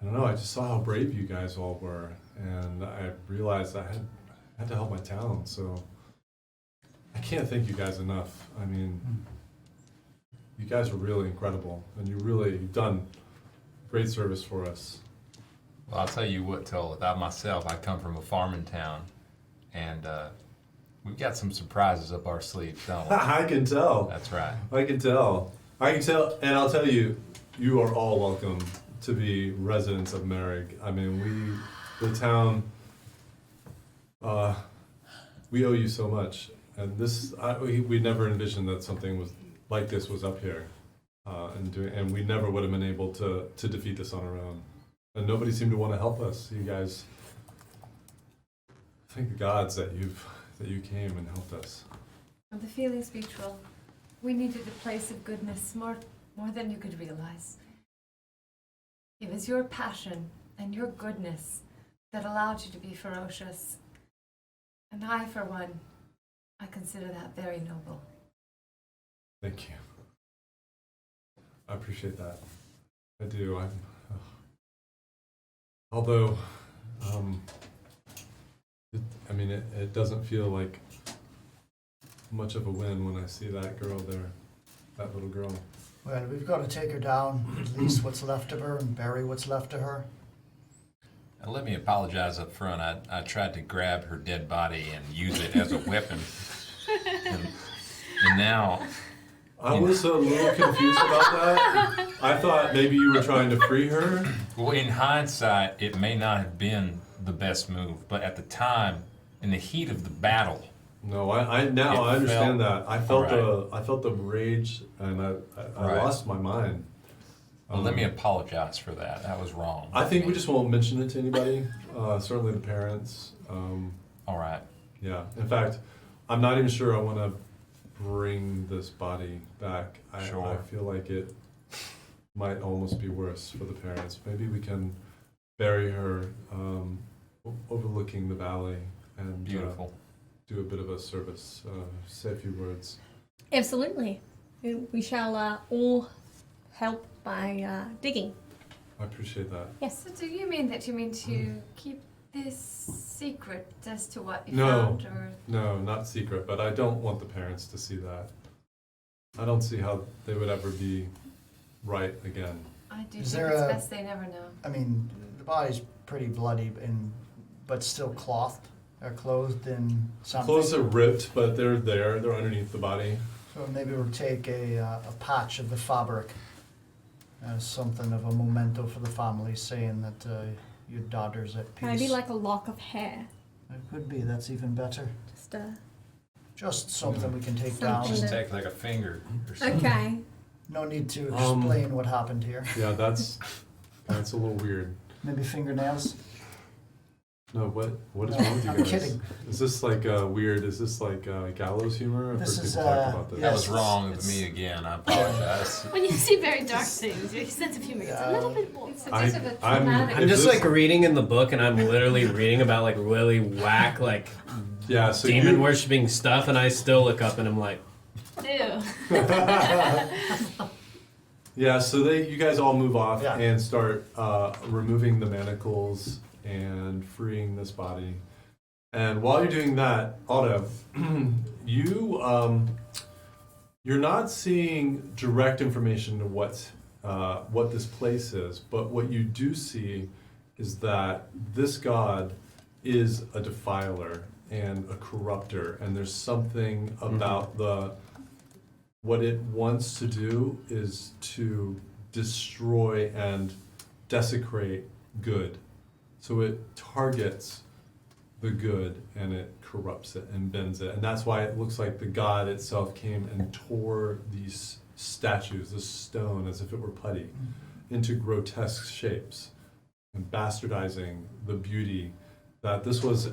I don't know, I just saw how brave you guys all were, and I realized I had to help my town, so I can't thank you guys enough. I mean, you guys were really incredible, and you've done great service for us. Well, I'll tell you what, Tolith, I come from a farming town, and we've got some surprises up our sleeves, don't we? I can tell. That's right. I can tell, and I'll tell you, you are all welcome to be residents of Méreg. I mean, the town, we owe you so much, and we never envisioned that something like this was up here, and we never would have been able to defeat this on our own, and nobody seemed to want to help us. You guys, thank the gods that you came and helped us. And the feeling's mutual. We needed a place of goodness more than you could realize. It was your passion and your goodness that allowed you to be ferocious. And I, for one, I consider that very noble. Thank you. I appreciate that. I do. Although, it doesn't feel like much of a win when I see that girl there, that little girl. Well, we've got to take her down, at least what's left of her, and bury what's left of her. Now, let me apologize up front. I tried to grab her dead body and use it as a weapon. And now I was a little confused about that. I thought maybe you were trying to free her. Well, in hindsight, it may not have been the best move, but at the time, in the heat of the battle, No, I now It I understand felt that. I felt right. I felt the rage, and I Right. lost my mind. well, let me apologize for that. That was wrong. I think we just won't mention it to anybody. Certainly the parents. All right. Yeah. In fact, I'm not even sure I want to bring this body back. I Sure. feel like it might almost be worse for the parents. Maybe we can bury her overlooking the valley and Beautiful. do a bit of a service, say a few words. Absolutely. We shall all help by digging. I appreciate that. Yes. So do you mean to keep this secret as to what you No. found, or No, not secret, but I don't want the parents to see that. I don't see how they would ever be right again. I do Is think there it's a- best they never know. I mean, the body's pretty bloody, but still clothed or clothed in something. Clothes are ripped, but they're there. They're underneath the body. So maybe we'll take a patch of the fabric as something of a memento for the family, saying that your daughter's at peace. Maybe like a lock of hair. It could be. That's even better. Just Just something we can take Something down. Just that- take like a finger or something. okay. No need to explain what happened here. Yeah, that's a little weird. Maybe fingernails. No, what is wrong with you I'm guys? kidding. Is this like weird? Is this like gallows humor? I've This heard is, people talk about this. That yes, was wrong it's- with me again. I apologize. When you see very dark things, your sense of humor gets a little bit more. It's a bit of a I'm- traumatic. I'm If just this- like reading in the book, and I'm literally reading about like really whack like Yeah, so demon worshipping stuff, and I still look up and I'm like, Ew. Yeah, so you guys all move off Yeah. and start removing the manacles and freeing this body. And while you're doing that, Otto, you're not seeing direct information to what this place is, but what you do see is that this god is a defiler and a corrupter, and there's something about what it wants to do is to destroy and desecrate good. So it targets the good and it corrupts it and bends it. And that's why it looks like the god itself came and tore these statues, this stone, as if it were putty, into grotesque shapes and bastardizing the beauty that this was.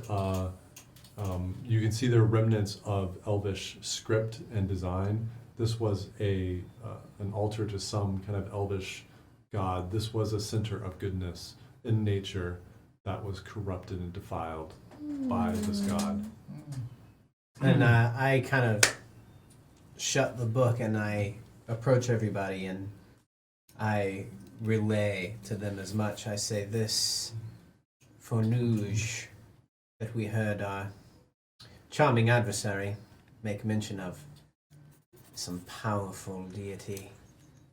You can see there are remnants of Elvish script and design. This was an altar to some kind of Elvish god. This was a center of goodness in nature that was corrupted and defiled by this god. and I kind of shut the book and I approach everybody and I relay to them as much. I say, this Fornuj that we heard our charming adversary make mention of, some powerful deity,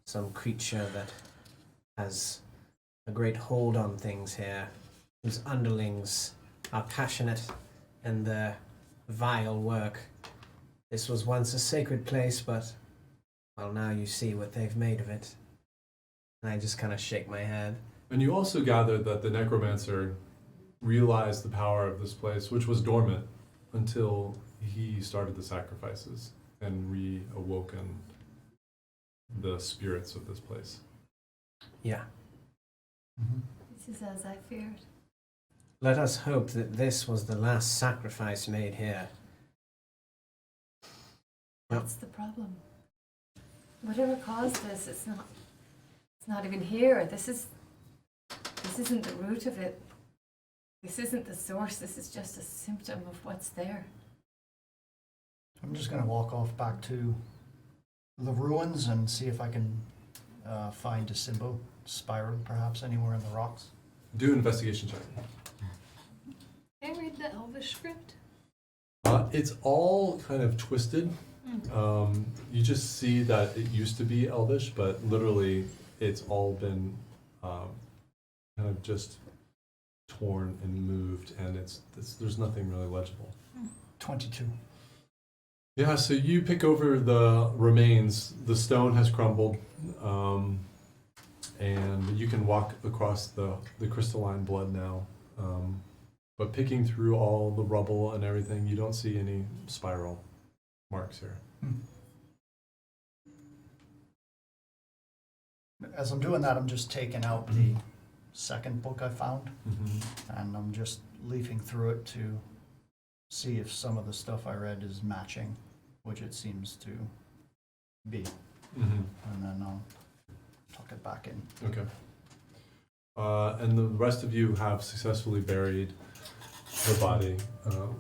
some creature that has a great hold on things here, whose underlings are passionate in their vile work. This was once a sacred place, but, well, now you see what they've made of it. And I just kind of shake my head. And you also gather that the necromancer realized the power of this place, which was dormant until he started the sacrifices and reawoken the spirits of this place. Yeah. This is as I feared. Let us hope that this was the last sacrifice made here. That's the problem. Whatever caused this, it's not even here. This isn't the root of it. This isn't the source. This is just a symptom of what's there. I'm just going to walk off back to the ruins and see if I can find a symbol, spiral perhaps, anywhere in the rocks. Do an investigation check. Can I read the Elvish script? It's all kind of twisted. You just see that it used to be Elvish, but literally it's all been kind of just torn and moved, and there's nothing really legible. 22. Yeah, so you pick over the remains. The stone has crumbled, and you can walk across the crystalline blood now. But picking through all the rubble and everything, you don't see any spiral marks here. As I'm doing that, I'm just taking out the second book I found, and I'm just leafing through it to see if some of the stuff I read is matching, which it seems to be. And then I'll tuck it back in. Okay. And the rest of you have successfully buried the body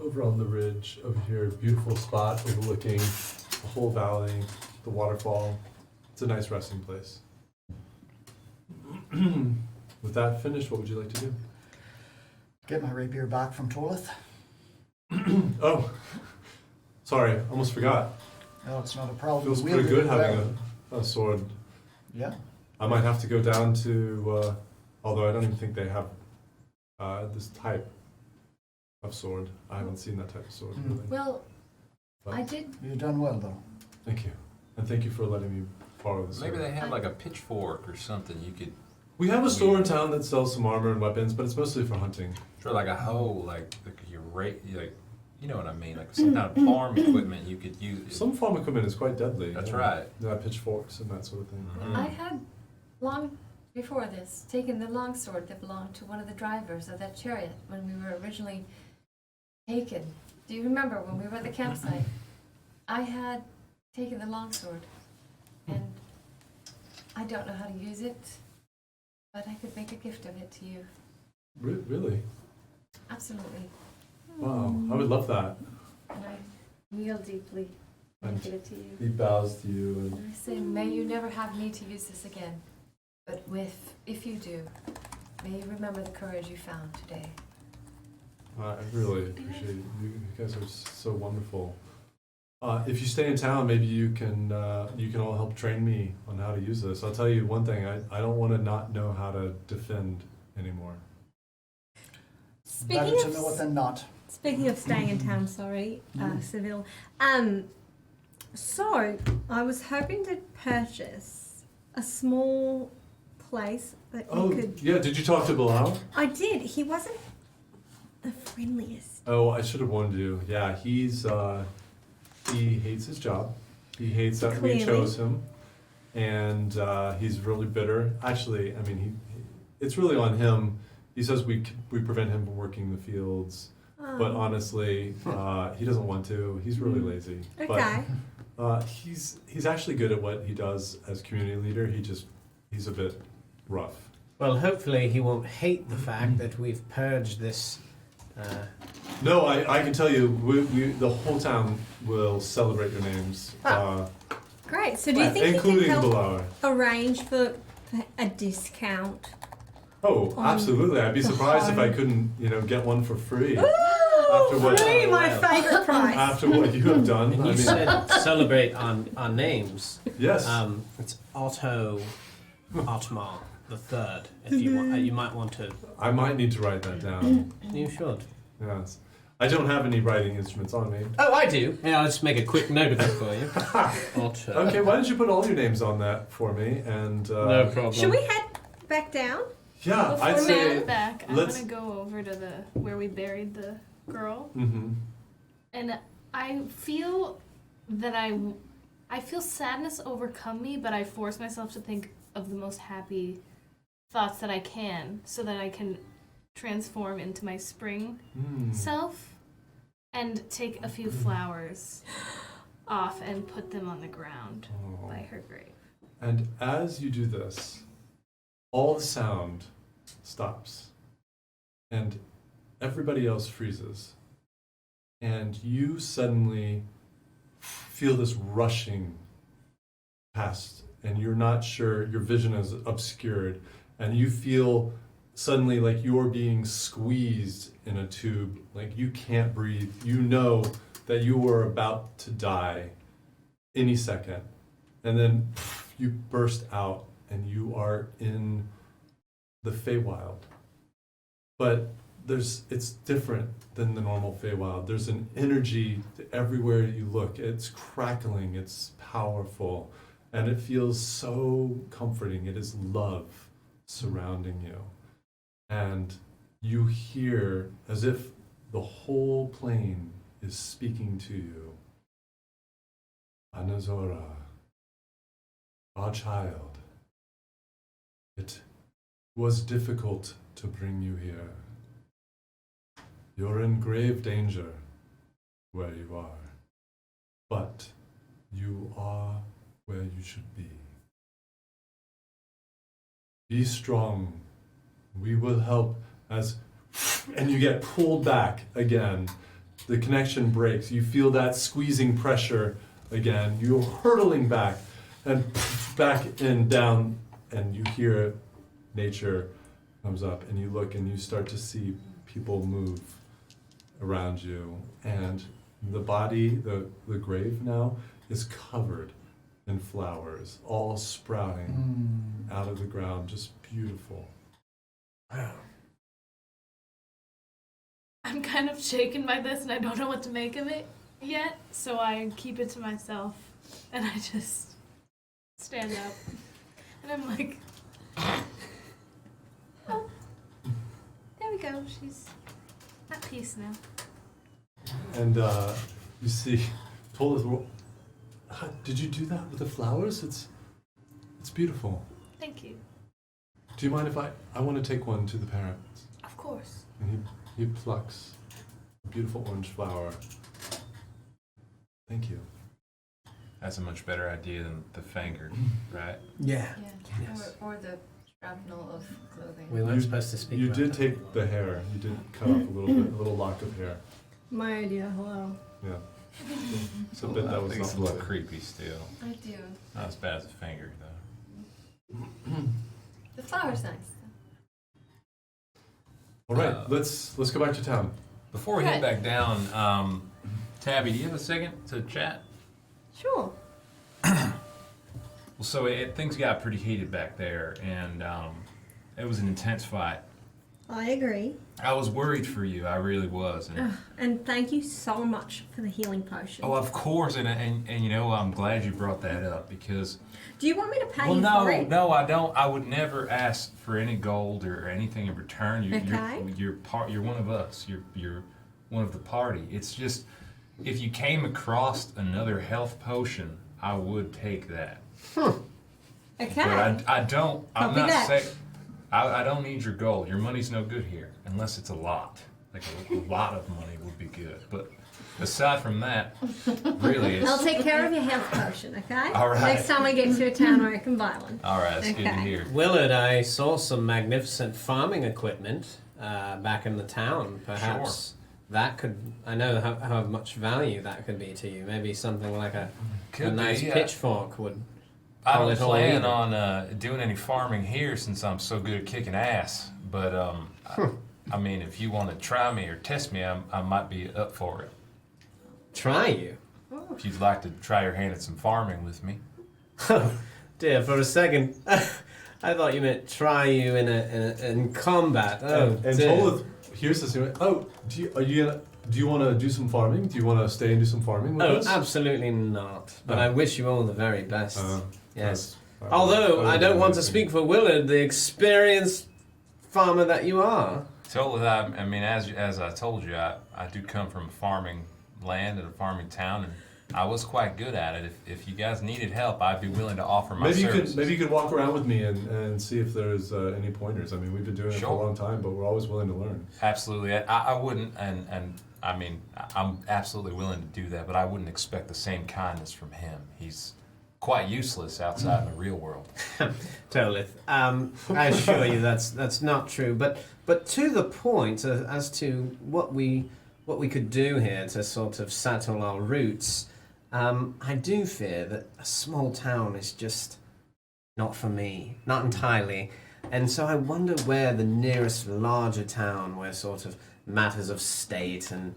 over on the ridge over here. Beautiful spot overlooking the whole valley, the waterfall. It's a nice resting place. With that finished, what would you like to do? Get my rapier back from Tolith. Oh, sorry, almost forgot. No, it's not a problem. Feels Wield pretty it good well. having a sword. Yeah. I might have to go down to, although I don't even think they have this type of sword. I haven't seen that type of sword. Really. Well, But I did. You've done well, though. Thank you. And thank you for letting me borrow this Maybe sword. they have like a pitchfork or something you could, We have a store in town that sells some armor and weapons, but it's mostly for hunting. or like a hoe, like your like, you know what I mean, like some kind of farm equipment you could use. Some farm equipment is quite deadly. That's yeah. right. Yeah, pitchforks and that sort of thing. I had long before this taken the longsword that belonged to one of the drivers of that chariot when we were originally taken. Do you remember when we were at the campsite? I had taken the longsword, and I don't know how to use it, but I could make a gift of it to you. Really? Absolutely. Wow, I would love that. And I kneel deeply and And give it to you. he bows to you and And I say, may you never have need to use this again. But if you do, may you remember the courage you found today. I really appreciate it. You guys are so wonderful. If you stay in town, maybe you can all help train me on how to use this. I'll tell you one thing, I don't want to not know how to defend anymore. Better Speaking to know it of than not. speaking of staying in town, sorry, Seville. So I was hoping to purchase a small place that you Oh, could. yeah, did you talk to Bilal? I did. He wasn't the friendliest. Oh, I should have warned you. Yeah, he hates his job. He hates that we Clearly. chose him. And he's really bitter. Actually, I mean, it's really on him. He says we prevent him from working the fields. But honestly, he doesn't want to. He's really lazy. Okay. But he's actually good at what he does as community leader. He's a bit rough. Well, hopefully he won't hate the fact that we've purged this. No, I can tell you, the whole town will celebrate your names. Great. So do you think you including can help Bilal. arrange for a discount? Oh, on absolutely. I'd be the surprised if I home? couldn't, get one for free. Ooh, what- free, my Wow. favourite price. After what you have done. And I you mean, said celebrate on names. yes. It's Otto Otmar the Third. If you want, you might want to. I might need to write that down. You should. Yes. I don't have any writing instruments on me. Oh, I do. Yeah, I'll just make a quick note of it for you. Otto. Okay, why don't you put all your names on that for me? And No problem. Should we head back down? yeah, Before I'd we say get back, I'm let's. gonna go over to where we buried the girl, Mm-hmm. and I feel that I feel sadness overcome me, but I force myself to think of the most happy thoughts that I can, so that I can transform into my spring self and take a few flowers off and put them on the ground Oh. by her grave. And as you do this, all the sound stops, and everybody else freezes, and you suddenly feel this rushing past, and you're not sure, your vision is obscured, and you feel suddenly like you're being squeezed in a tube, like you can't breathe. You know that you are about to die any second, and then you burst out and you are in the Feywild. But it's different than the normal Feywild. There's an energy everywhere you look. It's crackling, it's powerful, and it feels so comforting. It is love surrounding you. And you hear as if the whole plane is speaking to you. Anazora, our child, it was difficult to bring you here. You're in grave danger where you are, but you are where you should be. Be strong. We will help as, and you get pulled back again. The connection breaks. You feel that squeezing pressure again. You're hurtling back and back and down, and you hear nature comes up, and you look and you start to see people move around you, and the body, the grave now, is covered in flowers, all sprouting out of the ground, just beautiful. Wow. I'm kind of shaken by this and I don't know what to make of it yet, so I keep it to myself and I just stand up. And I'm like, oh, there we go. She's at peace now. And you see, Tolith, did you do that with the flowers? It's beautiful. Thank you. Do you mind if I want to take one to the parents? Of course. And he plucks a beautiful orange flower. Thank you. That's a much better idea than the finger, right? Yeah. Yes. Or the shrapnel of clothing. We weren't supposed to speak You about did that. take the hair. You did cut off a little bit, a little lock of hair. My idea, hello. Yeah. It's a bit that I was think it's a not little good. creepy still. I do. Not as bad as a finger, though. The flower's nice. All right, let's go back to town. Before we head back down, Tabby, do you have a second to chat? Sure. Well, so things got pretty heated back there, and it was an intense fight. I agree. I was worried for you. I really was. And, And thank you so much for the healing potion. oh, of course, and you know, I'm glad you brought that up because. Do you want me to pay Well, you for it? no, I don't. I would never ask for any gold or anything in return. Okay. You're one of us. You're one of the party. It's just if you came across another health potion, I would take that. Okay. But I don't. I'm Copy not that. saying. I don't need your gold. Your money's no good here unless it's a lot. Like a lot of money would be good. But aside from that, really, it's. I'll take care of your health potion, okay? All right. Next time I get to a town where I can buy one. All right, that's good to Okay. hear. Willard, I saw some magnificent farming equipment back in the town. Perhaps that could, I know how much value that could be to you. Maybe something like a Could nice be, yeah. pitchfork would. I call don't it all plan even. on doing any farming here since I'm so good at kicking ass. But I mean, if you want to try me or test me, I might be up for it. Try you? If you'd like to try your hand at some farming with me. Oh, dear, for a second, I thought you meant try you in combat. Oh, and dear. Tolith hears this. And oh, do you want to do some farming? Do you want to stay and do some farming with Oh, us? absolutely not. But Oh. I wish you all the very best. Yes. That's- Although I don't want to amazing. speak for Willard, the experienced farmer that you are. Totally. I mean, as I told you, I do come from a farming land and a farming town, and I was quite good at it. If you guys needed help, I'd be willing to offer my services. Maybe you could walk around with me and see if there's any pointers. I mean, we've been doing it for Sure. a long time, but we're always willing to learn. Absolutely. I wouldn't, and I mean, I'm absolutely willing to do that, but I wouldn't expect the same kindness from him. He's quite useless outside in the real world. Tolith, I assure you that's not true. But to the point as to what we could do here to sort of settle our roots, I do fear that a small town is just not for me, not entirely. And so I wonder where the nearest larger town, where sort of matters of state and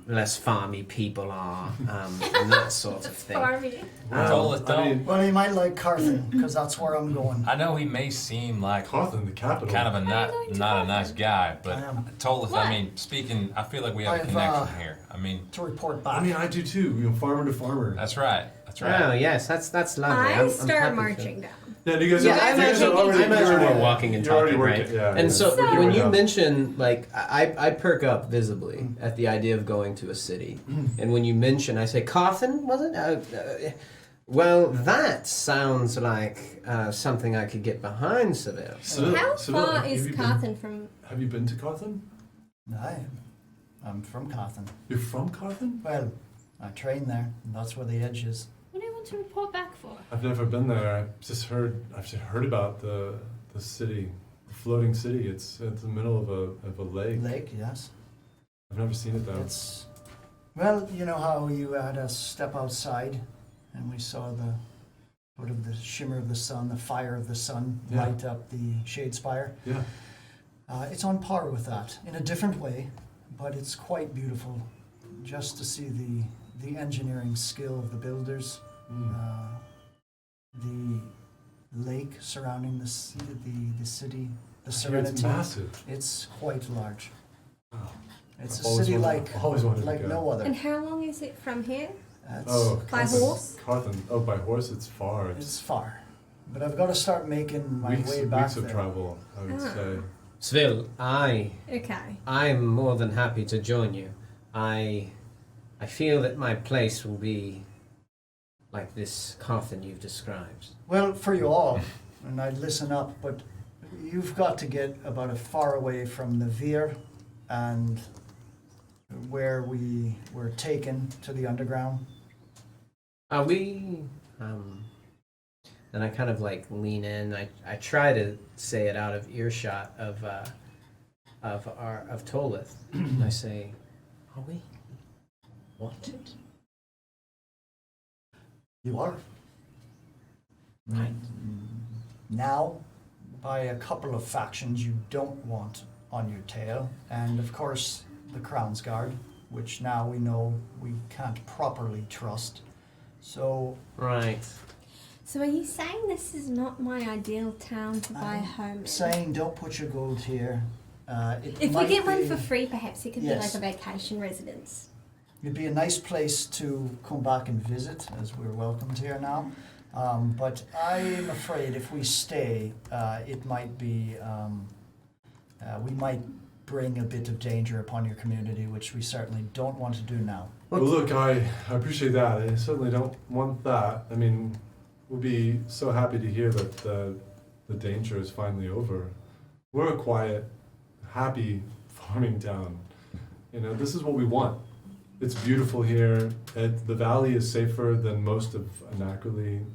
less farmy people are, and that sort of thing. Farmy. Tolith, I mean, Well, he might like Carthen, because that's where I'm going. I know he may seem like Carthen, the capital. kind of a not a nice guy, but I am. Tolith, What? I mean, speaking, I feel like we have a I've, connection here. I mean, To report I back. mean, I do too. You know, farmer to farmer. that's right. That's Oh right. yes, that's lovely. I I'm start happy to- marching down. Yeah, you guys Yeah, are, I you guys imagine, are already, I imagine you're we're already- walking and you're already talking, right? working, yeah, And yeah. so We're when doing you it. mention, like, I perk up visibly at the idea of going to a city. And when you mention, I say, Carthen, was it? Well, that sounds like something I could get behind, Seville. Seville- How Seville, far have is you been- Carthen from? Have you been to Carthen? I'm from Carthen. You're from Carthen? Well, I train there, and that's where the edge is. What do you want to report back for? I've never been there. I've just heard about the city, the floating city. It's in the middle of a lake. Lake, yes. I've never seen it though. It's, well, you know how you had us step outside and we saw the sort of the shimmer of the sun, the fire of the sun Yeah. light up the shade spire. Yeah. It's on par with that in a different way, but it's quite beautiful just to see the engineering skill of the builders, the lake surrounding the city, the I hear it's serenity. massive. It's quite large. Wow. It's I've a always city wanted- always wanted to like go. no And other. how long is it from here? It's, Oh, By Carthen- horse? Carthen. Oh, by horse, it's far. it's far, but I've got to start making my weeks, way back weeks of there. travel, I would Ah. say. Seville, Okay. I'm more than happy to join you. I feel that my place will be like this Carthen you've described. Well, for you all, and I'd listen up, but you've got to get about as far away from the Veer and where we were taken to the underground. Are we? And I kind of like lean in. I try to say it out of earshot of Tolith. I say, "Are we wanted?" You are. Right. Now, by a couple of factions you don't want on your tail, and of course the Crown's Guard, which now we know we can't properly trust. So Right. So are you saying this is not my ideal town to buy a home in? saying don't put your gold here. If we might get one be- for free, perhaps it could Yes. be like a vacation residence. It'd be a nice place to come back and visit, as we're welcomed here now. But I'm afraid if we stay, it might be, we might bring a bit of danger upon your community, which we certainly don't want to do now. Well, look, I appreciate that. I certainly don't want that. I mean, we'll be so happy to hear that the danger is finally over. We're a quiet, happy farming town. You know, this is what we want. It's beautiful here. The valley is safer than most of Anacroli.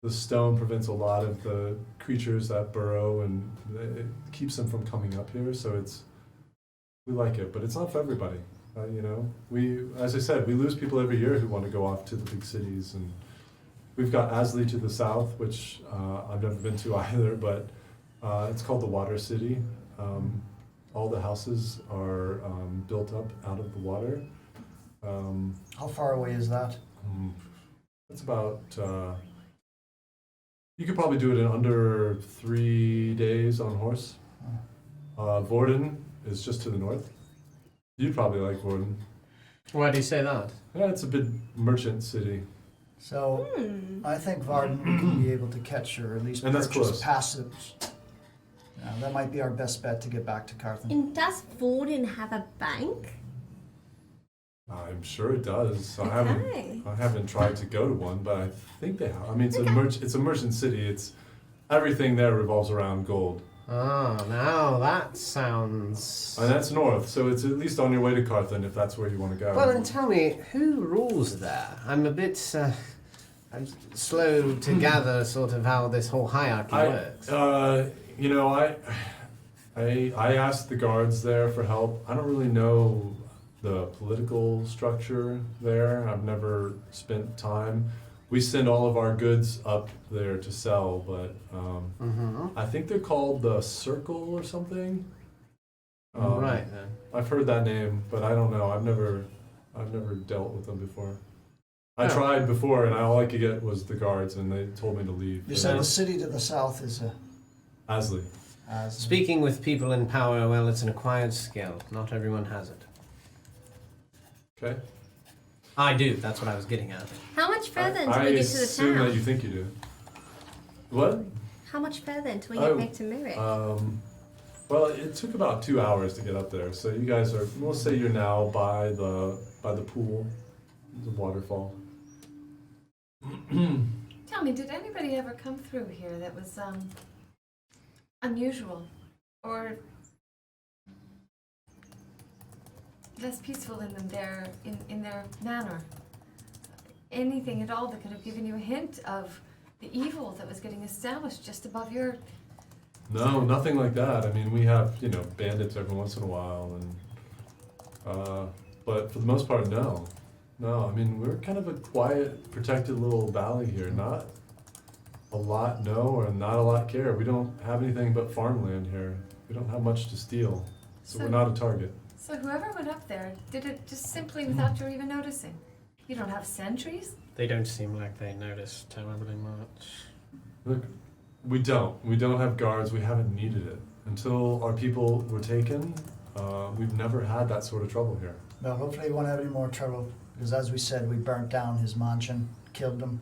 The stone prevents a lot of the creatures that burrow, and it keeps them from coming up here. So we like it, but it's not for everybody. You know, as I said, we lose people every year who want to go off to the big cities, and we've got Asley to the south, which I've never been to either, but it's called the Water City. All the houses are built up out of the water. How far away is that? It's about. You could probably do it in under 3 days on horse. Vorden is just to the north. You'd probably like Vorden. Why do you say that? Yeah, it's a big merchant city. So I think Varden can be able to catch or at least And that's purchase close. passage. That might be our best bet to get back to Carthen. And does Vorden have a bank? I'm sure it does. Okay. I haven't tried to go to one, but I think they have. I mean, it's a merchant city. It's everything there revolves around gold, Ah, now that sounds. and that's north. So it's at least on your way to Carthen if that's where you want to go. Well, then tell me, who rules there? I'm a bit I'm slow to gather sort of how this whole hierarchy works. You know, I asked the guards there for help. I don't really know the political structure there. I've never spent time. We send all of our goods up there to sell, but I think they're called the Circle or something. Right then. I've heard that name, but I don't know. I've never dealt with them before. I Oh. tried before, and all I could get was the guards, and they told me to leave. You said the city to the south is Asley. Speaking with people in power, well, it's an acquired skill. Not everyone has it. Okay. I do. That's what I was getting at. How much further until I we get to the assume town? that you think you do. What? How much further until we get Oh, back to Méreg? Well, it took about 2 hours to get up there. So you guys are. We'll say you're now by the pool, the waterfall. Tell me, did anybody ever come through here that was unusual or less peaceful in their manner? Anything at all that could have given you a hint of the evil that was getting established just above your... No, nothing like that. I mean, we have, bandits every once in a while, but for the most part, no. No, I mean, we're kind of a quiet, protected little valley here. Not a lot know or not a lot care. We don't have anything but farmland here. We don't have much to steal, so we're not a target. So whoever went up there did it just simply without you even noticing? You don't have sentries? They don't seem like they notice terribly much. Look, we don't have guards. We haven't needed it. Until our people were taken, we've never had that sort of trouble here. Well, hopefully you won't have any more trouble, because as we said, we burnt down his mansion, killed him.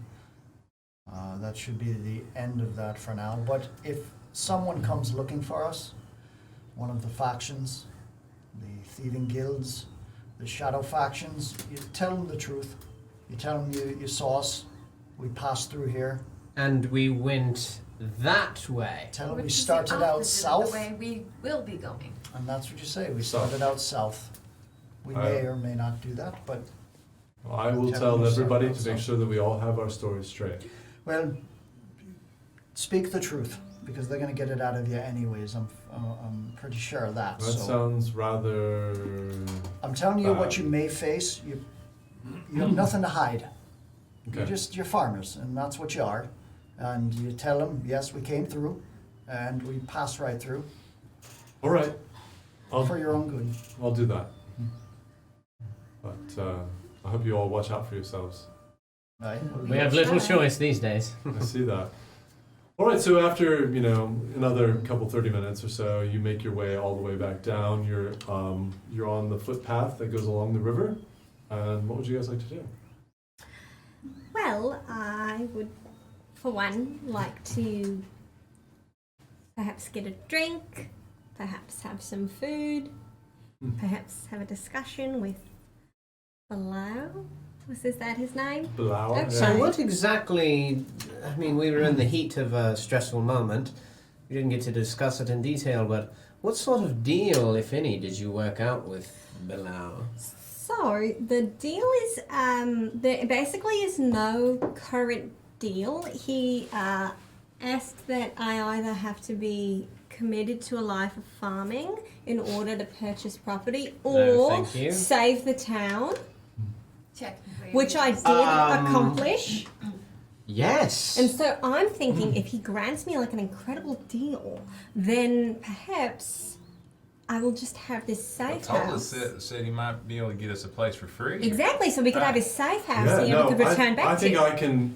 That should be the end of that for now. But if someone comes looking for us, one of the factions, the thieving guilds, the shadow factions, you tell them the truth. You tell them you saw us, we passed through here. And we went that way. Tell them Which we is the started out opposite of south, the way we will be going. and that's what you say, we South. started out south. We may or may not do that, but, Well, I will Tell tell them everybody to so. make sure that we all have our stories straight. well, speak the truth, because they're gonna get it out of you anyways, I'm pretty sure of that, That so. sounds rather. I'm telling you what you may face, you have nothing to hide. Okay. You're farmers, and that's what you are. And you tell them, yes, we came through, and we passed right through, All right. for your own good. I'll do that. But I hope you all watch out for yourselves. Right? We have little choice these days. I see that. All right, so after, another couple 30 minutes or so, you make your way all the way back down. You're on the footpath that goes along the river. And what would you guys like to do? Well, I would, for one, like to perhaps get a drink, perhaps have some food, perhaps have a discussion with Below. Is that his name? Blau? Okay. So what exactly, I mean, we were in the heat of a stressful moment. We didn't get to discuss it in detail, but what sort of deal, if any, did you work out with Bilal? So the deal is, there basically is no current deal. He asked that I either have to be committed to a life of farming in order to purchase property, No, or thank you. save the town, Technically. which I did accomplish. Yes. And so I'm thinking if he grants me like an incredible deal, then perhaps I will just have this safe house. Said he might be able to get us a place for free. Exactly, so we could have his safe house Yeah, and no, we could return back I to. think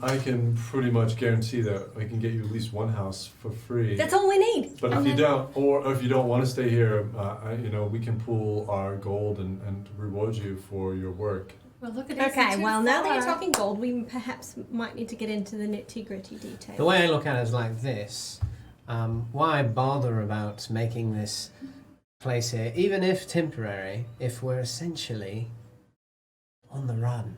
I can pretty much guarantee that I can get you at least one house for free. That's all we need. But if you don't, or if you don't want to stay here, we can pool our gold and reward you for your work. Well, look at Okay, well, now that you're talking gold, we perhaps might need to get into the nitty-gritty The details. way I look at it is like this. Why bother about making this place here, even if temporary, if we're essentially on the run?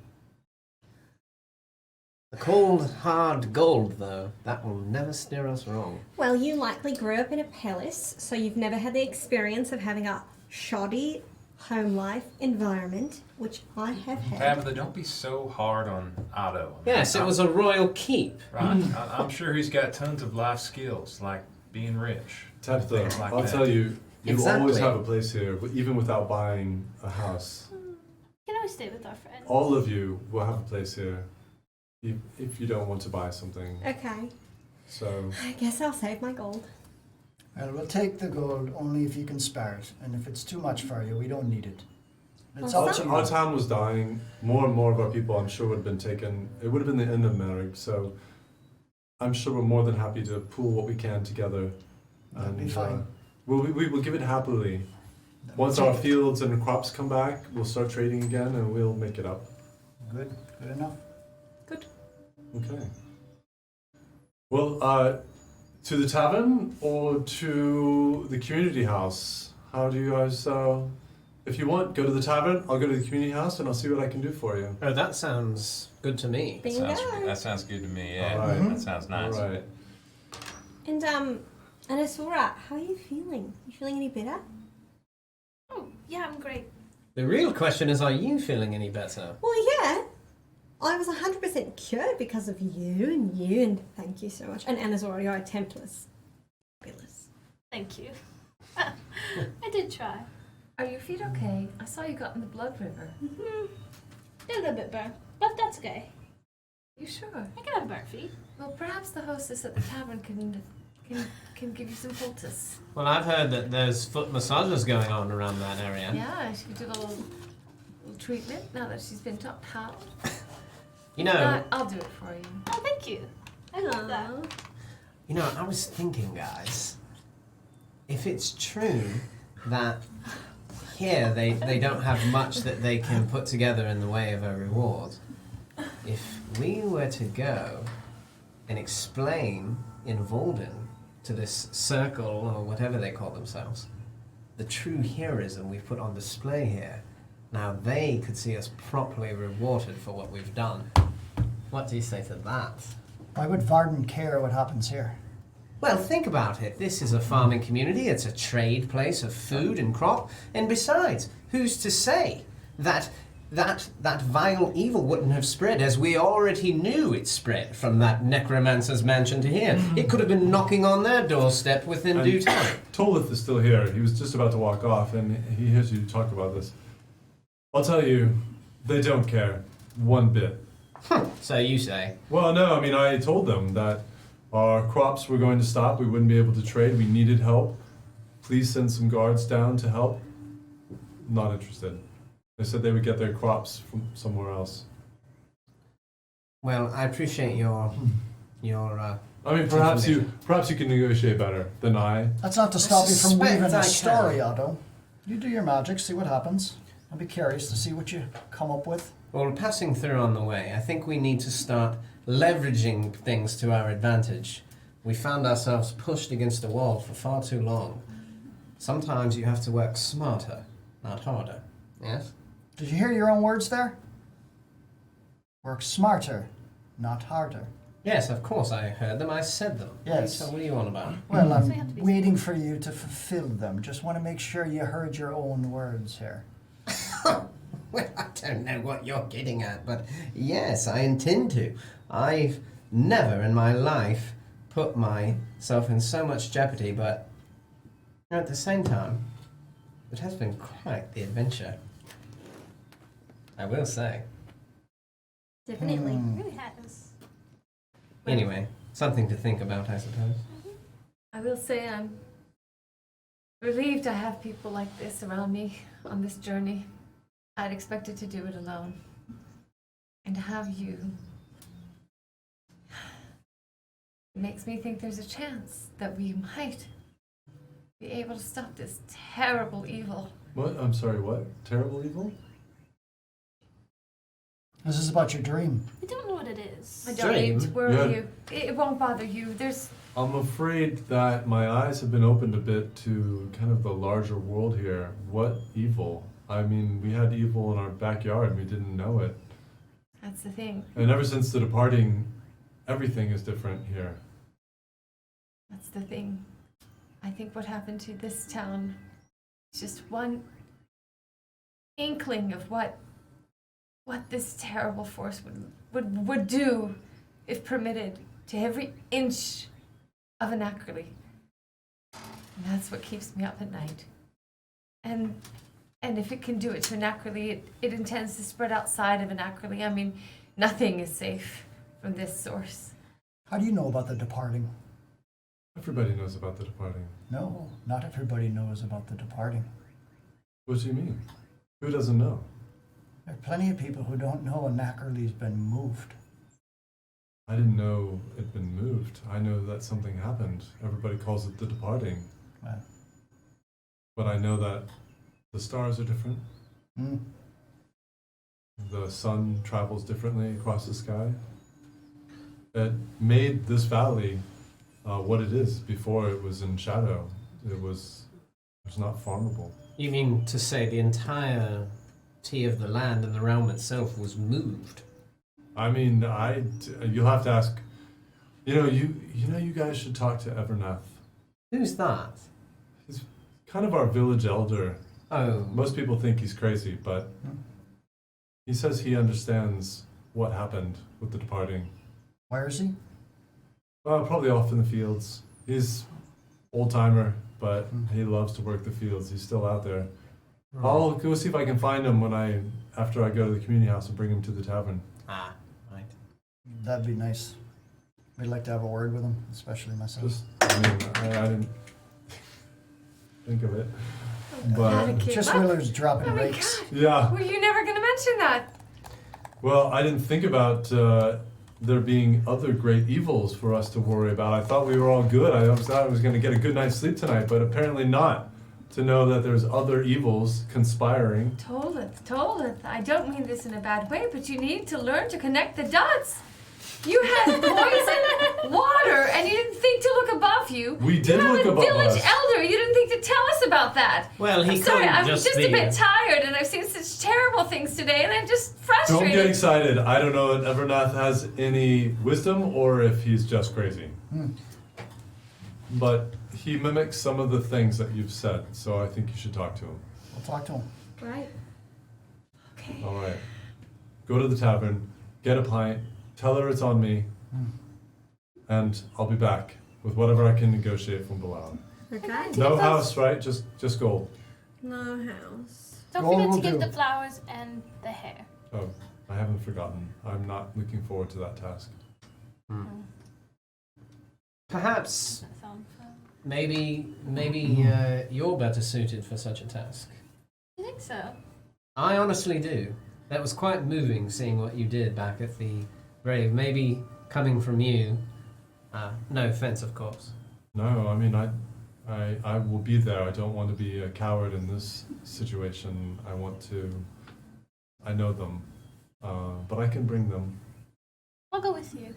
The cold, hard gold, though, that will never steer us wrong. Well, you likely grew up in a palace, so you've never had the experience of having a shoddy home life environment, which I have had. Tabitha, don't be so hard on Otto. Yes, it was a royal keep. Right. I'm sure he's got tons of life skills, like being rich. Tabitha, Things like I'll that. tell you, you always Exactly. have a place here, even without buying a house. You can always stay with our friends. All of you will have a place here, if you don't want to buy something. Okay, So, I guess I'll save my gold. Well, we'll take the gold only if you can spare it. And if it's too much for you, we don't need it. It's Well, up to you. Our town was dying. More and more of our people, I'm sure, would have been taken. It would have been the end of Méreg. So I'm sure we're more than happy to pool what we can together. That'd be fine. We will give it happily. Then Once we'll our take it. fields and crops come back, we'll start trading again and we'll make it up. Good enough. Good. Okay. Well, to the tavern or to the community house? How do you guys, if you want, go to the tavern, I'll go to the community house and I'll see what I can do for you. Oh, that sounds good to me. Bingo. That sounds good to me. Yeah, All right. that sounds nice. All right. And Anasora, how are you feeling? You feeling any better? Oh, yeah, I'm great. The real question is, are you feeling any better? Well, yeah. I was 100% cured because of you, and thank you so much. And Anasora, your attempt was fabulous. Thank you. I did try. Are your feet okay? I saw you got in the blood river. They're a little bit burnt, but that's okay. You sure? I can have burnt feet. Well, perhaps the hostess at the tavern can give you some poultice. Well, I've heard that there's foot massages going on around that area. Yeah, she could do a little treatment now that she's been taught how. You know, I'll do it for you. Oh, thank you. I love that. you know, I was thinking, guys, if it's true that here they don't have much that they can put together in the way of a reward, if we were to go and explain in Volden to this circle or whatever they call themselves the true heroism we've put on display here, now they could see us properly rewarded for what we've done. What do you say to that? Why would Varden care what happens here? Well, think about it. This is a farming community. It's a trade place of food and crop. And besides, who's to say that vile evil wouldn't have spread, as we already knew it spread from that necromancer's mansion to here? It could have been knocking on their doorstep within And due time. Tolith is still here. He was just about to walk off, and he hears you talk about this. I'll tell you, they don't care one bit. So you say. Well, no, I mean, I told them that our crops were going to stop. We wouldn't be able to trade. We needed help. Please send some guards down to help. Not interested. They said they would get their crops from somewhere else. Well, I appreciate your I mean, perhaps you can negotiate better than I. That's not to stop you from suspect weaving I a story, can. Otto. You do your magic, see what happens. I'll be curious to see what you come up with. Well, passing through on the way, I think we need to start leveraging things to our advantage. We found ourselves pushed against a wall for far too long. Sometimes you have to work smarter, not harder. Yes? Did you hear your own words there? Work smarter, not harder. Yes, of course I heard them. I said them. Yes. So what are you on about? Well, So you have to I'm be waiting for you to fulfill them. Just want to make sure you heard your own words here. Well, I don't know what you're getting at, but yes, I intend to. I've never in my life put myself in so much jeopardy, but at the same time, it has been quite the adventure. I will say. Definitely. Hmm. It really has. Anyway, something to think about, I suppose. I will say I'm relieved I have people like this around me on this journey. I'd expected to do it alone. And to have you makes me think there's a chance that we might be able to stop this terrible evil. What? I'm sorry, what? Terrible evil? This is about your dream. I don't know what it is. I don't need to Dream? worry Yeah. you. It won't bother you. There's I'm afraid that my eyes have been opened a bit to kind of the larger world here. What evil? I mean, we had evil in our backyard and we didn't know it. that's the thing. And ever since the departing, everything is different here. That's the thing. I think what happened to this town is just one inkling of what this terrible force would do if permitted to every inch of an acrely. And that's what keeps me up at night. And if it can do it to an acrely, it intends to spread outside of an acrely. I mean, nothing is safe from this source. How do you know about the departing? Everybody knows about the departing. No, not everybody knows about the departing. What do you mean? Who doesn't know? There are plenty of people who don't know a Knackerly's been moved. I didn't know it'd been moved. I know that something happened. Everybody calls it the departing. Well, But I know that the stars are different. hmm. The sun travels differently across the sky. It made this valley what it is. Before it was in shadow. It was not farmable. You mean to say the entirety of the land and the realm itself was moved? I mean, you'll have to ask. You guys should talk to Evernath. Who's that? He's kind of our village elder. Oh, Most people think he's crazy, but he says he understands what happened with the departing. Where is he? Probably off in the fields. He's old timer, but he loves to work the fields. He's still out there. I'll go see if I can find him after I go to the community house and bring him to the tavern. Ah, right. That'd be nice. We'd like to have a word with him, especially myself. I didn't think of it, but Triswiller's dropping Oh my rakes. god. yeah. Were you never gonna mention that? Well, I didn't think about there being other great evils for us to worry about. I thought we were all good. I thought I was going to get a good night's sleep tonight, but apparently not. To know that there's other evils conspiring. Told I don't mean this in a bad way, but you need to learn to connect the dots. You had poison, water, and you didn't think to look above you. We did you look have a above village us. elder. You didn't think to tell us about that. Well, he I'm sorry, couldn't I'm just just be a bit tired, and I've seen such terrible things today, and I'm just frustrated. Don't get excited. I don't know if Evernath has any wisdom or if he's just crazy. But he mimics some of the things that you've said, so I think you should talk to him. We'll talk to him. Right. Okay. All right. Go to the tavern, get a pint, tell her it's on me, and I'll be back with whatever I can negotiate from Bilal. Okay. No house, right? Just gold. No house. Don't Gold forget will to give do. the flowers and the hair. Oh, I haven't forgotten. I'm not looking forward to that task. Perhaps, That sounds fun. maybe you're better suited for such a task. I think so. I honestly do. That was quite moving seeing what you did back at the grave. Maybe coming from you. No offense, of course. No, I mean, I will be there. I don't want to be a coward in this situation. I know them, but I can bring them. I'll go with you.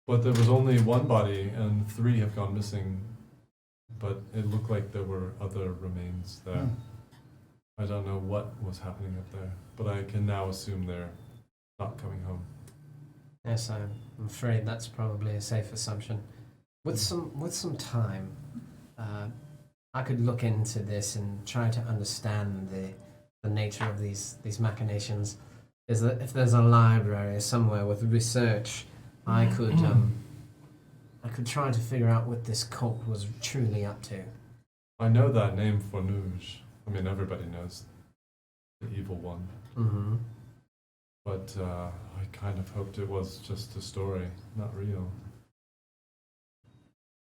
But there was only one body, and 3 have gone missing. But it looked like there were other remains there. I don't know what was happening up there, but I can now assume they're not coming home. Yes, I'm afraid that's probably a safe assumption. With some time, I could look into this and try to understand the nature of these machinations. If there's a library somewhere with research, I could try to figure out what this cult was truly up to. I know that name Fornuj. I mean, everybody knows the evil one. Mm-hmm. But I kind of hoped it was just a story, not real.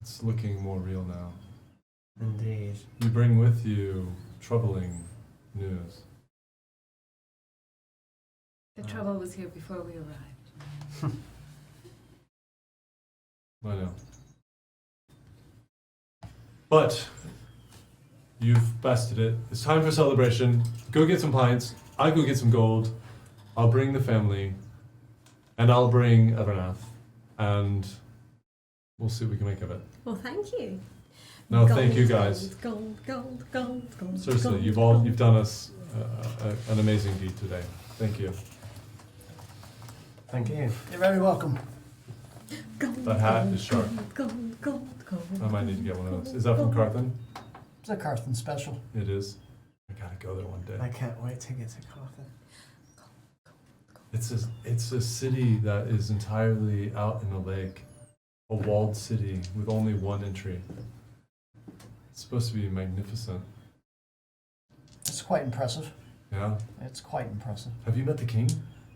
It's looking more real now. Indeed. You bring with you troubling news. The trouble was here before we arrived. I know. But you've bested it. It's time for celebration. Go get some pints. I'll go get some gold. I'll bring the family. And I'll bring Evernath. And we'll see what we can make of it. Well, thank you. No, Gold, thank you guys. Gold, gold, gold, gold. Seriously, gold, you've done us an amazing deed today. Thank you. Thank you. You're very welcome. gold, That hat gold, is sharp. Gold, gold, gold. I might need to get one of those. Is that from Carthan? It's a Carthan special. It is. I gotta go there one day. I can't wait to get to Carthan. It's a city that is entirely out in a lake, a walled city with only one entry. It's supposed to be magnificent. It's quite impressive. Yeah. It's quite impressive. Have you met the king?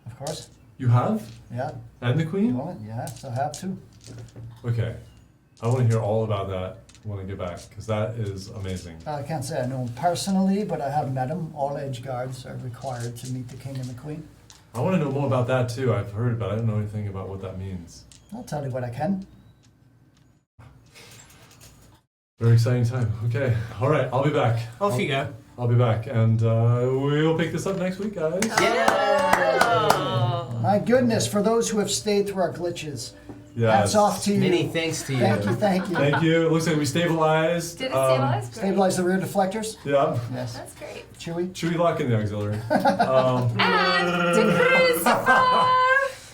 Of course. You have? Yeah. And the You queen? want it? Yes, I have to. Okay. I want to hear all about that when I get back, because that is amazing. I can't say I know him personally, but I have met him. All edge guards are required to meet the king and the queen. I want to know more about that too. I've heard about it. I don't know anything about what that means. I'll tell you what I can. Very exciting time. Okay. All right. I'll be back. Off you go. I'll be back. And we'll pick this up next week, guys. Oh. My goodness, for those who have stayed through our glitches, hats off to you. Many thanks to you. Thank you, thank you. Thank you. It looks like we stabilized. Did it stabilize? Great. Stabilize the rear deflectors. Yeah. Yes. That's great. Chewy. Chewy lock in the auxiliary. And to Christopher!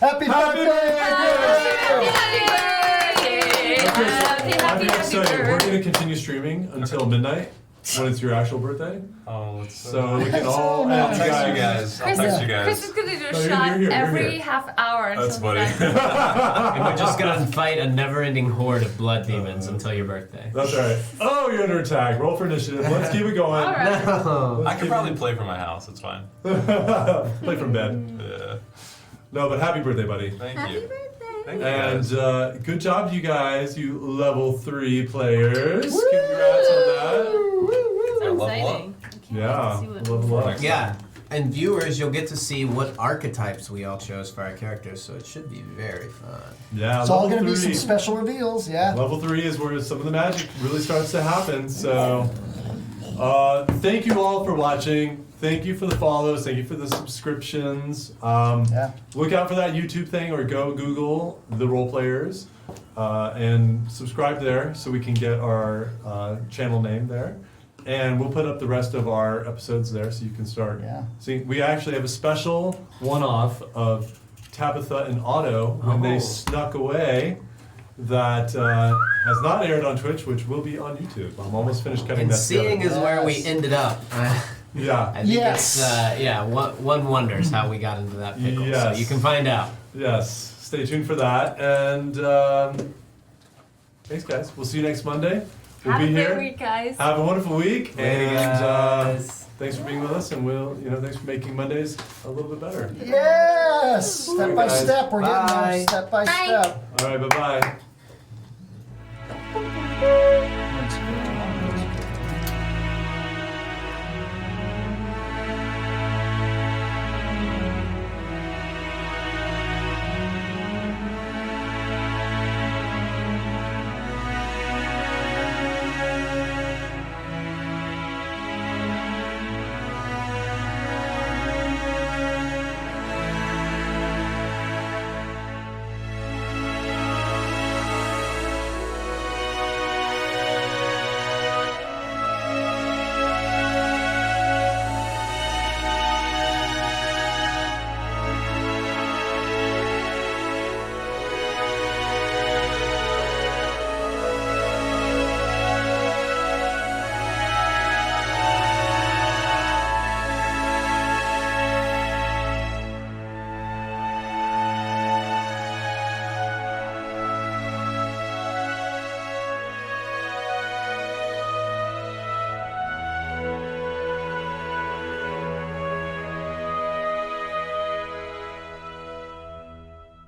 Happy birthday! Happy exciting. We're going to continue streaming until midnight when it's your actual birthday. Oh, So we can That's all so I'll nice. text you guys. I'll text you Chris guys. is gonna do a No, you're shot here, you're every here. half hour until That's funny. And we're just gonna fight a never-ending horde of blood demons until your birthday. That's all right. Oh, you're under attack. Roll for initiative. Let's keep it going. All right. No. I could probably play from my house. It's fine. Play from bed. Yeah. No, but happy birthday, buddy. Thank Happy you. birthday. Thank you And guys. good job, you guys, you level 3 players. Congrats on that. So Level up. exciting. I can't wait Yeah, to see what level up. Yeah, and viewers, you'll get to see what archetypes we all chose for our characters, so it should be very fun. Yeah, It's all level going to be 3. some special reveals, yeah. Level 3 is where some of the magic really starts to happen. So, thank you all for watching. Thank you for the follows. Thank you for the subscriptions. Yeah. Look out for that YouTube thing, or go Google the role players and subscribe there so we can get our channel name there. And we'll put up the rest of our episodes there so you can start seeing. We actually have a special one-off of Tabitha and Otto when they snuck away that has not aired on Twitch, which will be on YouTube. I'm almost finished cutting And that seeing together. is where we ended up. Yeah. I think it's, one wonders how we got into that pickle, so Yes. you can find out. Yes. Stay tuned for that. And thanks, guys. We'll see you next Monday. We'll Have be a here. great week, guys. Have a wonderful week. Later, And guys. thanks for being with us. And thanks for making Mondays a little bit better. Yes! Step by guys. step, we're getting Bye. there. Step by Bye. step. All right. Bye-bye.